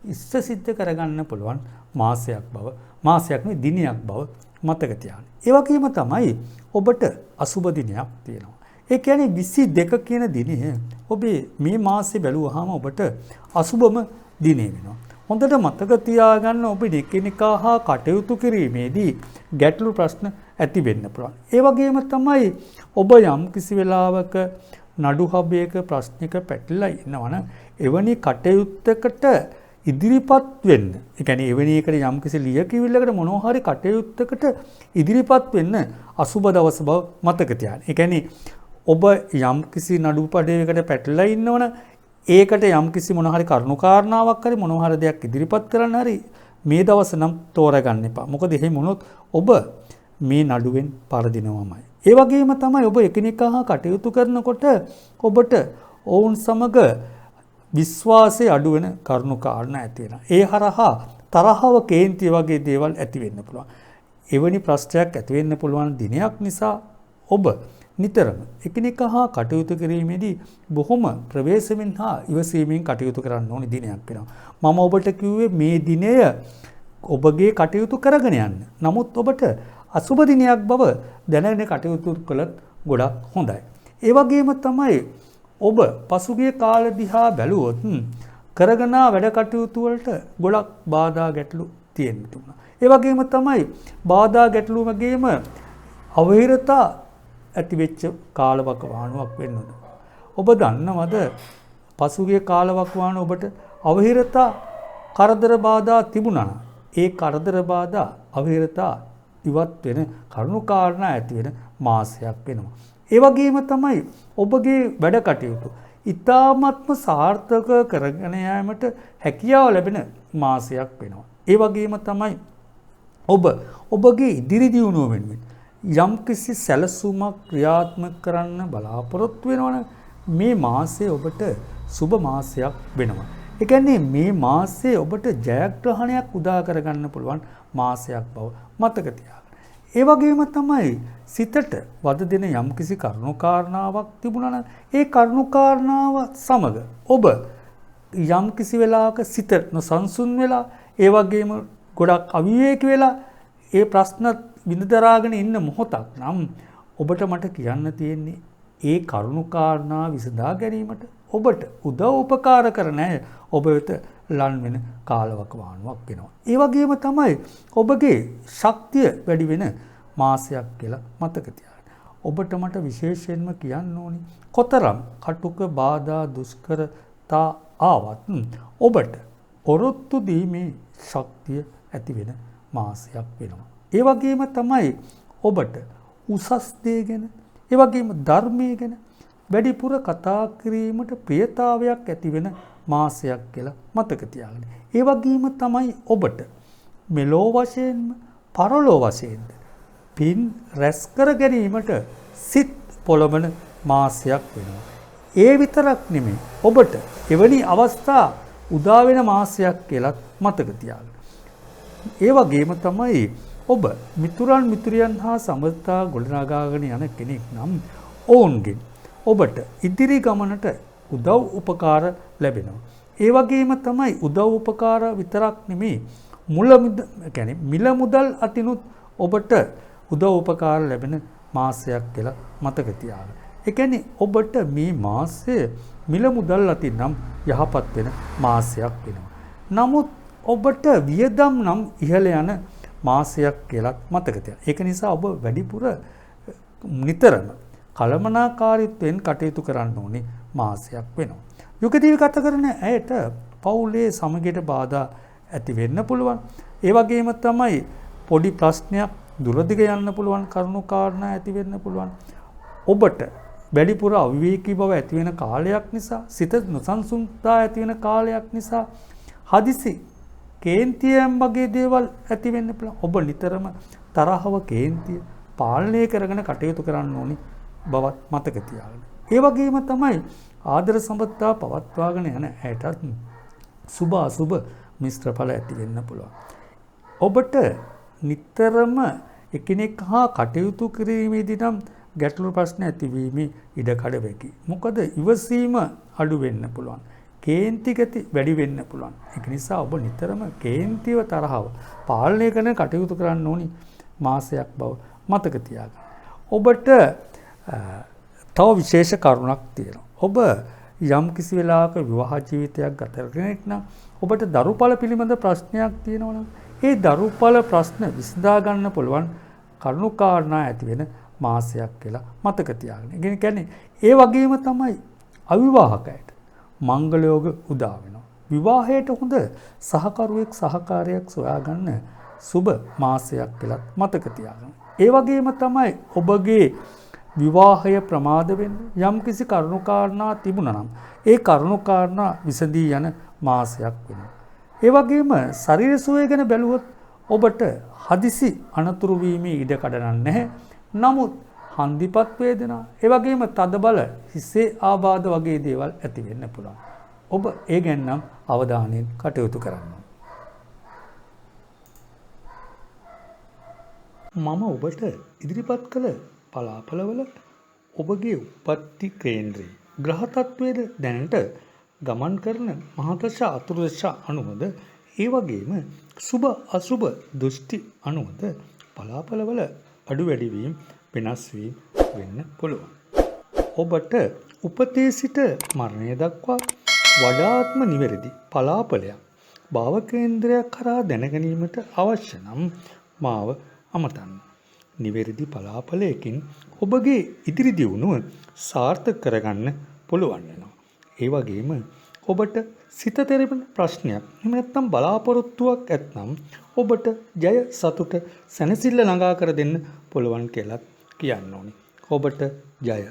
ඉෂ්ට සිද්ධ කරගන්න පුළුවන් මාසයක් බව, මාසයක් නෙවෙයි දිනයක් බව මතක තියාගන්න. ඒ වගේම තමයි ඔබට අසුබ දිනයක් තියෙනවා. ඒ කියන්නේ 22 කියන දිනය ඔබේ මේ මාසේ බැලුවාම ඔබට අසුබම දිනේ වෙනවා. හොඳට මතක තියාගන්න ඔබ එකිනෙකා හා කටයුතු කිරීමේදී ගැටලු ප්‍රශ්න ඇති වෙන්න පුළුවන්. ඒ වගේම තමයි ඔබ යම් කිසි වෙලාවක නඩු හබයක ප්‍රශ්නික පැටලලා ඉන්නවනම් එවැනි කටයුත්තකට ඉදිරිපත් වෙන්න. ඒ කියන්නේ එවැනි එකට යම් කිසි ලියකියවිල්ලකට මොනවා හරි කටයුත්තකට ඉදිරිපත් වෙන්න අසුබ දවස බව මතක තියාගන්න. ඒ කියන්නේ ඔබ යම් කිසි නඩු පඩේකට පැටලලා ඉන්නවනම් ඒකට යම් කිසි මොන හරි කරුණු කාරණාවක් හරි මොනවා හරි දෙයක් ඉදිරිපත් කරන්න හරි මේ දවස නම් තෝරගන්න එපා. මොකද එහෙම වුණොත් ඔබ මේ නඩුවෙන් පරදිනවමයි. ඒ වගේම තමයි ඔබ එකිනෙකා හා කටයුතු කරනකොට ඔබට ඔවුන් සමග විශ්වාසය අඩු වෙන කරුණු කාරණා ඇති වෙනවා. ඒ හරහා තරහව කේන්ති වගේ දේවල් ඇති වෙන්න පුළුවන්. එවැනි ප්‍රශ්නයක් ඇති වෙන්න පුළුවන් දිනයක් නිසා ඔබ නිතරම එකිනෙකා හා කටයුතු කිරීමේදී බොහොම ප්‍රවේශමෙන් හා ඉවසීමෙන් කටයුතු කරන්න ඕනේ දිනයක් වෙනවා. මම ඔබට කිව්වේ මේ දිනය ඔබගේ කටයුතු කරගෙන යන්න. නමුත් ඔබට අසුබ දිනයක් බව දැනගෙන කටයුතු කළත් ගොඩක් හොඳයි. ඒ වගේම තමයි ඔබ පසුගිය කාල දිහා බැලුවොත් කරගෙන වැඩ කටයුතු වලට ගොඩක් බාධා ගැටලු තියෙන්න තිබුණා. ඒ වගේම තමයි බාධා ගැටලු වගේම අවහිරතා ඇතිවෙච්ච කාලවකවානුවක් වෙන්න ඕන. ඔබ දන්නවද පසුගිය කාලවකවානුව ඔබට අවහිරතා කරදර බාධා තිබුණා. ඒ කරදර බාධා අවහිරතා ඉවත් වෙන කරුණු කාරණා ඇති වෙන මාසයක් වෙනවා. ඒ වගේම තමයි ඔබගේ වැඩ කටයුතු ඉතාමත්ම සාර්ථක කරගෙන යාමට හැකියාව ලැබෙන මාසයක් වෙනවා. ඒ වගේම තමයි ඔබ ඔබගේ ඉදිරි දියුණුව වෙනුවෙන් යම් කිසි සැලසුමක් ක්‍රියාත්මක කරන්න බලාපොරොත්තු වෙනවනම් මේ මාසය ඔබට සුබ මාසයක් වෙනවා. ඒ කියන්නේ මේ මාසයේ ඔබට ජයග්‍රහණයක් උදා කරගන්න පුළුවන් මාසයක් බව මතක තියාගන්න. ඒ වගේම තමයි සිතට වද දෙන යම් කිසි කරුණු කාරණාවක් තිබුණා නම් ඒ කරුණු කාරණාව සමග ඔබ යම් කිසි වෙලාවක සිත නොසන්සුන් වෙලා ඒ වගේම ගොඩක් අවිවේකී වෙලා ඒ ප්‍රශ්න විඳදරාගෙන ඉන්න මොහොතක් නම් ඔබට මට කියන්න තියෙන්නේ ඒ කරුණු කාරණා විසඳා ගැනීමට ඔබට උදව් උපකාර කරන අය ඔබ වෙත ලන් වෙන කාලවකවානුවක් වෙනවා. ඒ වගේම තමයි ඔබගේ ශක්තිය වැඩි වෙන මාසයක් කියලා මතක තියාගන්න. ඔබට මට විශේෂයෙන්ම කියන්න ඕනි කොතරම් කටුක බාධා දුෂ්කරතා ආවත් ඔබට ඔරොත්තු දීමේ ශක්තිය ඇති වෙන මාසයක් වෙනවා. ඒ වගේම තමයි ඔබට උසස් දේ ගැන ඒ වගේම ධර්මයේ ගැන වැඩිපුර කතා කිරීමට ප්‍රියතාවයක් ඇති වෙන මාසයක් කියලා මතක තියාගන්න. ඒ වගේම තමයි ඔබට මෙලෝ වශයෙන්ම පරලෝ වශයෙන්ද පින් රැස් කර ගැනීමට සිත් පොළඹන මාසයක් වෙනවා. ඒ විතරක් නෙමෙයි ඔබට එවැනි අවස්ථා උදා වෙන මාසයක් කියලා මතක තියාගන්න. ඒ වගේම තමයි ඔබ මිතුරන් මිතුරියන් හා සමගතා ගොඩනගාගෙන යන කෙනෙක් නම් ඔවුන්ගෙන් ඔබට ඉදිරි ගමනට උදව් උපකාර ලැබෙනවා. ඒ වගේම තමයි උදව් උපකාර විතරක් නෙමෙයි මිල මුදල් අතිනුත් ඔබට උදව් උපකාර ලැබෙන මාසයක් කියලා මතක තියාගන්න. ඒ කියන්නේ ඔබට මේ මාසය මිල මුදල් අතින් නම් යහපත් වෙන මාසයක් වෙනවා. නමුත් ඔබට වියදම් නම් ඉහළ යන මාසයක් කියලා මතක තියාගන්න. ඒක නිසා ඔබ වැඩිපුර නිතරම කළමනාකාරීත්වයෙන් කටයුතු කරන්න ඕනේ මාසයක් වෙනවා. යුගදීවි ගත කරන ඇයට පවුලේ සමගියට බාධා ඇති වෙන්න පුළුවන්. ඒ වගේම තමයි පොඩි ප්‍රශ්නයක් දුරදිග යන්න පුළුවන් කරුණු කාරණා ඇති වෙන්න පුළුවන්. ඔබට වැඩිපුර අවිවේකී බව ඇති වෙන කාලයක් නිසා සිත නොසන්සුන්තා ඇති වෙන කාලයක් නිසා හදිසි කේන්තියම් වගේ දේවල් ඇති වෙන්න පුළුවන්. ඔබ නිතරම තරහව කේන්තිය පාලනය කරගෙන කටයුතු කරන්න ඕනි බවත් මතක තියාගන්න. ඒ වගේම තමයි ආදර සම්බන්ධතා පවත්වාගෙන යන ඇයටත් සුබ අසුබ මිශ්‍ර ඵල ඇති වෙන්න පුළුවන්. ඔබට නිතරම එකිනෙක හා කටයුතු කිරීමේදී නම් ගැටලු ප්‍රශ්න ඇතිවීමේ ඉඩකඩ වෙකි. මොකද ඉවසීම අඩු වෙන්න පුළුවන්. කේන්ති ගති වැඩි වෙන්න පුළුවන්. ඒක නිසා ඔබ නිතරම කේන්තිව තරහව පාලනය කරන කටයුතු කරන්න ඕනි මාසයක් බව මතක තියාගන්න. ඔබට තව විශේෂ කරුණක් තියෙනවා. ඔබ යම් කිසි වෙලාවක විවාහ ජීවිතයක් ගත කරන කෙනෙක් නම් ඔබට දරුපල පිළිබඳ ප්‍රශ්නයක් තියෙනවා නම් ඒ දරුපල ප්‍රශ්න විසඳා ගන්න පුළුවන් කරුණු කාරණා ඇති වෙන මාසයක් කියලා මතක තියාගන්න. ඒ කියන්නේ ඒ වගේම තමයි අවිවාහකයට මංගල යෝග උදා වෙනවා. විවාහයට හොඳ සහකරුවෙක් සහකාරයක් සොයාගන්න සුබ මාසයක් කියලා මතක තියාගන්න. ඒ වගේම තමයි ඔබගේ විවාහය ප්‍රමාද වෙන්න යම් කිසි කරුණු කාරණා තිබුණා නම් ඒ කරුණු කාරණා විසඳී යන මාසයක් වෙනවා. ඒ වගේම ශරීර සුවය ගැන බැලුවොත් ඔබට හදිසි අනතුරු වීමේ ඉඩ කඩ නැහැ. නමුත් හන්දිපත් වේදනා, ඒ වගේම තදබල හිසේ ආබාධ වගේ දේවල් ඇති වෙන්න පුළුවන්. ඔබ ඒ ගැන නම් අවධානයෙන් කටයුතු කරන්න. මම ඔබට ඉදිරිපත් කළ පලාපලවල ඔබගේ උපත්ති කේන්ද්‍රයේ ග්‍රහ තත්වයේද දැනට ගමන් කරන මහදශ අතුරුදශ අනුවද ඒ වගේම සුබ අසුබ දෘෂ්ටි අනුවද පලාපලවල අඩු වැඩි වීම වෙනස් වීම වෙන්න පුළුවන්. ඔබට උපතේ සිට මරණය දක්වා වඩාත්ම නිවැරදි පලාපලයක් භාව කේන්ද්‍රයක් කරා දැනගැනීමට අවශ්‍ය නම් මාව අමතන්න. නිවැරදි පලාපලයකින් ඔබගේ ඉදිරි දියුණුව සාර්ථක කරගන්න පුළුවන් වෙනවා. ඒ වගේම ඔබට සිත තෙරපෙන ප්‍රශ්නයක් එහෙම නැත්නම් බලාපොරොත්තුවක් ඇත්නම් ඔබට ජය සතුට සැනසෙල්ල ළඟා කර දෙන්න පුළුවන් කියලා කියන්න ඕනේ. ඔබට ජය.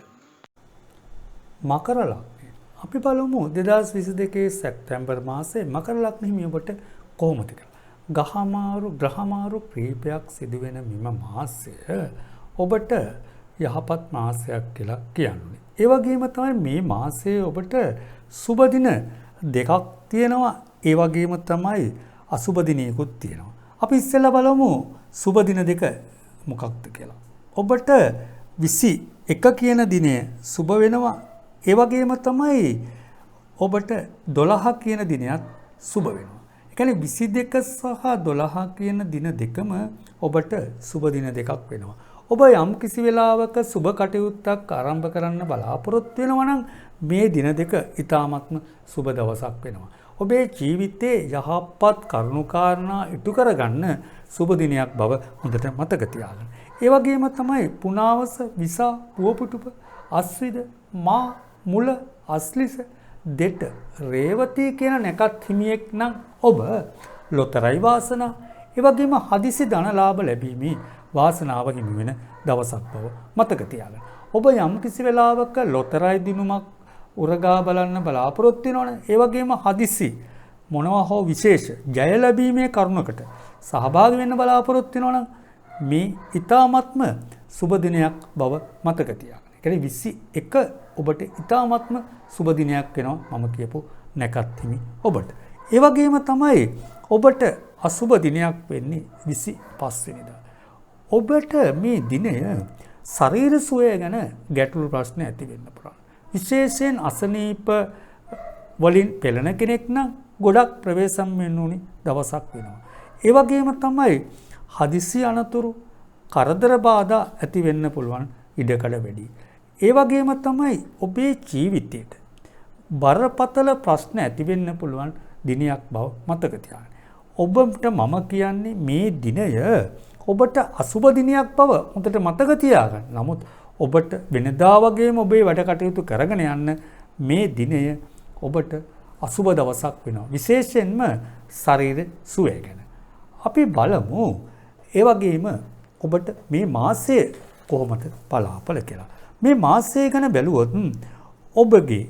මකර ලග්නය. අපි බලමු 2022 සැප්තැම්බර් මාසයේ මකර ලග්න හිමි ඔබට කොහොමද කියලා. ග්‍රහමාරු ප්‍රීපයක් සිදුවෙන මෙම මාසය ඔබට යහපත් මාසයක් කියලා කියන්නේ. ඒ වගේම තමයි මේ මාසයේ ඔබට සුබ දින දෙකක් තියෙනවා. ඒ වගේම තමයි අසුබ දිනයකුත් තියෙනවා. අපි ඉස්සෙල්ලා බලමු සුබ දින දෙක මොකක්ද කියලා. ඔබට 21 කියන දිනය සුබ වෙනවා. ඒ වගේම තමයි ඔබට 12 කියන දිනයත් සුබ වෙනවා. ඒ කියන්නේ 22 සහ 12 කියන දින දෙකම ඔබට සුබ දින දෙකක් වෙනවා. ඔබ යම් කිසි වෙලාවක සුබ කටයුත්තක් ආරම්භ කරන්න බලාපොරොත්තු වෙනවා නම් මේ දින දෙක ඊ타මත්ම සුබ දවසක් වෙනවා. ඔබේ ජීවිතයේ යහපත් කරුණාකාරණා ඉටු කරගන්න සුබ දිනයක් බව හොඳට මතක තියාගන්න. ඒ වගේම තමයි පුනාවස, විසා, පුවපුටුප, අස්විද, මා, මුල, අස්ලිස, දෙට, රේවතී කියන නැකත් හිමියෙක් නම් ඔබ ලොතරැයි වාසනා, ඒ වගේම හදිසි ධන ලාභ ලැබීමේ වාසනාව හිමි වෙන දවසක් බව මතක තියාගන්න. ඔබ යම් කිසි වෙලාවක ලොතරැයි දිනුමක් උරගා බලන්න බලාපොරොත්තු වෙනවනේ. ඒ වගේම හදිසි මොනවා හෝ විශේෂ ජය ලැබීමේ කරුණකට සහභාගී වෙන්න බලාපොරොත්තු වෙනවනම් මේ ඊ타මත්ම සුබ දිනයක් බව මතක තියාගන්න. ඒ කියන්නේ 21 ඔබට ඊ타මත්ම සුබ දිනයක් වෙනවා මම කියපු නැකත් හිමි ඔබට. ඒ වගේම තමයි ඔබට අසුබ දිනයක් වෙන්නේ 25 වෙනිදා. ඔබට මේ දිනය ශරීර සුවය ගැන ගැටලු ප්‍රශ්න ඇති වෙන්න පුළුවන්. විශේෂයෙන් අසනීප වලින් පෙළෙන කෙනෙක් නම් ගොඩක් ප්‍රවේශම් වෙන්න උනි දවසක් වෙනවා. ඒ වගේම තමයි හදිසි අනතුරු කරදර බාධා ඇති වෙන්න පුළුවන් ඉඩකඩ වැඩි. ඒ වගේම තමයි ඔබේ ජීවිතයට බරපතල ප්‍රශ්න ඇති වෙන්න පුළුවන් දිනයක් බව මතක තියාගන්න. ඔබට මම කියන්නේ මේ දිනය ඔබට අසුබ දිනයක් බව හොඳට මතක තියාගන්න. නමුත් ඔබට වෙනදා වගේම ඔබේ වැඩ කටයුතු කරගෙන යන්න මේ දිනය ඔබට අසුබ දවසක් වෙනවා. විශේෂයෙන්ම ශරීර සුවය ගැන. අපි බලමු ඒ වගේම ඔබට මේ මාසය කොහොමද පලාපල කියලා. මේ මාසය ගැන බැලුවොත් ඔබගේ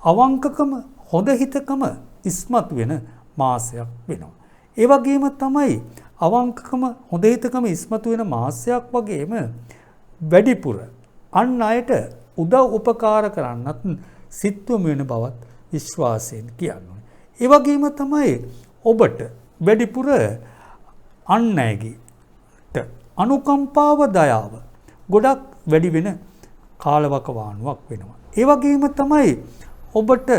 අවංකකම හොඳ හිතකම ඉස්මතු වෙන මාසයක් වෙනවා. ඒ වගේම තමයි අවංකකම හොඳ හිතකම ඉස්මතු වෙන මාසයක් වගේම වැඩිපුර අන් අයට උදව් උපකාර කරන්නත් සිත්වම වෙන බවත් විශ්වාසයෙන් කියන්නේ. ඒ වගේම තමයි ඔබට වැඩිපුර අන් අයගේ අනුකම්පාව දයාව ගොඩක් වැඩි වෙන කාලවකවානුවක් වෙනවා. ඒ වගේම තමයි ඔබට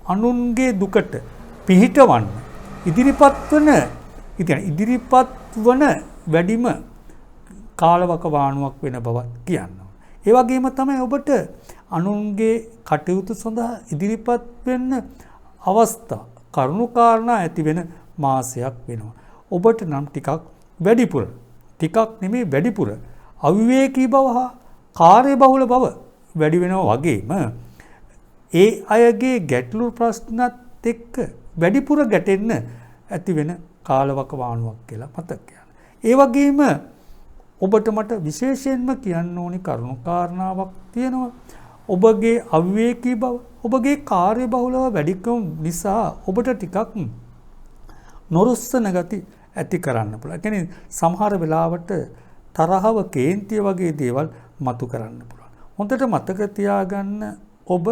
අනුන්ගේ දුකට පිහිටවන්න ඉදිරිපත් වන වැඩිම කාලවකවානුවක් වෙන බව කියනවා. ඒ වගේම තමයි ඔබට අනුන්ගේ කටයුතු සඳහා ඉදිරිපත් වෙන්න අවස්ථා කරුණුකාරණා ඇති වෙන මාසයක් වෙනවා. ඔබට නම් වැඩිපුර අවිවේකී බව හා කාර්යබහුල බව වැඩි වෙනවා වගේම ඒ අයගේ ගැටලු ප්‍රශ්නත් එක්ක වැඩිපුර ගැටෙන්න ඇති වෙන කාලවකවානුවක් කියලා මතක ගන්න. ඒ වගේම ඔබට මට විශේෂයෙන්ම කියන්න ඕනි කරුණුකාරණාවක් තියෙනවා. ඔබගේ අවිවේකී බව, ඔබගේ කාර්යබහුලව වැඩිකම නිසා ඔබට ටිකක් නොරුස්සන ගති ඇති කරන්න පුළුවන්. ඒ කියන්නේ සමහර වෙලාවට තරහව, කේන්තිය වගේ දේවල් මතු කරන්න පුළුවන්. හොඳට මතක තියාගන්න ඔබ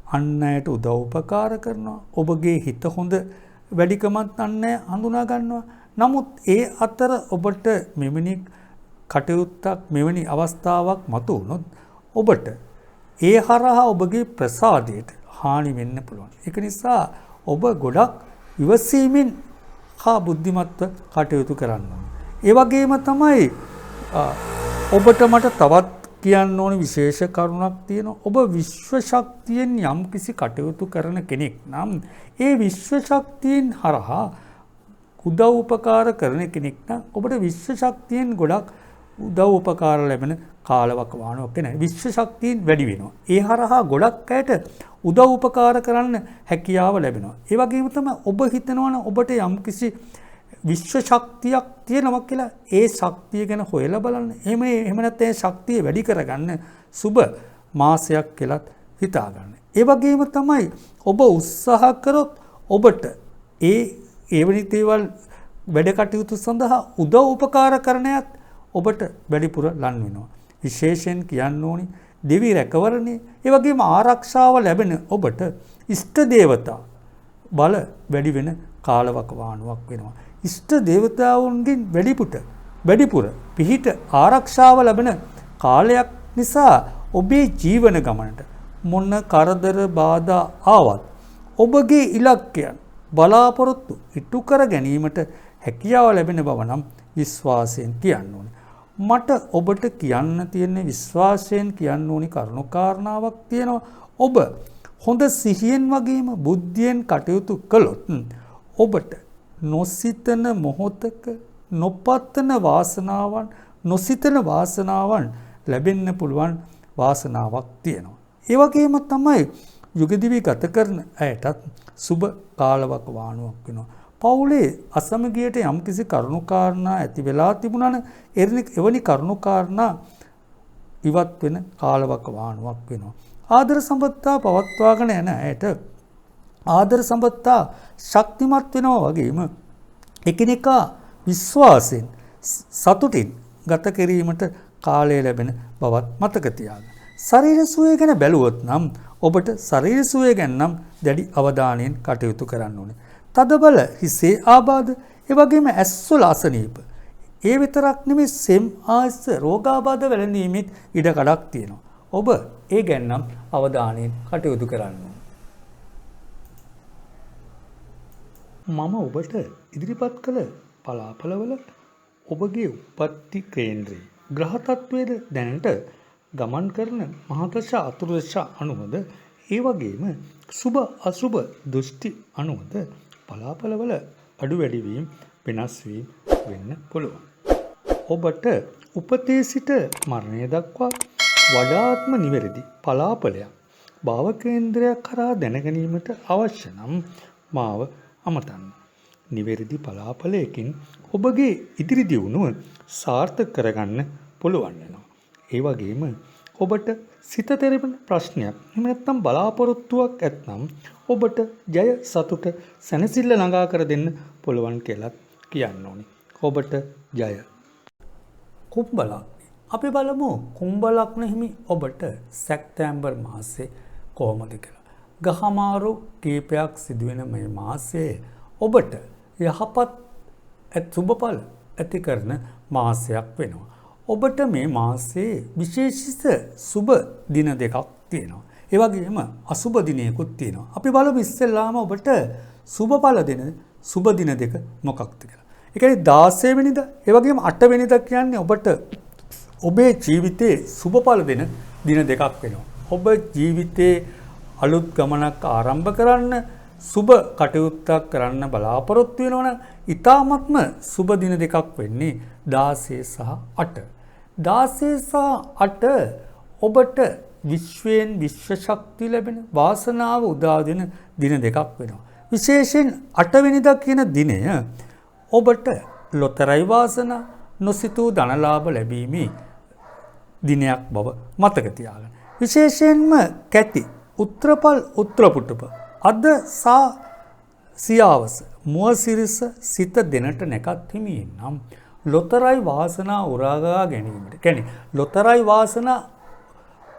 අන් අයට උදව් උපකාර කරනවා. ඔබගේ හිත හොඳ වැඩිකමත් අන් අය හඳුනා ගන්නවා. නමුත් ඒ අතර ඔබට මෙවැනි කටයුත්තක්, මෙවැනි අවස්ථාවක් මතු වුණොත් ඔබට ඒ හරහා ඔබගේ ප්‍රසාදයට හානි වෙන්න පුළුවන්. ඒක නිසා ඔබ ගොඩක් ඉවසීමෙන් හා බුද්ධිමත්ව කටයුතු කරන්න ඕනේ. ඒ වගේම තමයි ඔබට මට තවත් කියන්න ඕන විශේෂ කරුණක් තියෙනවා. ඔබ විශ්ව ශක්තියෙන් යම් කිසි කටයුතු කරන කෙනෙක් නම් ඒ විශ්ව ශක්තියෙන් හරහා උදව් උපකාර කරන කෙනෙක් නම් ඔබට විශ්ව ශක්තියෙන් ගොඩක් උදව් උපකාර ලැබෙන කාලවකවානුවක් වෙනවා. විශ්ව ශක්තියෙන් වැඩි වෙනවා. ඒ හරහා ගොඩක් අයට උදව් උපකාර කරන්න හැකියාව ලැබෙනවා. ඒ වගේම තමයි ඔබ හිතනවනේ ඔබට යම් කිසි විශ්ව ශක්තියක් තියෙනවා කියලා ඒ ශක්තිය ගැන හොයලා බලන්න. එහෙම නැත්නම් ඒ ශක්තිය වැඩි කරගන්න සුබ මාසයක් කියලා හිතා ගන්න. ඒ වගේම තමයි ඔබ උත්සාහ කරොත් ඔබට එවැනි දේවල් වැඩ කටයුතු සඳහා උදව් උපකාර කරණයත් ඔබට වැඩිපුර ලන් වෙනවා. විශේෂයෙන් කියන්න ඕනි දෙවි රැකවරණය, ඒ වගේම ආරක්ෂාව ලැබෙන ඔබට ඉෂ්ට දේවතා බල වැඩි වෙන කාලවකවානුවක් වෙනවා. ඉෂ්ට දේවතාවුන්ගෙන් වැඩිපුර පිහිට ආරක්ෂාව ලැබෙන කාලයක් නිසා ඔබේ ජීවන ගමනට මොන කරදර බාධා ආවත් ඔබගේ ඉලක්කයන් බලාපොරොත්තු ඉටු කර ගැනීමට හැකියාව ලැබෙන බව නම් විශ්වාසයෙන් කියන්න ඕනේ. මට ඔබට කියන්න තියෙන විශ්වාසයෙන් කියන්න ඕනි කරුණුකාරණාවක් තියෙනවා. ඔබ හොඳ සිහියෙන් වගේම බුද්ධියෙන් කටයුතු කළොත් ඔබට නොසිතන මොහොතක නොසිතන වාසනාවන් ලැබෙන්න පුළුවන් වාසනාවක් තියෙනවා. ඒ වගේම තමයි යුගදිවි ගත කරන අයටත් සුබ කාලවකවානුවක් වෙනවා. පවුලේ අසමගියට යම්කිසි කරුණුකාරණා ඇති වෙලා තිබුණාන එවැනි කරුණුකාරණා ඉවත් වෙන කාලවකවානුවක් වෙනවා. ආදර සම්බන්ධතා පවත්වාගෙන යන අයට ආදර සම්බන්ධතා ශක්තිමත් වෙනවා වගේම එකිනෙකා විශ්වාසයෙන් සතුටින් ගත කිරීමට කාලය ලැබෙන බවත් මතක තියාගන්න. ශරීර සුවය ගැන බැලුවොත් නම් ඔබට ශරීර සුවය ගැන නම් දැඩි අවධානයෙන් කටයුතු කරන්න ඕනේ. තදබල හිසේ ආබාධ, ඒ වගේම ඇස්වල අසනීප, ඒ විතරක් නෙමෙයි සෙම් ආස්ස රෝගාබාධ වැළඳීමේ ඉඩ කඩක් තියෙනවා. ඔබ ඒ ගැන නම් අවධානයෙන් කටයුතු කරන්න ඕනේ. මම ඔබට ඉදිරිපත් කළ පලාපලවල ඔබගේ උපත්ති කේන්ද්‍රයේ ග්‍රහ තත්වයේද දැනට ගමන් කරන මහදශ අතුරුදශ අනුවද ඒ වගේම සුබ අසුබ දෘෂ්ටි අනුවද පලාපලවල අඩු වැඩි වීම වෙනස් වීම වෙන්න පුළුවන්. ඔබට උපතේ සිට මරණය දක්වා වඩාත්ම නිවැරදි පලාපලයක් භාව කේන්ද්‍රයක් කරා දැනගැනීමට අවශ්‍ය නම් මාව අමතන්න. නිවැරදි පලාපලයකින් ඔබගේ ඉදිරි දියුණුව සාර්ථක කරගන්න පුළුවන් වෙනවා. ඒ වගේම ඔබට සිත තෙරෙන ප්‍රශ්නයක් එහෙම නැත්නම් බලාපොරොත්තුවක් ඇත්නම් ඔබට ජය සතුට සැනසෙල්ල ළඟා කර දෙන්න පුළුවන් කියලා කියන්න ඕනේ. ඔබට ජය. කුම්භ ලග්නය. අපි බලමු කුම්භ ලග්න හිමි ඔබට සැප්තැම්බර් මාසේ කොහොමද කියලා. ගහමාරු කීපයක් සිදුවෙන මේ මාසයේ ඔබට යහපත් සුබඵල ඇති කරන මාසයක් වෙනවා. ඔබට මේ මාසයේ විශේෂිත සුබ දින දෙකක් තියෙනවා. ඒ වගේම අසුබ දිනයකුත් තියෙනවා. අපි බලමු ඉස්සෙල්ලාම ඔබට සුබඵල දෙන සුබ දින දෙක මොකක්ද කියලා. ඒ කියන්නේ 16 වෙනිදා, ඒ වගේම 8 වෙනිදා කියන්නේ ඔබට ඔබේ ජීවිතේ සුබඵල දෙන දින දෙකක් වෙනවා. ඔබ ජීවිතේ අලුත් ගමනක් ආරම්භ කරන්න, සුබ කටයුත්තක් කරන්න බලාපොරොත්තු වෙනවනම් ඊ타ත්ම සුබ දින දෙකක් වෙන්නේ 16 සහ 8. 16 සහ 8 ඔබට විශ්වයෙන් විශ්ව ශක්තිය ලැබෙන වාසනාව උදා දෙන දින දෙකක් වෙනවා. විශේෂයෙන් 8 වෙනිදා කියන දිනය ඔබට ලොතරැයි වාසනා නොසිතූ ධනලාභ ලැබීමේ දිනයක් බව මතක තියාගන්න. විශේෂයෙන්ම කැති උත්‍රපල් උත්‍රපුට්ටප අද සා සියාවස මුවසිරිස සිත දෙනට නැකත් හිමියෙන් නම් ලොතරැයි වාසනා උරගා ගැනීමට කියන්නේ ලොතරැයි වාසනා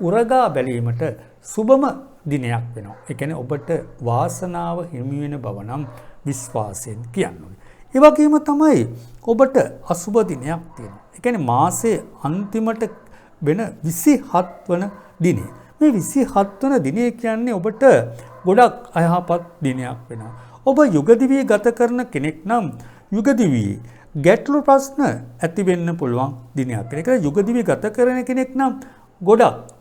උරගා බැලීමට සුබම දිනයක් වෙනවා. ඒ කියන්නේ ඔබට වාසනාව හිමි වෙන බව නම් විශ්වාසයෙන් කියන්නේ. ඒ වගේම තමයි ඔබට අසුබ දිනයක් තියෙනවා. ඒ කියන්නේ මාසයේ අන්තිමට වෙන 27 වන දිනය. මේ 27 වන දිනය කියන්නේ ඔබට ගොඩක් අයහපත් දිනයක් වෙනවා. ඔබ යුගදිවියේ ගත කරන කෙනෙක් නම් යුගදිවියේ ගැටලු ප්‍රශ්න ඇති වෙන්න පුළුවන් දිනයක්. ඒක යුගදිවියේ ගත කරන කෙනෙක් නම් ගොඩක්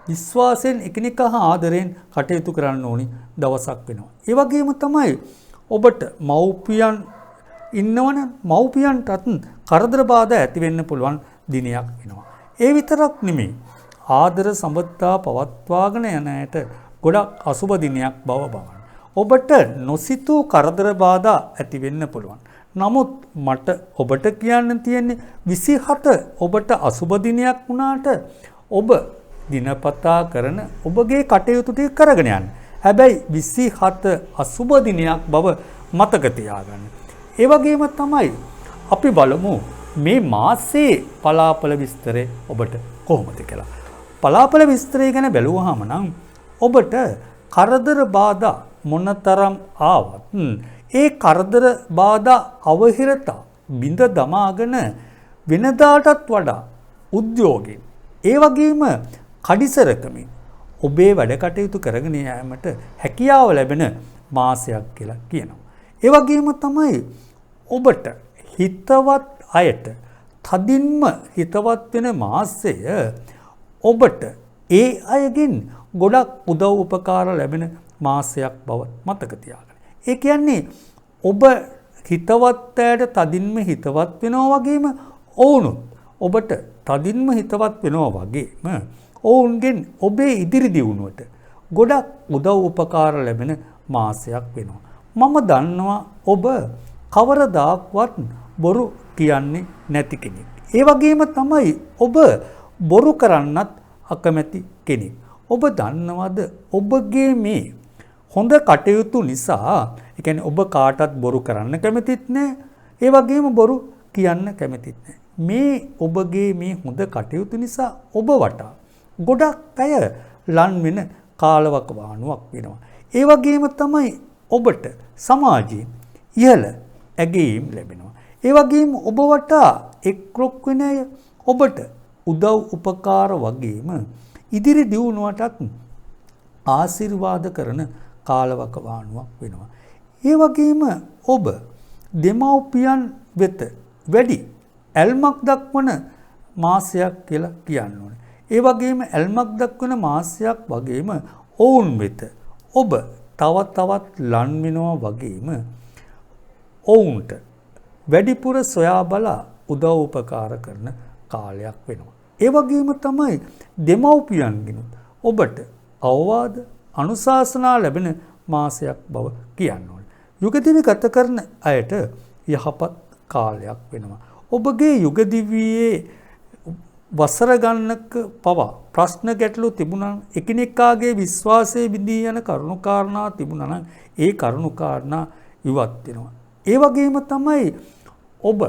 විශ්වාසයෙන් එකිනෙක හා ආදරයෙන් කටයුතු කරන්න ඕනි දවසක් වෙනවා. ඒ වගේම තමයි ඔබට මව්පියන් ඉන්නවනම් මව්පියන්ටත් කරදර බාධා ඇති වෙන්න පුළුවන් දිනයක් වෙනවා. ඒ විතරක් නෙමෙයි ආදර සම්බන්ධතා පවත්වාගෙන යන ඇයට ගොඩක් අසුබ දිනයක් බව බලන්න. ඔබට නොසිතූ කරදර බාධා ඇති වෙන්න පුළුවන්. නමුත් මට ඔබට කියන්න තියෙන්නේ 27 ඔබට අසුබ දිනයක් වුණාට ඔබ දිනපතා කරන ඔබගේ කටයුතු ටික කරගෙන යන්න. හැබැයි 27 අසුබ දිනයක් බව මතක තියාගන්න. ඒ වගේම තමයි අපි බලමු මේ මාසයේ පලාපල විස්තරය ඔබට කොහොමද කියලා. පලාපල විස්තරය ගැන බැලුවාම නම් ඔබට කරදර බාධා මොනතරම් ආවත් ඒ කරදර බාධා අවහිරතා බිඳ දමාගෙන වෙනදාටත් වඩා උද්‍යෝගයෙන් ඒ වගේම කඩිසරකමින් ඔබේ වැඩ කටයුතු කරගෙන යාමට හැකියාව ලැබෙන මාසයක් කියලා කියනවා. ඒ වගේම තමයි ඔබට හිතවත් අයට තදින්ම හිතවත් වෙන මාසය ඔබට ඒ අයගෙන් ගොඩක් උදව් උපකාර ලැබෙන මාසයක් බව මතක තියාගන්න. ඒ කියන්නේ ඔබ හිතවත් අයට තදින්ම හිතවත් වෙනවා වගේම ඔවුනුත් ඔබට තදින්ම හිතවත් වෙනවා වගේම ඔවුන්ගෙන් ඔබේ ඉදිරි දියුණුවට ගොඩක් උදව් උපකාර ලැබෙන මාසයක් වෙනවා. මම දන්නවා ඔබ කවරදාක්වත් බොරු කියන්නේ නැති කෙනෙක්. ඒ වගේම තමයි ඔබ බොරු කරන්නත් අකමැති කෙනෙක්. ඔබ දන්නවද ඔබගේ මේ හොඳ කටයුතු නිසා, ඒ කියන්නේ ඔබ කාටත් බොරු කරන්න කැමතිත් නැහැ, ඒ වගේම බොරු කියන්න කැමතිත් නැහැ. මේ ඔබගේ මේ හොඳ කටයුතු නිසා ඔබ වටා ගොඩක් අය ලන් වෙන කාලවකවානුවක් වෙනවා. ඒ වගේම තමයි ඔබට සමාජයේ ඉහළ ඇගීම් ලැබෙනවා. ඒ වගේම ඔබ වටා එක්රොක් වෙන අය ඔබට උදව් උපකාර වගේම ඉදිරි දියුණුවටත් ආශිර්වාද කරන කාලවකවානුවක් වෙනවා. ඒ වගේම ඔබ දෙමව්පියන් වෙත වැඩි ඇල්මක් දක්වන මාසයක් කියලා කියන්න ඕනේ. ඒ වගේම ඇල්මක් දක්වන මාසයක් වගේම ඔවුන් වෙත ඔබ තවත් ලන් වෙනවා වගේම ඔවුන්ට වැඩිපුර සොයා බලා උදව් උපකාර කරන කාලයක් වෙනවා. ඒ වගේම තමයි දෙමව්පියන්ගෙනුත් ඔබට අවවාද අනුශාසනා ලැබෙන මාසයක් බව කියන්න ඕනේ. යුගදිවි ගත කරන අයට යහපත් කාලයක් වෙනවා. ඔබගේ යුගදිවියේ වසර ගන්නක පවා ප්‍රශ්න ගැටලු තිබුණා, එකිනෙකාගේ විශ්වාසයේ බිඳී යන කරුණාකාරණා තිබුණා නම් ඒ කරුණාකාරණා ඉවත් වෙනවා. ඒ වගේම තමයි ඔබ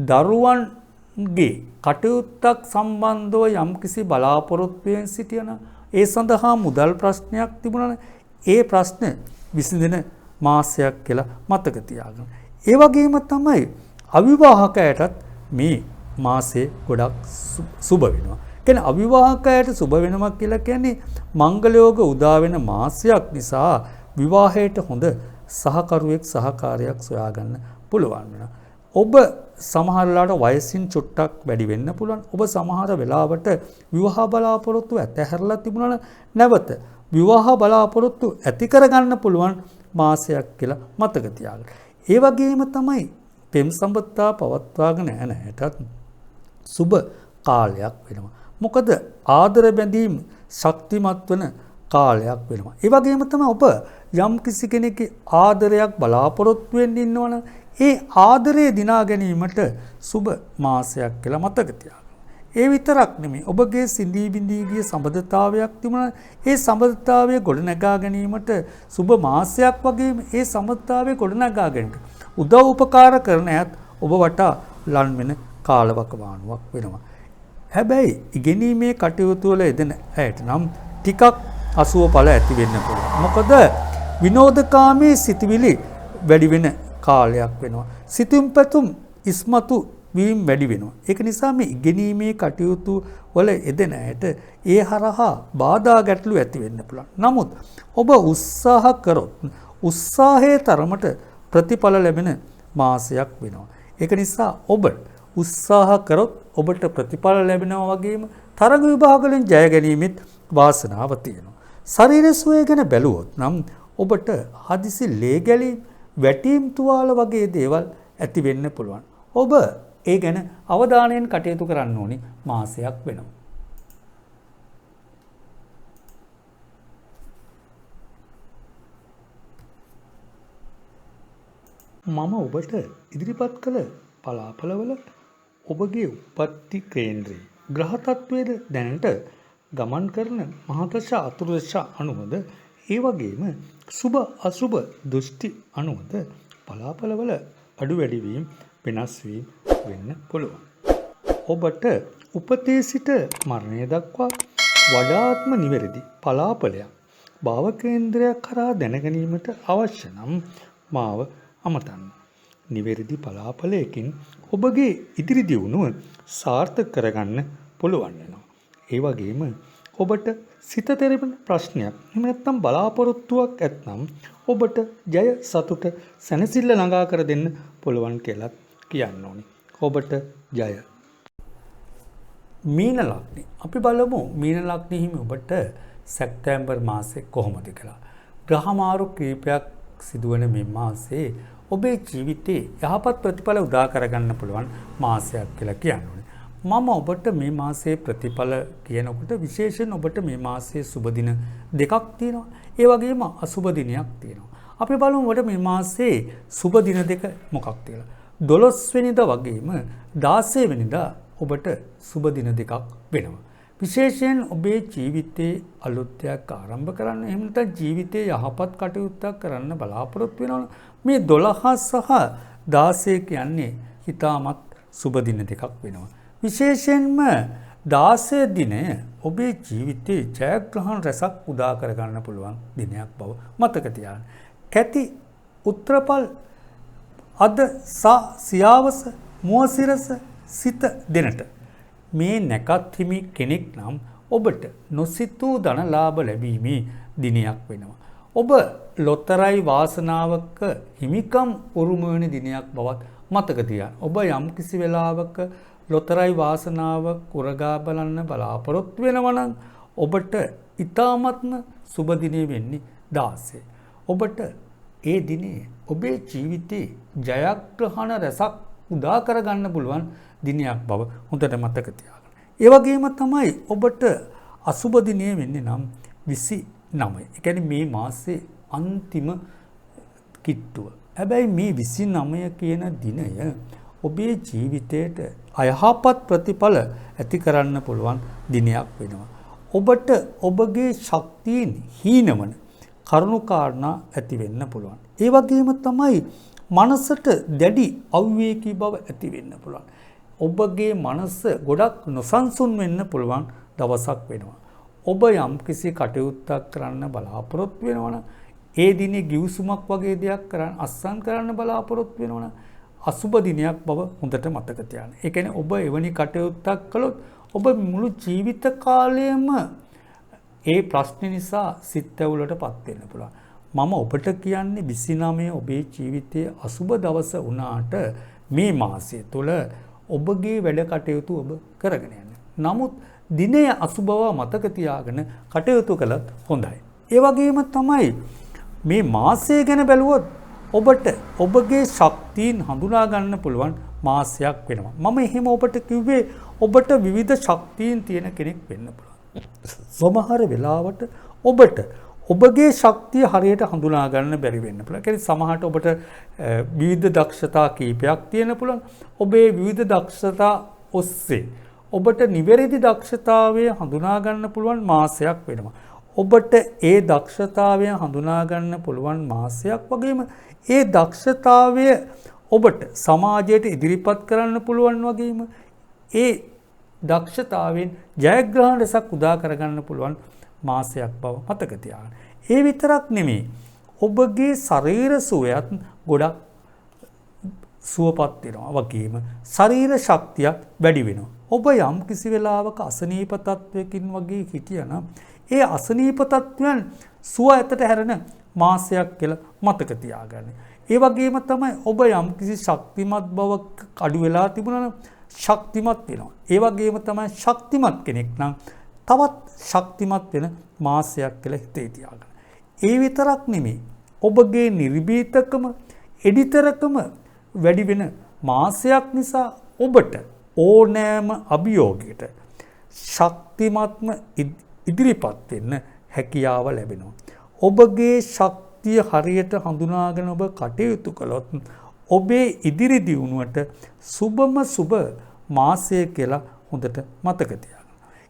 දරුවන්ගේ කටයුත්තක් සම්බන්ධව යම්කිසි බලාපොරොත්තුවෙන් සිටියන ඒ සඳහා මුදල් ප්‍රශ්නයක් තිබුණා නම් ඒ ප්‍රශ්න විසඳෙන මාසයක් කියලා මතක තියාගන්න. ඒ වගේම තමයි අවිවාහකයටත් මේ මාසේ ගොඩක් සුබ වෙනවා. කියන්නේ අවිවාහකයට සුබ වෙනවා කියලා කියන්නේ මංගල යෝග උදා වෙන මාසයක් නිසා විවාහයට හොඳ සහකරුවෙක් සහකාරයක් සොයාගන්න පුළුවන් වෙනවා. ඔබ සමහර වෙලාවට වයසින් චුට්ටක් වැඩි වෙන්න පුළුවන්. ඔබ සමහර වෙලාවට විවාහ බලාපොරොත්තු ඇතහැරලා තිබුණා නැවත විවාහ බලාපොරොත්තු ඇති කරගන්න පුළුවන් මාසයක් කියලා මතක තියාගන්න. ඒ වගේම තමයි පෙම් සම්පත්තා පවත්වාගෙන යන හැටත් සුබ කාලයක් වෙනවා. මොකද ආදර බැඳීම් ශක්තිමත් වන කාලයක් වෙනවා. ඒ වගේම තමයි ඔබ යම් කිසි කෙනෙක්ගේ ආදරයක් බලාපොරොත්තු වෙන්න ඉන්නවනම් ඒ ආදරය දිනා ගැනීමට සුබ මාසයක් කියලා මතක තියාගන්න. ඒ විතරක් නෙමෙයි ඔබගේ සිඳී බිඳී ගිය සම්බන්ධතාවයක් තිබුණා ඒ සම්බන්ධතාවය ගොඩනගා ගැනීමට සුබ මාසයක් වගේම ඒ සම්බන්ධතාවය ගොඩනගා ගැනීමට උදව් උපකාර කරන අයත් ඔබ වටා ලන් වෙන කාලවකවානුවක් වෙනවා. හැබැයි ඉගෙනීමේ කටයුතු වල යෙදෙන අයට නම් ටිකක් අසුව ඵල ඇති වෙන්න පුළුවන්. මොකද විනෝදකාමී සිතුවිලි වැඩි වෙන කාලයක් වෙනවා. සිතුම් පැතුම් ඉස්මතු වීම වැඩි වෙනවා. ඒක නිසා මේ ඉගෙනීමේ කටයුතු වල යෙදෙන අයට ඒ හරහා බාධා ගැටලු ඇති වෙන්න පුළුවන්. නමුත් ඔබ උත්සාහ කරොත් උත්සාහයේ තරමට ප්‍රතිඵල ලැබෙන මාසයක් වෙනවා. ඒක නිසා ඔබ උත්සාහ කරොත් ඔබට ප්‍රතිඵල ලැබෙනවා වගේම තරඟ විභාග වලින් ජය ගැනීමෙත් වාසනාව තියෙනවා. ශරීර සුවය ගැන බැලුවොත් නම් ඔබට හදිසි ලේ ගැලීම් වැටීම් තුවාල වගේ දේවල් ඇති වෙන්න පුළුවන්. ඔබ ඒ ගැන අවධානයෙන් කටයුතු කරන්න ඕනි මාසයක් වෙනවා. මම ඔබට ඉදිරිපත් කළ පලාපලවල ඔබගේ උපත්ති කේන්ද්‍රයේ ග්‍රහ තත්වයේද දැනට ගමන් කරන මහදශ අතුරුදශ අනුවද ඒ වගේම සුබ අසුබ දෘෂ්ටි අනුවද පලාපලවල අඩු වැඩි වීම වෙනස් වීම වෙන්න පුළුවන්. ඔබට උපතේ සිට මරණය දක්වා වඩාත්ම නිවැරදි පලාපලයක් භාව කේන්ද්‍රයක් කරා දැනගැනීමට අවශ්‍ය නම් මාව අමතන්න. නිවැරදි පලාපලයකින් ඔබගේ ඉදිරි දියුණුව සාර්ථක කරගන්න පුළුවන් වෙනවා. ඒ වගේම ඔබට සිත තෙරෙන ප්‍රශ්නයක් එහෙම නැත්නම් බලාපොරොත්තුවක් ඇත්නම් ඔබට ජය සතුට සැනසෙල්ල ළඟා කර දෙන්න පුළුවන් කියලා කියන්න ඕනේ. ඔබට ජය. මීන ලග්නේ. අපි බලමු මීන ලග්නේ හිමි ඔබට සැප්තැම්බර් මාසේ කොහොමද කියලා. ග්‍රහ මාරු කීපයක් සිදුවන මේ මාසේ ඔබේ ජීවිතේ යහපත් ප්‍රතිඵල උදා කරගන්න පුළුවන් මාසයක් කියලා කියන්නේ. මම ඔබට මේ මාසයේ ප්‍රතිඵල කියනකොට විශේෂයෙන් ඔබට මේ මාසයේ සුබ දින දෙකක් තියෙනවා. ඒ වගේම අසුබ දිනයක් තියෙනවා. අපි බලමු ඔබට මේ මාසයේ සුබ දින දෙක මොකක්ද කියලා. 12 වෙනිදා වගේම 16 වෙනිදා ඔබට සුබ දින දෙකක් වෙනවා. විශේෂයෙන් ඔබේ ජීවිතයේ අලුත් දෙයක් ආරම්භ කරන්න එහෙම නැත්නම් ජීවිතයේ යහපත් කටයුත්තක් කරන්න බලාපොරොත්තු වෙනවා. මේ 12 සහ 16 කියන්නේ ඊටමත් සුබ දින දෙකක් වෙනවා. විශේෂයෙන්ම 16 දිනය ඔබේ ජීවිතයේ ජයග්‍රහණ රැසක් උදා කරගන්න පුළුවන් දිනයක් බව මතක තියාගන්න. කැති උත්‍රපල් අද සියාවස මුවසිරස සිත දෙනට මේ නැකත් හිමි කෙනෙක් නම් ඔබට නොසිතූ ධන ලාභ ලැබීමේ දිනයක් වෙනවා. ඔබ ලොතරැයි වාසනාවක හිමිකම් උරුම වෙන දිනයක් බවත් මතක තියාගන්න. ඔබ යම් කිසි වෙලාවක ලොතරැයි වාසනාව උරගා බලන්න බලාපොරොත්තු වෙනවා නම් ඔබට ඊ타මත්ම සුබ දිනේ වෙන්නේ 16. ඔබට ඒ දිනේ ඔබේ ජීවිතේ ජයග්‍රහණ රසක් උදා කරගන්න පුළුවන් දිනයක් බව හොඳට මතක තියාගන්න. ඒ වගේම තමයි ඔබට අසුබ දිනේ වෙන්නේ නම් 29. ඒ කියන්නේ මේ මාසේ අන්තිම කිට්ටුව. හැබැයි මේ 29 කියන දිනය ඔබේ ජීවිතයට අයහපත් ප්‍රතිඵල ඇති කරන්න පුළුවන් දිනයක් වෙනවා. ඔබට ඔබගේ ශක්තියින් හීනවන කරුණු කාරණා ඇති වෙන්න පුළුවන්. ඒ වගේම තමයි මනසට දැඩි අවිවේකී බව ඇති වෙන්න පුළුවන්. ඔබගේ මනස ගොඩක් නොසන්සුන් වෙන්න පුළුවන් දවසක් වෙනවා. ඔබ යම් කිසි කටයුත්තක් කරන්න බලාපොරොත්තු වෙනවනම් ඒ දිනේ ගිවිසුමක් වගේ දෙයක් කරන්න අස්සම් කරන්න බලාපොරොත්තු වෙනවනම් අසුබ දිනයක් බව හොඳට මතක තියාගන්න. ඒ කියන්නේ ඔබ එවැනි කටයුත්තක් කළොත් ඔබ මුළු ජීවිත කාලයම ඒ ප්‍රශ්න නිසා සිත් ඇවුලටපත් වෙන්න පුළුවන්. මම ඔබට කියන්නේ 29 ඔබේ ජීවිතයේ අසුබ දවස වුණාට මේ මාසය තුළ ඔබගේ වැඩ කටයුතු ඔබ කරගෙන යන්න. නමුත් දිනය අසුබව මතක තියාගෙන කටයුතු කළත් හොඳයි. ඒ වගේම තමයි මේ මාසය ගැන බැලුවොත් ඔබට ඔබගේ ශක්තියින් හඳුනා ගන්න පුළුවන් මාසයක් වෙනවා. මම එහෙම ඔබට කිව්වේ ඔබට විවිධ ශක්තියින් තියෙන කෙනෙක් වෙන්න පුළුවන්. සමහර වෙලාවට ඔබට ඔබගේ ශක්තිය හරියට හඳුනා ගන්න බැරි වෙන්න පුළුවන්. ඒ කියන්නේ සමහරට ඔබට විවිධ දක්ෂතා කීපයක් තියෙන පුළුවන්. ඔබේ විවිධ දක්ෂතා ඔස්සේ ඔබට නිවැරදි දක්ෂතාවය හඳුනා ගන්න පුළුවන් මාසයක් වෙනවා. ඔබට ඒ දක්ෂතාවය හඳුනා ගන්න පුළුවන් මාසයක් වගේම ඒ දක්ෂතාවය ඔබට සමාජයට ඉදිරිපත් කරන්න පුළුවන් වගේම ඒ දක්ෂතාවෙන් ජයග්‍රහණ රසක් උදා කරගන්න පුළුවන් මාසයක් බව මතක තියාගන්න. ඒ විතරක් නෙමෙයි. ඔබගේ ශරීර සුවයත් ගොඩක් සුවපත් වෙනවා වගේම ශරීර ශක්තිය වැඩි වෙනවා. ඔබ යම් කිසි වෙලාවක අසනීප තත්වයකින් වගේ හිටියනම් ඒ අසනීප තත්වයන් සුව ඇතට හැරෙන මාසයක් කියලා මතක තියාගන්න. ඒ වගේම තමයි ඔබ යම් කිසි ශක්තිමත් බවක් අඩු වෙලා තිබුණා නම් ශක්තිමත් වෙනවා. ඒ වගේම තමයි ශක්තිමත් කෙනෙක් නම් තවත් ශක්තිමත් වෙන මාසයක් කියලා හිතේ තියාගන්න. ඒ විතරක් නෙමෙයි. ඔබගේ නිර්භීතකම එඩිතරකම වැඩි වෙන මාසයක් නිසා ඔබට ඕනෑම අභියෝගයකට ශක්තිමත්ම ඉදිරිපත් වෙන්න හැකියාව ලැබෙනවා. ඔබගේ ශක්තිය හරියට හඳුනාගෙන ඔබ කටයුතු කළොත් ඔබේ ඉදිරි දියුණුවට සුබම සුබ මාසය කියලා හොඳට මතක තියාගන්න.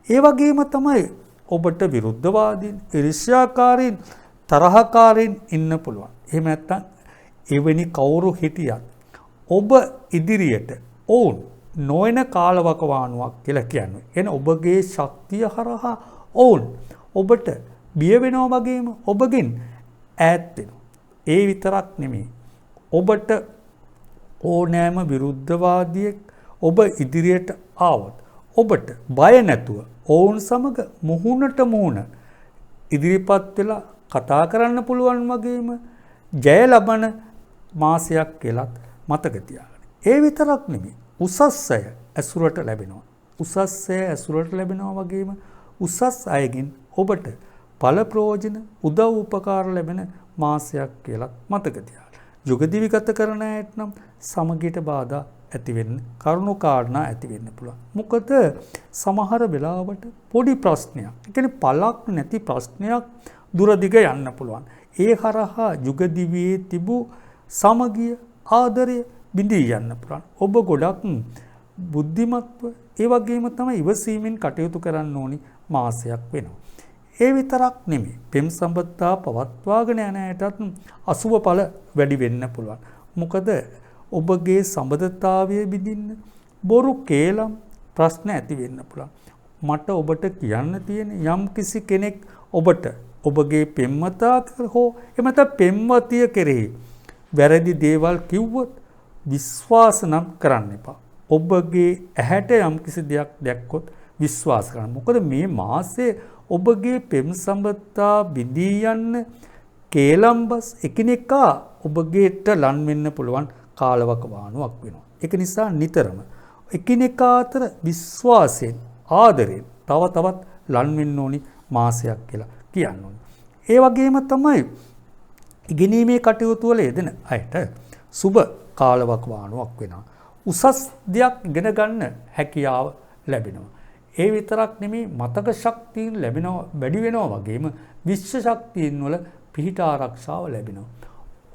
ඒ වගේම තමයි ඔබට විරුද්ධවාදීන්, ඊර්ෂ්‍යාකාරීන්, තරහකාරීන් ඉන්න පුළුවන්. එහෙම නැත්නම් එවැනි කවුරු හිටියත් ඔබ ඉදිරියට ඔවුන් නොයන කාලවකවානුවක් කියලා කියන්නේ. එන ඔබගේ ශක්තිය හරහා ඔවුන් ඔබට බිය වෙනවා වගේම ඔබගෙන් ඈත් වෙනවා. ඒ විතරක් නෙමෙයි. ඔබට ඕනෑම විරුද්ධවාදියෙක් ඔබ ඉදිරියට ආවොත් ඔබට බය නැතුව ඔවුන් සමග මුහුණට මුහුණ ඉදිරිපත් වෙලා කතා කරන්න පුළුවන් වගේම ජය ලබන මාසයක් කියලාත් මතක තියාගන්න. ඒ විතරක් නෙමෙයි. උසස් අය ඇසුරට ලැබෙනවා. උසස් අය ඇසුරට ලැබෙනවා වගේම උසස් අයගෙන් ඔබට ඵල ප්‍රයෝජන උදව් උපකාර ලැබෙන මාසයක් කියලා මතක තියාගන්න. යුගදිවි ගත කරන අයට නම් සමගියට බාධා ඇති වෙන්න, කරුණු කාරණා ඇති වෙන්න පුළුවන්. මොකද සමහර වෙලාවට පොඩි ප්‍රශ්නයක්, ඒ කියන්නේ පළක් නැති ප්‍රශ්නයක් දුර දිග යන්න පුළුවන්. ඒ හරහා යුගදිවියේ තිබූ සමගිය, ආදරය බිඳී යන්න පුළුවන්. ඔබ ගොඩක් බුද්ධිමත්ව ඒ වගේම තමයි ඉවසීමෙන් කටයුතු කරන්න ඕනි මාසයක් වෙනවා. ඒ විතරක් නෙමෙයි. පෙම් සම්පත්තා පවත්වාගෙන යන අයටත් අසුබ ඵල වැඩි වෙන්න පුළුවන්. මොකද ඔබගේ සම්බන්ධතාවය බිඳින්න බොරු කේලම් ප්‍රශ්න ඇති වෙන්න පුළුවන්. මට ඔබට කියන්න තියෙන යම් කිසි කෙනෙක් ඔබට ඔබගේ පෙම්වතා හෝ එමෙත පෙම්වතිය කෙරෙහි වැරදි දේවල් කිව්වොත් විශ්වාස නම් කරන්න එපා. ඔබගේ ඇහැට යම් කිසි දෙයක් දැක්කොත් විශ්වාස කරන්න. මොකද මේ මාසේ ඔබගේ පෙම් සම්බන්ධතා බිඳී යන්න කේලම්බස් එකිනෙකා ඔබගේට ලන් වෙන්න පුළුවන් කාලවකවානුවක් වෙනවා. ඒක නිසා නිතරම එකිනෙකා අතර විශ්වාසයෙන්, ආදරයෙන් තව තවත් ලන් වෙන්න ඕනි මාසයක් කියලා කියන්න ඕනේ. ඒ වගේම තමයි ඉගෙනීමේ කටයුතු වල යෙදෙන අයට සුබ කාලවකවානුවක් වෙනවා. උසස් දෙයක් ඉගෙන ගන්න හැකියාව ලැබෙනවා. ඒ විතරක් නෙමෙයි මතක ශක්තිය ලැබෙනවා, වැඩි වෙනවා වගේම විශ්ව ශක්තියින් වල පිහිට ආරක්ෂාව ලැබෙනවා.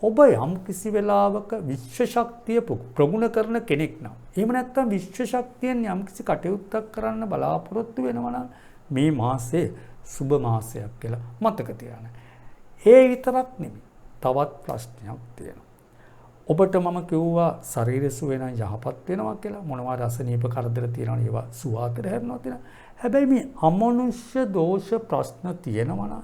ඔබ යම් කිසි වෙලාවක විශ්ව ශක්තිය ප්‍රගුණ කරන කෙනෙක් නම්, එහෙම නැත්නම් විශ්ව ශක්තියෙන් යම් කිසි කටයුත්තක් කරන්න බලාපොරොත්තු වෙනවා නම් මේ මාසය සුබ මාසයක් කියලා මතක තියාගන්න. ඒ විතරක් නෙමෙයි තවත් ප්‍රශ්නයක් තියෙනවා. ඔබට මම කිව්වා ශරීර සුවය නම් යහපත් වෙනවා කියලා. මොනවා රසනීප කරදර තියෙනවා ඒවා සුවාතර හැරෙනවා තියෙනවා. හැබැයි මේ අමනුෂ්‍ය දෝෂ ප්‍රශ්න තියෙනවා නම්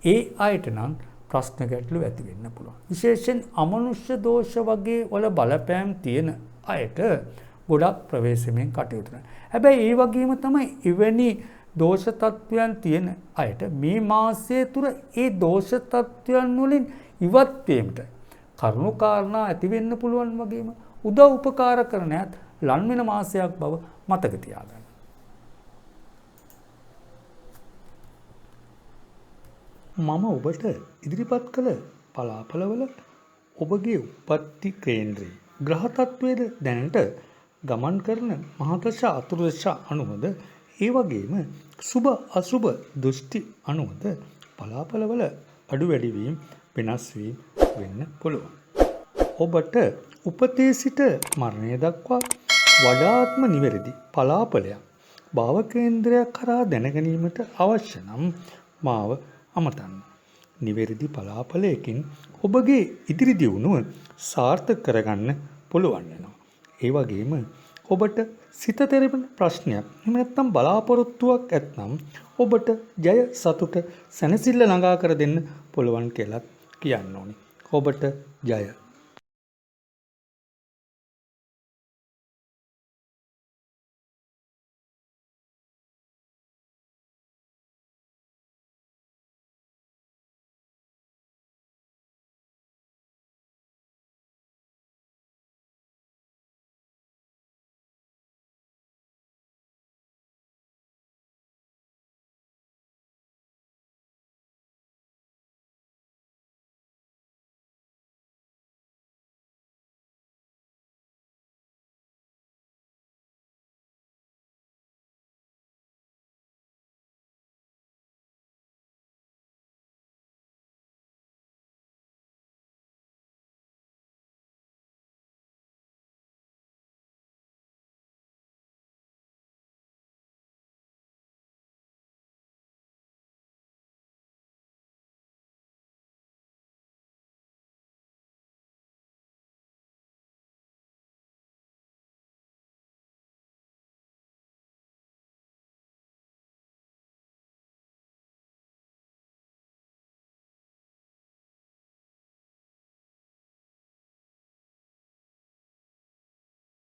ඒ අයට නම් ප්‍රශ්න ගැටලු ඇති වෙන්න පුළුවන්. විශේෂයෙන් අමනුෂ්‍ය දෝෂ වගේ වල බලපෑම් තියෙන අයට ගොඩක් ප්‍රවේශමෙන් කටයුතු කරනවා. හැබැයි ඒ වගේම තමයි එවැනි දෝෂ තත්වයන් තියෙන අයට මේ මාසය තුර ඒ දෝෂ තත්වයන් වලින් ඉවත් වීමට කරුණු කාරණා ඇති වෙන්න පුළුවන් වගේම උදව් උපකාර කරන යත් ලන් වෙන මාසයක් බව මතක තියාගන්න. මම ඔබට ඉදිරිපත් කළ පලාපලවල ඔබගේ උපත්ති කේන්ද්‍රයේ ග්‍රහ තත්වයේද දැනට ගමන් කරන මහදශ අතුරුදශ අනුවද ඒ වගේම සුබ අසුබ දෘෂ්ටි අනුවද පලාපලවල අඩු වැඩි වීම වෙනස් වීම වෙන්න පුළුවන්. ඔබට උපතේ සිට මරණය දක්වා වඩාත්ම නිවැරදි පලාපලයක් භාව කේන්ද්‍රයක් කරා දැනගැනීමට අවශ්‍ය නම් මාව අමතන්න. නිවැරදි පලාපලයකින් ඔබගේ ඉදිරි දියුණුව සාර්ථක කරගන්න පුළුවන් වෙනවා. ඒ වගේම ඔබට සිත තෙරපෙන ප්‍රශ්නයක් එහෙම නැත්නම් බලාපොරොත්තුවක් ඇත්නම් ඔබට ජය සතුට සැනසෙල්ල ළඟා කර දෙන්න පුළුවන් කියලා කියන්න ඕනි. ඔබට ජය.